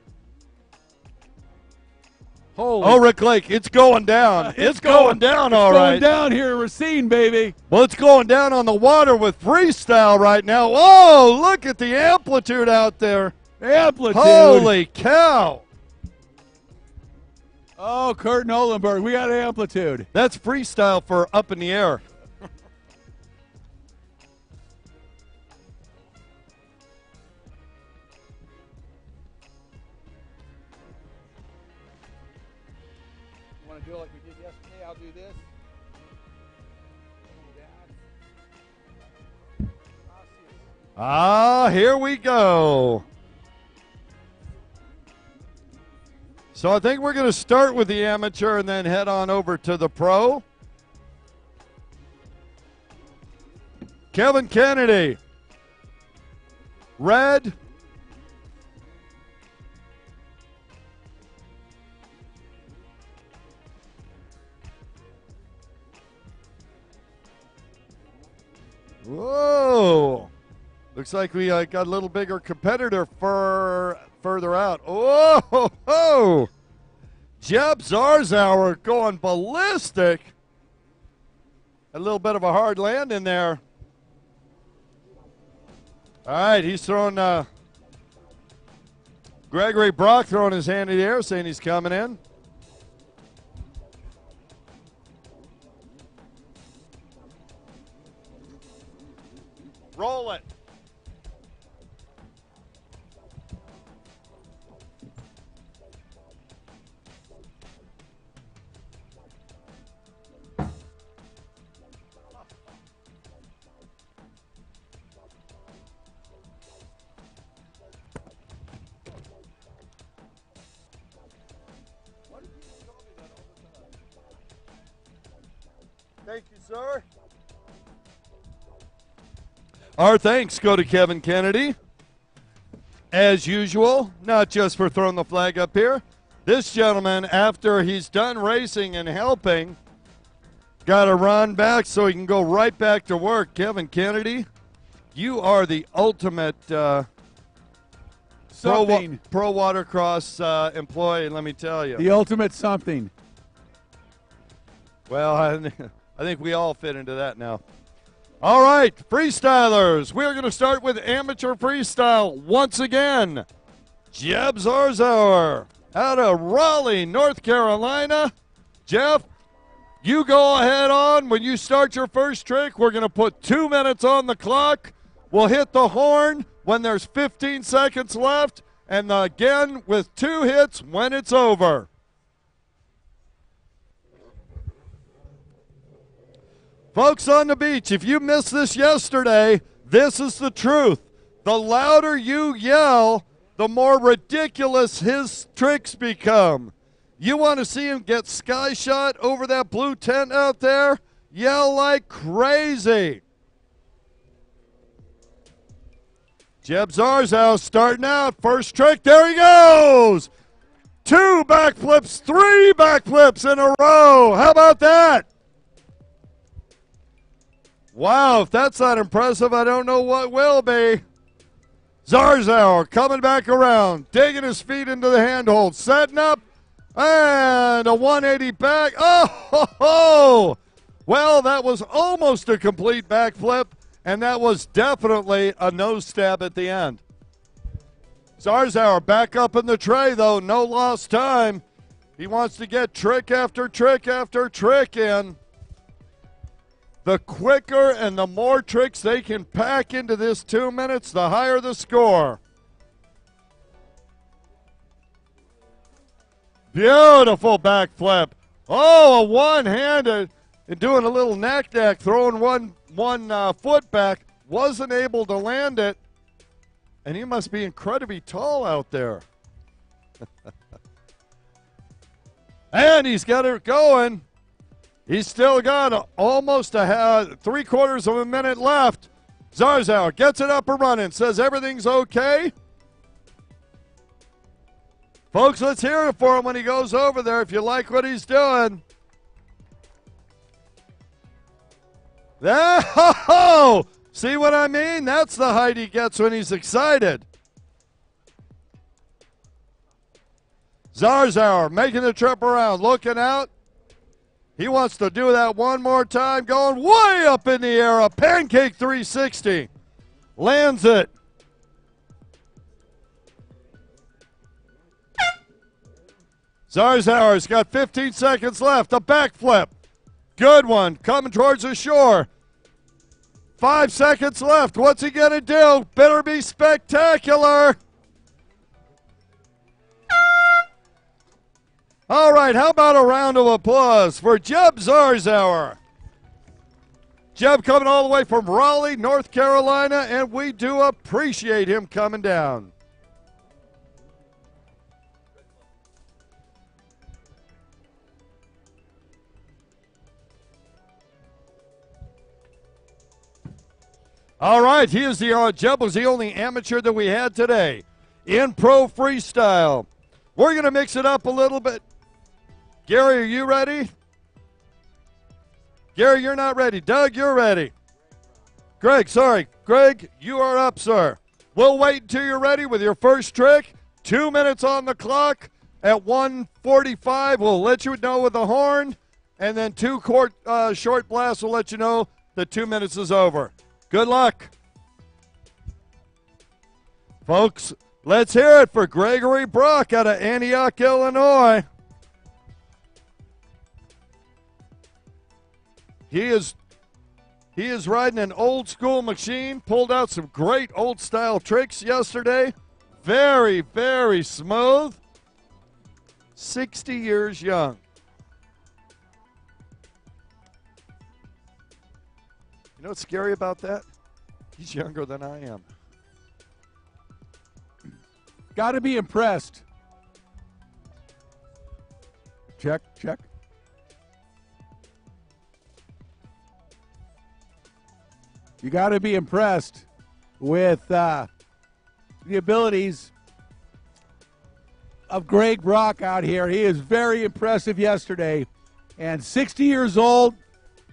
[SPEAKER 6] Holy!
[SPEAKER 5] Oh, Rick Lake, it's going down. It's going down, all right.
[SPEAKER 6] It's going down here in Racine, baby.
[SPEAKER 5] Well, it's going down on the water with freestyle right now. Whoa, look at the amplitude out there.
[SPEAKER 6] Amplitude.
[SPEAKER 5] Holy cow.
[SPEAKER 6] Oh, Kurt Nolenberg, we got amplitude.
[SPEAKER 5] That's freestyle for up in the air.
[SPEAKER 6] Want to do it like we did yesterday? I'll do this.
[SPEAKER 5] Ah, here we go. So I think we're going to start with the amateur and then head on over to the pro. Kevin Kennedy. Red. Whoa. Looks like we got a little bigger competitor further out. Oh, Jeb Zarzauer going ballistic. A little bit of a hard land in there. All right, he's throwing Gregory Brock throwing his hand in the air, saying he's coming in. Roll it. Thank you, sir. Our thanks go to Kevin Kennedy. As usual, not just for throwing the flag up here. This gentleman, after he's done racing and helping, got to run back so he can go right back to work. Kevin Kennedy, you are the ultimate pro Watercross employee, let me tell you.
[SPEAKER 6] The ultimate something.
[SPEAKER 5] Well, I think we all fit into that now. All right, freestylers. We're going to start with amateur freestyle once again. Jeb Zarzauer out of Raleigh, North Carolina. Jeff, you go ahead on. When you start your first trick, we're going to put 2 minutes on the clock. We'll hit the horn when there's 15 seconds left, and again with 2 hits when it's over. Folks on the beach, if you missed this yesterday, this is the truth. The louder you yell, the more ridiculous his tricks become. You want to see him get sky shot over that blue tent out there? Yell like crazy. Jeb Zarzauer starting out. First trick, there he goes. 2 backflips, 3 backflips in a row. How about that? Wow, if that's not impressive, I don't know what will be. Zarzauer coming back around, digging his feet into the handhold, setting up, and a 180 back. Oh, well, that was almost a complete backflip, and that was definitely a nose stab at the end. Zarzauer back up in the tray, though, no lost time. He wants to get trick after trick after trick in. The quicker and the more tricks they can pack into this 2 minutes, the higher the score. Beautiful backflip. Oh, a one-handed and doing a little knack-knack, throwing one foot back. Wasn't able to land it. And he must be incredibly tall out there. And he's got it going. He's still got almost 3/4 of a minute left. Zarzauer gets it up and running, says everything's okay. Folks, let's hear it for him when he goes over there if you like what he's doing. Oh, see what I mean? That's the height he gets when he's excited. Zarzauer making the trip around, looking out. He wants to do that one more time, going way up in the air, a pancake 360. Lands it. Zarzauer's got 15 seconds left, a backflip. Good one, coming towards the shore. 5 seconds left, what's he gonna do? Better be spectacular. All right, how about a round of applause for Jeb Zarzauer? Jeb coming all the way from Raleigh, North Carolina, and we do appreciate him coming down. All right, Jeb was the only amateur that we had today in pro freestyle. We're going to mix it up a little bit. Gary, are you ready? Gary, you're not ready. Doug, you're ready. Greg, you are up, sir. We'll wait until you're ready with your first trick. 2 minutes on the clock. At 1:45, we'll let you know with the horn. And then two short blasts will let you know that 2 minutes is over. Good luck. Folks, let's hear it for Gregory Brock out of Antioch, Illinois. He is riding an old school machine, pulled out some great old style tricks yesterday. Very, very smooth. 60 years young. You know what's scary about that? He's younger than I am.
[SPEAKER 6] Got to be impressed. Check. You got to be impressed with the abilities of Greg Brock out here. He is very impressive yesterday. And 60 years old,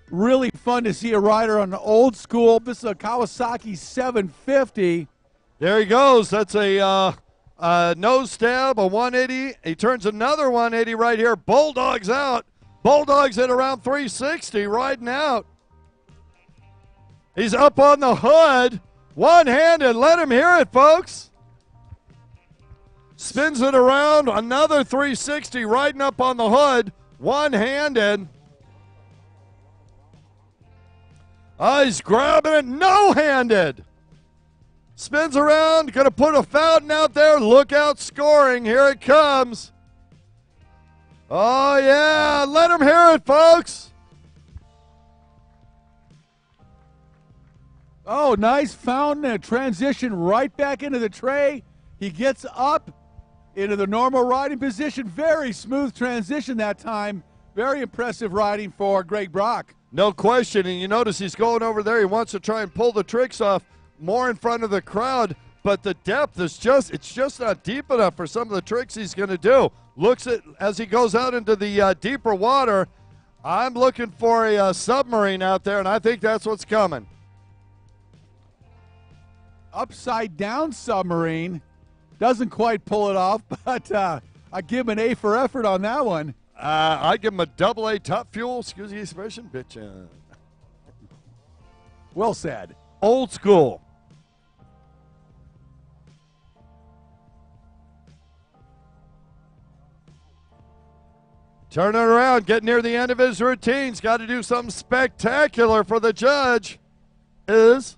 [SPEAKER 6] really fun to see a rider on an old school. This is a Kawasaki 750.
[SPEAKER 5] There he goes. That's a nose stab, a 180. He turns another 180 right here. Bulldog's out. Bulldog's at around 360, riding out. He's up on the hood, one-handed. Let him hear it, folks. Spins it around, another 360, riding up on the hood, one-handed. He's grabbing it, no-handed. Spins around, going to put a fountain out there. Look out, scoring. Here it comes. Oh, yeah, let him hear it, folks.
[SPEAKER 6] Oh, nice fountain and a transition right back into the tray. He gets up into the normal riding position. Very smooth transition that time. Very impressive riding for Greg Brock.
[SPEAKER 5] No question, and you notice he's going over there. He wants to try and pull the tricks off more in front of the crowd, but the depth is it's just not deep enough for some of the tricks he's going to do. Looks at as he goes out into the deeper water. I'm looking for a submarine out there, and I think that's what's coming.
[SPEAKER 6] Upside down submarine. Doesn't quite pull it off, but I give him an A for effort on that one.
[SPEAKER 5] I give him a AA top fuel. Excuse the expression, bitch.
[SPEAKER 6] Well said.
[SPEAKER 5] Old school. Turning around, getting near the end of his routine. He's got to do something spectacular for the judge. Is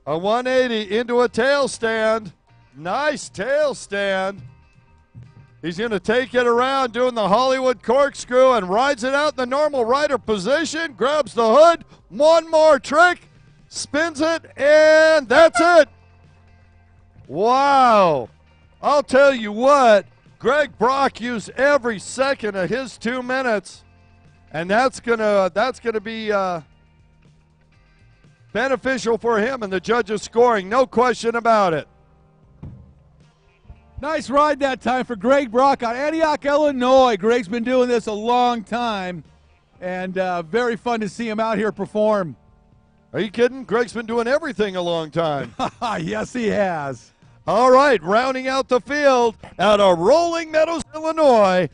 [SPEAKER 5] a 180 into a tail stand. Nice tail stand. He's going to take it around doing the Hollywood corkscrew and rides it out in the normal rider position. Grabs the hood. One more trick. Spins it, and that's it. Wow. I'll tell you what. Greg Brock used every second of his 2 minutes, and that's gonna be beneficial for him and the judges scoring, no question about it.
[SPEAKER 6] Nice ride that time for Greg Brock out of Antioch, Illinois. Greg's been doing this a long time, and very fun to see him out here perform.
[SPEAKER 5] Are you kidding? Greg's been doing everything a long time.
[SPEAKER 6] Yes, he has.
[SPEAKER 5] All right, rounding out the field out of Rolling Meadows, Illinois,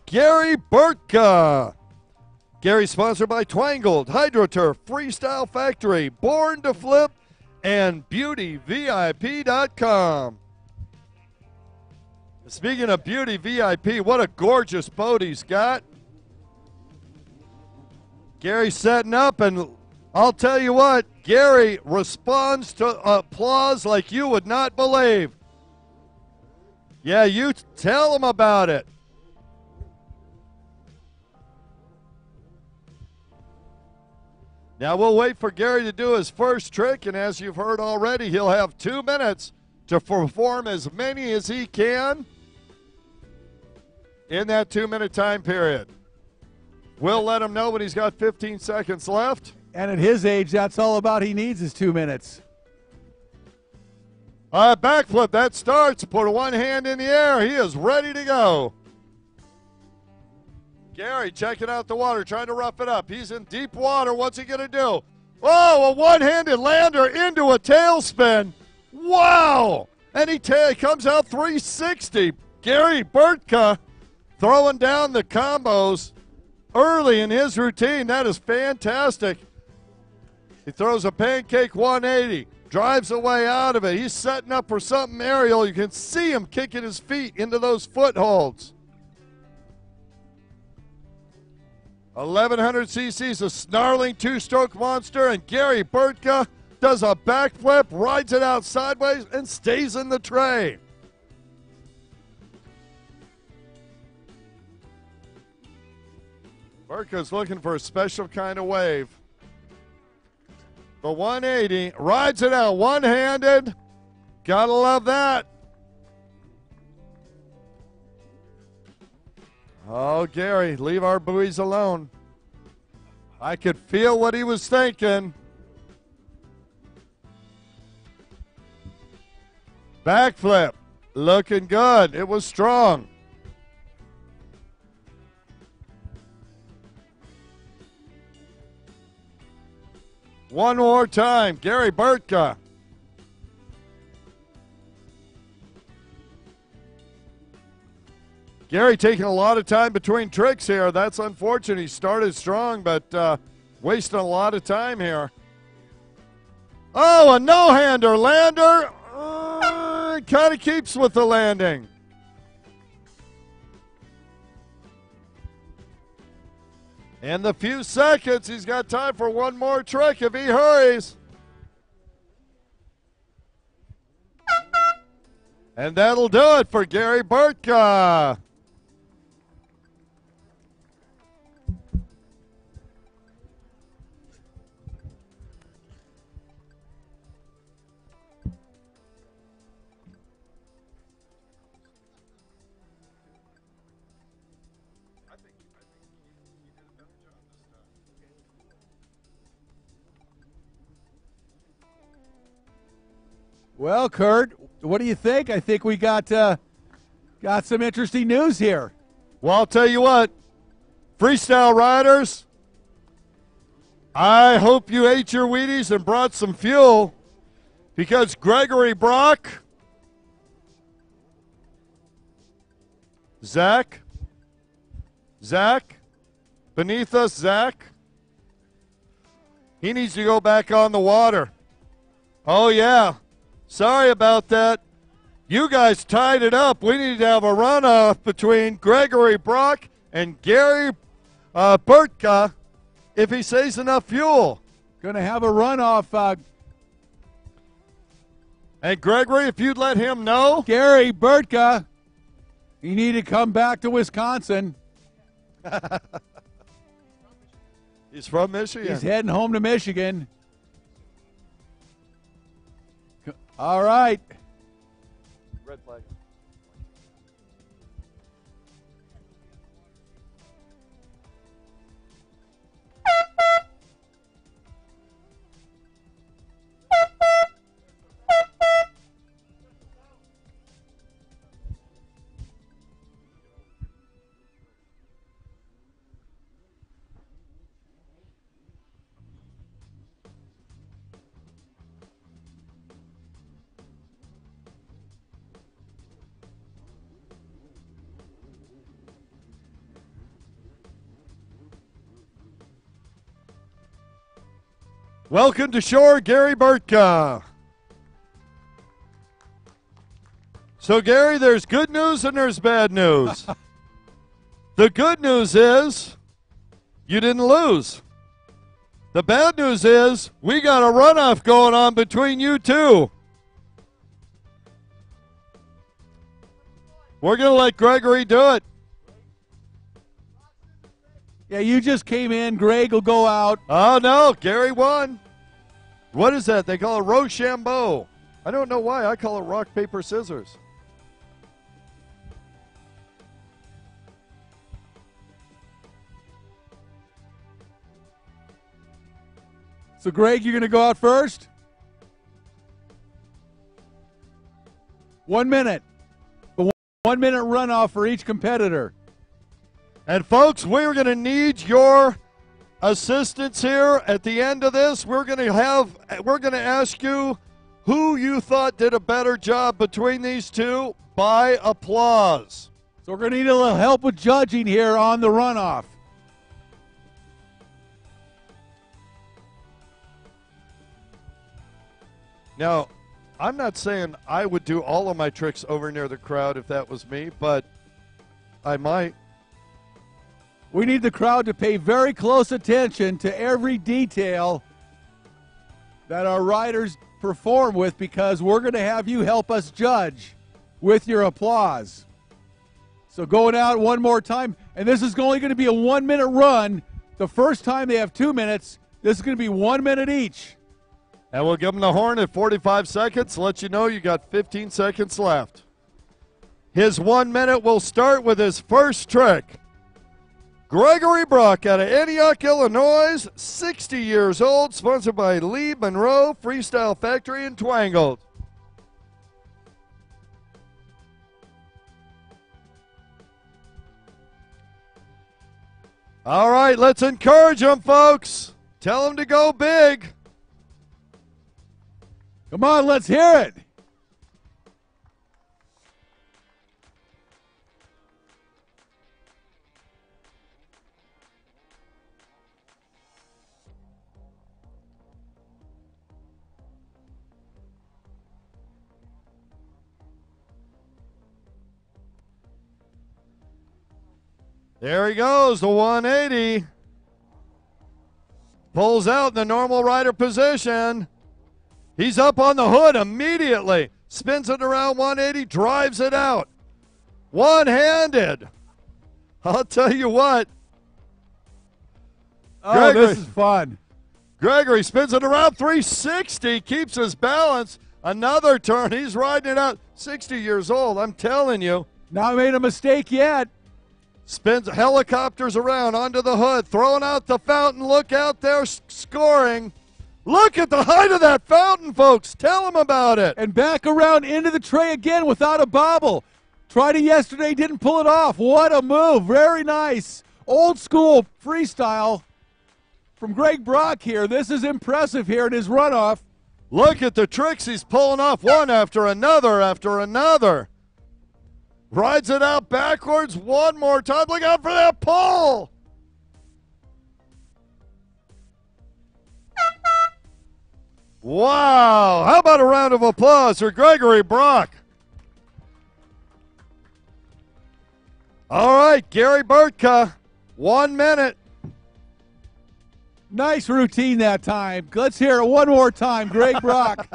[SPEAKER 5] Gary Burtka. Gary sponsored by Twangled, HydroTurf, Freestyle Factory, Born to Flip, and BeautyVIP.com. Speaking of Beauty VIP, what a gorgeous boat he's got. Gary's setting up, and I'll tell you what, Gary responds to applause like you would not believe. Yeah, you tell them about it. Now we'll wait for Gary to do his first trick, and as you've heard already, he'll have 2 minutes to perform as many as he can in that 2-minute time period. We'll let him know when he's got 15 seconds left.
[SPEAKER 6] And at his age, that's all about he needs is 2 minutes.
[SPEAKER 5] Backflip, that starts. Put one hand in the air. He is ready to go. Gary checking out the water, trying to rough it up. He's in deep water. What's he going to do? Oh, a one-handed lander into a tailspin. Wow! And he comes out 360. Gary Burtka throwing down the combos early in his routine. That is fantastic. He throws a pancake 180, drives away out of it. He's setting up for something aerial. You can see him kicking his feet into those footholds. 1,100 cc's, a snarling two-stroke monster, and Gary Burtka does a backflip, rides it out sideways, and stays in the tray. Burtka's looking for a special kind of wave. The 180, rides it out one-handed. Gotta love that. Oh, Gary, leave our buoys alone. I could feel what he was thinking. Backflip, looking good. It was strong. One more time, Gary Burtka. Gary taking a lot of time between tricks here. That's unfortunate. He started strong, but wasting a lot of time here. Oh, a no-hander lander. Kind of keeps with the landing. In the few seconds, he's got time for one more trick if he hurries. And that'll do it for Gary Burtka.
[SPEAKER 6] Well, Kurt, what do you think? I think we got some interesting news here.
[SPEAKER 5] Well, I'll tell you what, freestyle riders, I hope you ate your Wheaties and brought some fuel, because Gregory Brock, Zach, beneath us, Zach, he needs to go back on the water. Oh, yeah. Sorry about that. You guys tied it up. We need to have a runoff between Gregory Brock and Gary Burtka if he saves enough fuel.
[SPEAKER 6] Going to have a runoff.
[SPEAKER 5] And Gregory, if you'd let him know.
[SPEAKER 6] Gary Burtka, you need to come back to Wisconsin.
[SPEAKER 5] He's from Michigan.
[SPEAKER 6] He's heading home to Michigan. All right.
[SPEAKER 5] Red flag. Welcome to shore, Gary Burtka. So, Gary, there's good news and there's bad news. The good news is you didn't lose. The bad news is we got a runoff going on between you two. We're going to let Gregory do it.
[SPEAKER 6] Yeah, you just came in. Greg will go out.
[SPEAKER 5] Oh, no. Gary won. What is that? They call it Rochambeau. I don't know why. I call it rock, paper, scissors.
[SPEAKER 6] So, Greg, you're going to go out first? 1 minute. The 1 minute runoff for each competitor.
[SPEAKER 5] And, folks, we're going to need your assistance here at the end of this. We're going to ask you who you thought did a better job between these two by applause.
[SPEAKER 6] So we're going to need a little help with judging here on the runoff.
[SPEAKER 5] Now, I'm not saying I would do all of my tricks over near the crowd if that was me, but I might.
[SPEAKER 6] We need the crowd to pay very close attention to every detail that our riders perform with, because we're going to have you help us judge with your applause. So going out one more time, and this is only going to be a 1 minute run. The first time they have 2 minutes, this is going to be 1 minute each.
[SPEAKER 5] And we'll give him the horn at 45 seconds, let you know you got 15 seconds left. His 1 minute will start with his first trick. Gregory Brock out of Antioch, Illinois, 60 years old, sponsored by Lee Monroe Freestyle Factory in Twangled. All right, let's encourage him, folks. Tell him to go big.
[SPEAKER 6] Come on, let's hear it.
[SPEAKER 5] There he goes, the 180. Pulls out in the normal rider position. He's up on the hood immediately. Spins it around 180, drives it out. One-handed. I'll tell you what.
[SPEAKER 6] Oh, this is fun.
[SPEAKER 5] Gregory spins it around 360, keeps his balance. Another turn. He's riding it out. 60 years old, I'm telling you.
[SPEAKER 6] Not made a mistake yet.
[SPEAKER 5] Spins, helicopters around onto the hood, throwing out the fountain. Look out there, scoring. Look at the height of that fountain, folks. Tell them about it.
[SPEAKER 6] And back around into the tray again without a bobble. Tried it yesterday, didn't pull it off. What a move. Very nice. Old school freestyle from Greg Brock here. This is impressive here in his runoff.
[SPEAKER 5] Look at the tricks he's pulling off, one after another after another. Rides it out backwards one more time. Look out for that pull. Wow. How about a round of applause for Gregory Brock? All right, Gary Burtka, 1 minute.
[SPEAKER 6] Nice routine that time. Let's hear it one more time, Greg Brock.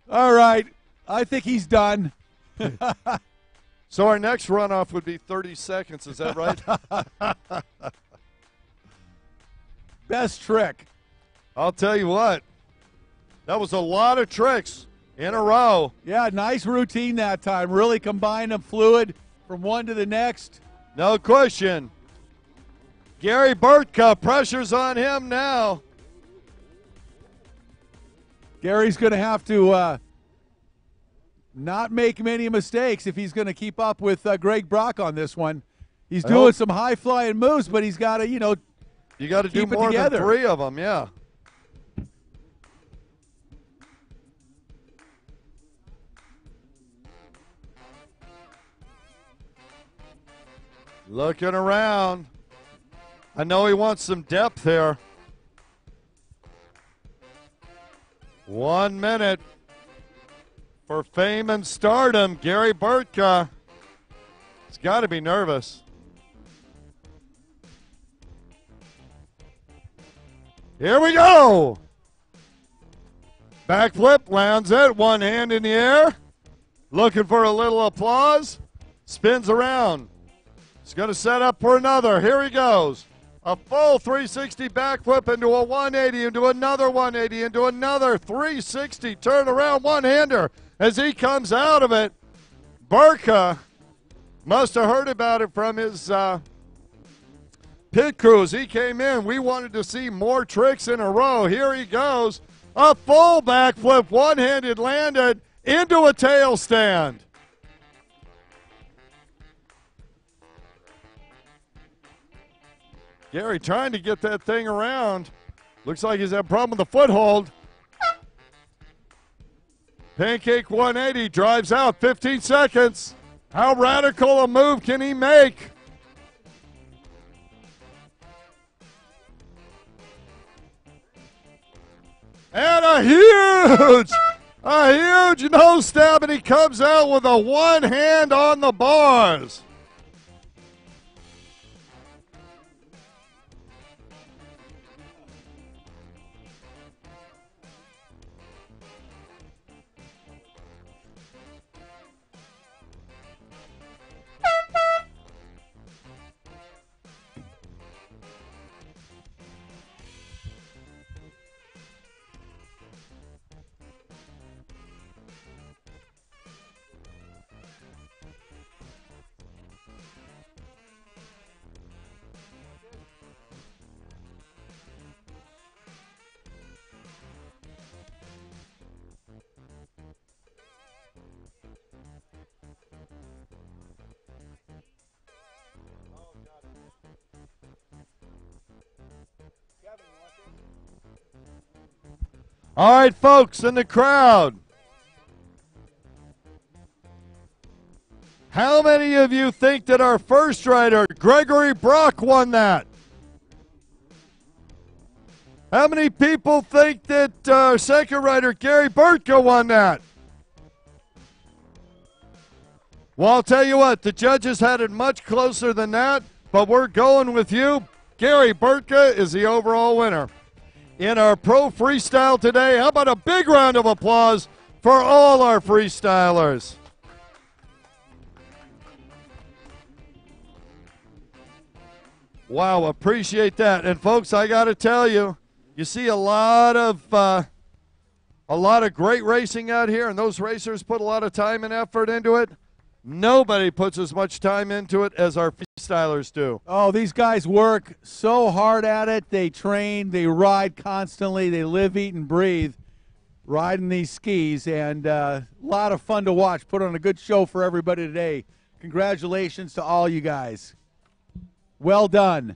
[SPEAKER 6] All right. I think he's done.
[SPEAKER 5] So our next runoff would be 30 seconds. Is that right?
[SPEAKER 6] Best trick.
[SPEAKER 5] I'll tell you what. That was a lot of tricks in a row.
[SPEAKER 6] Yeah, nice routine that time. Really combined them fluid from one to the next.
[SPEAKER 5] No question. Gary Burtka, pressure's on him now.
[SPEAKER 6] Gary's going to have to not make many mistakes if he's going to keep up with Greg Brock on this one. He's doing some high-flying moves, but he's got to, you
[SPEAKER 5] got to do more than 3 of them, yeah. Looking around. I know he wants some depth here. 1 minute for fame and stardom. Gary Burtka. He's got to be nervous. Here we go. Backflip, lands it, one hand in the air. Looking for a little applause. Spins around. He's going to set up for another. Here he goes. A full 360 backflip into a 180, into another 180, into another 360 turnaround one-hander as he comes out of it. Burka must have heard about it from his pit crew as he came in. We wanted to see more tricks in a row. Here he goes. A full backflip, one-handed landed into a tail stand. Gary trying to get that thing around. Looks like he's had a problem with the foothold. Pancake 180, drives out, 15 seconds. How radical a move can he make? And a huge nose stab, and he comes out with a one hand on the bars. All right, folks in the crowd. How many of you think that our first rider, Gregory Brock, won that? How many people think that our second rider, Gary Burtka, won that? Well, I'll tell you what, the judges had it much closer than that, but we're going with you. Gary Burtka is the overall winner. In our pro freestyle today, how about a big round of applause for all our freestylers? Wow, appreciate that. And folks, I got to tell you, you see a lot of great racing out here, and those racers put a lot of time and effort into it. Nobody puts as much time into it as our freestylers do.
[SPEAKER 6] Oh, these guys work so hard at it. They train, they ride constantly, they live, eat, and breathe riding these skis, and a lot of fun to watch. Put on a good show for everybody today. Congratulations to all you guys. Well done.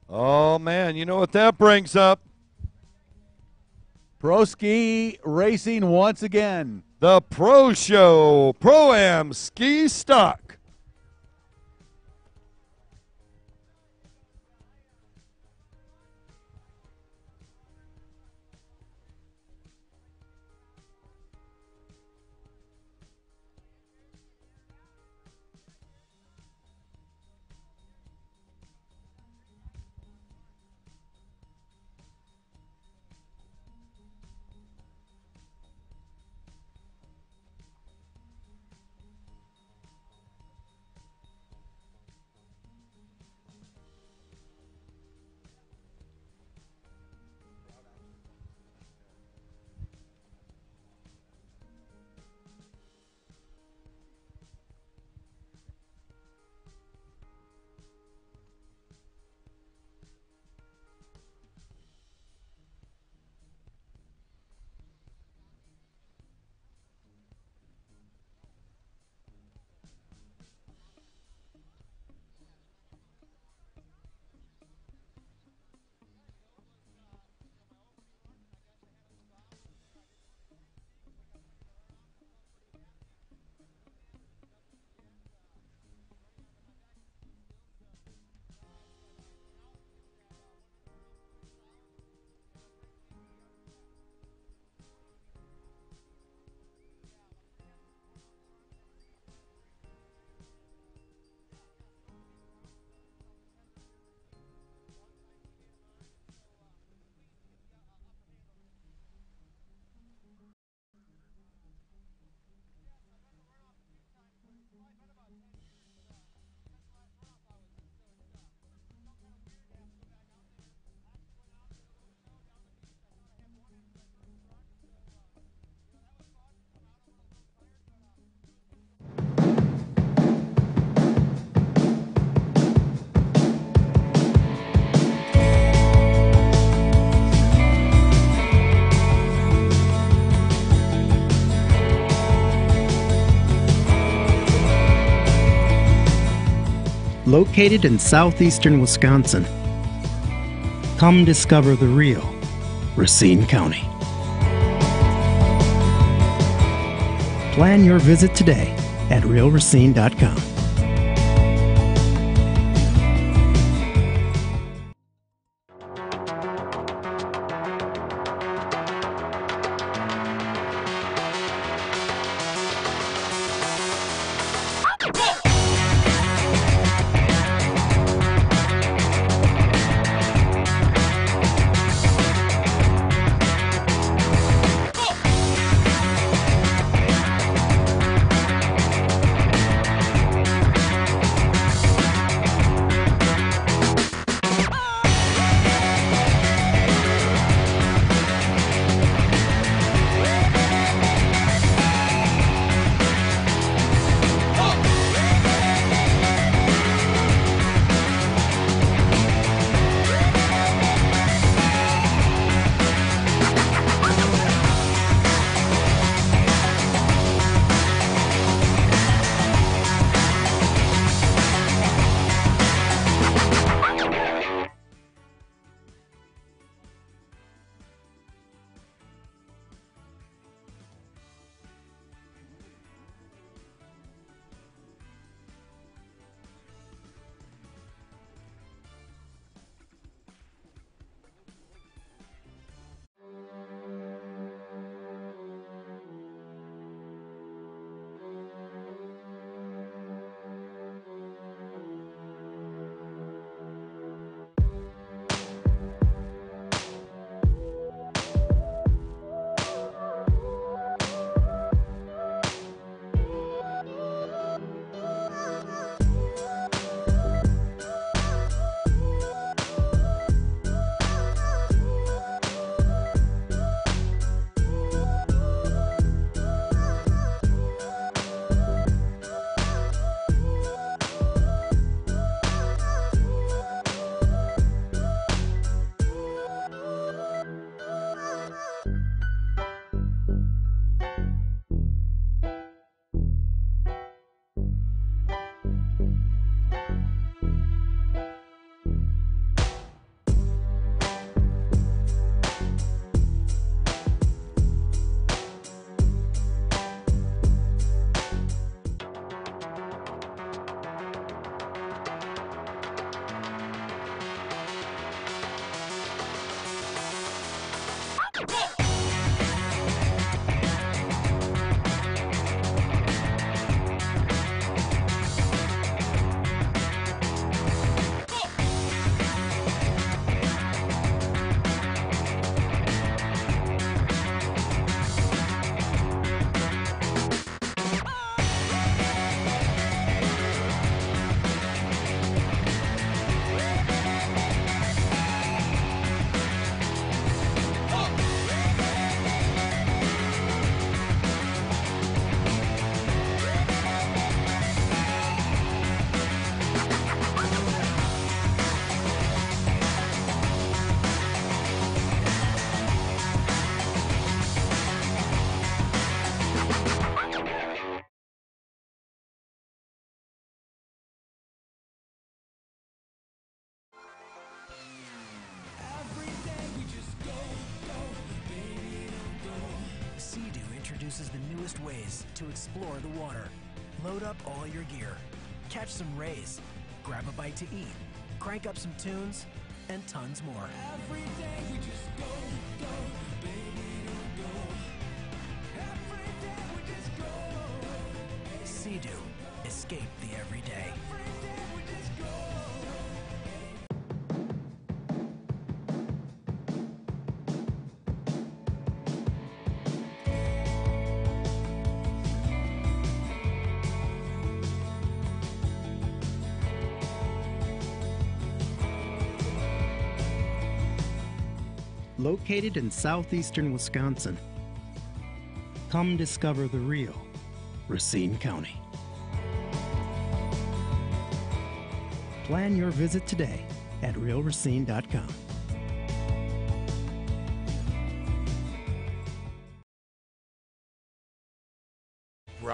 [SPEAKER 5] Oh, man, you know what that brings up?
[SPEAKER 6] Pro ski racing once again.
[SPEAKER 5] The Pro Show Pro-Am Ski Stock.
[SPEAKER 3] Located in southeastern Wisconsin, come discover the real Racine County. Plan your visit today at realracine.com.
[SPEAKER 2] introduces the newest ways to explore the water. Load up all your gear, catch some rays, grab a bite to eat, crank up some tunes, and tons more. Every day we just go, baby, don't go. Every day we just go. Sea-Doo, escape the everyday. Every day we just go.
[SPEAKER 3] Located in southeastern Wisconsin, come discover the real Racine County. Plan your visit today at realracine.com.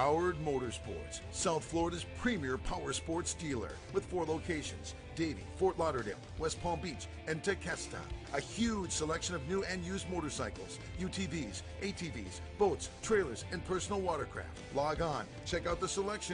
[SPEAKER 4] Broward Motorsports, South Florida's premier power sports dealer with 4 locations: Davie, Fort Lauderdale, West Palm Beach, and Tequesta. A huge selection of new and used motorcycles, UTVs, ATVs, boats, trailers, and personal watercraft. Log on, check out the selection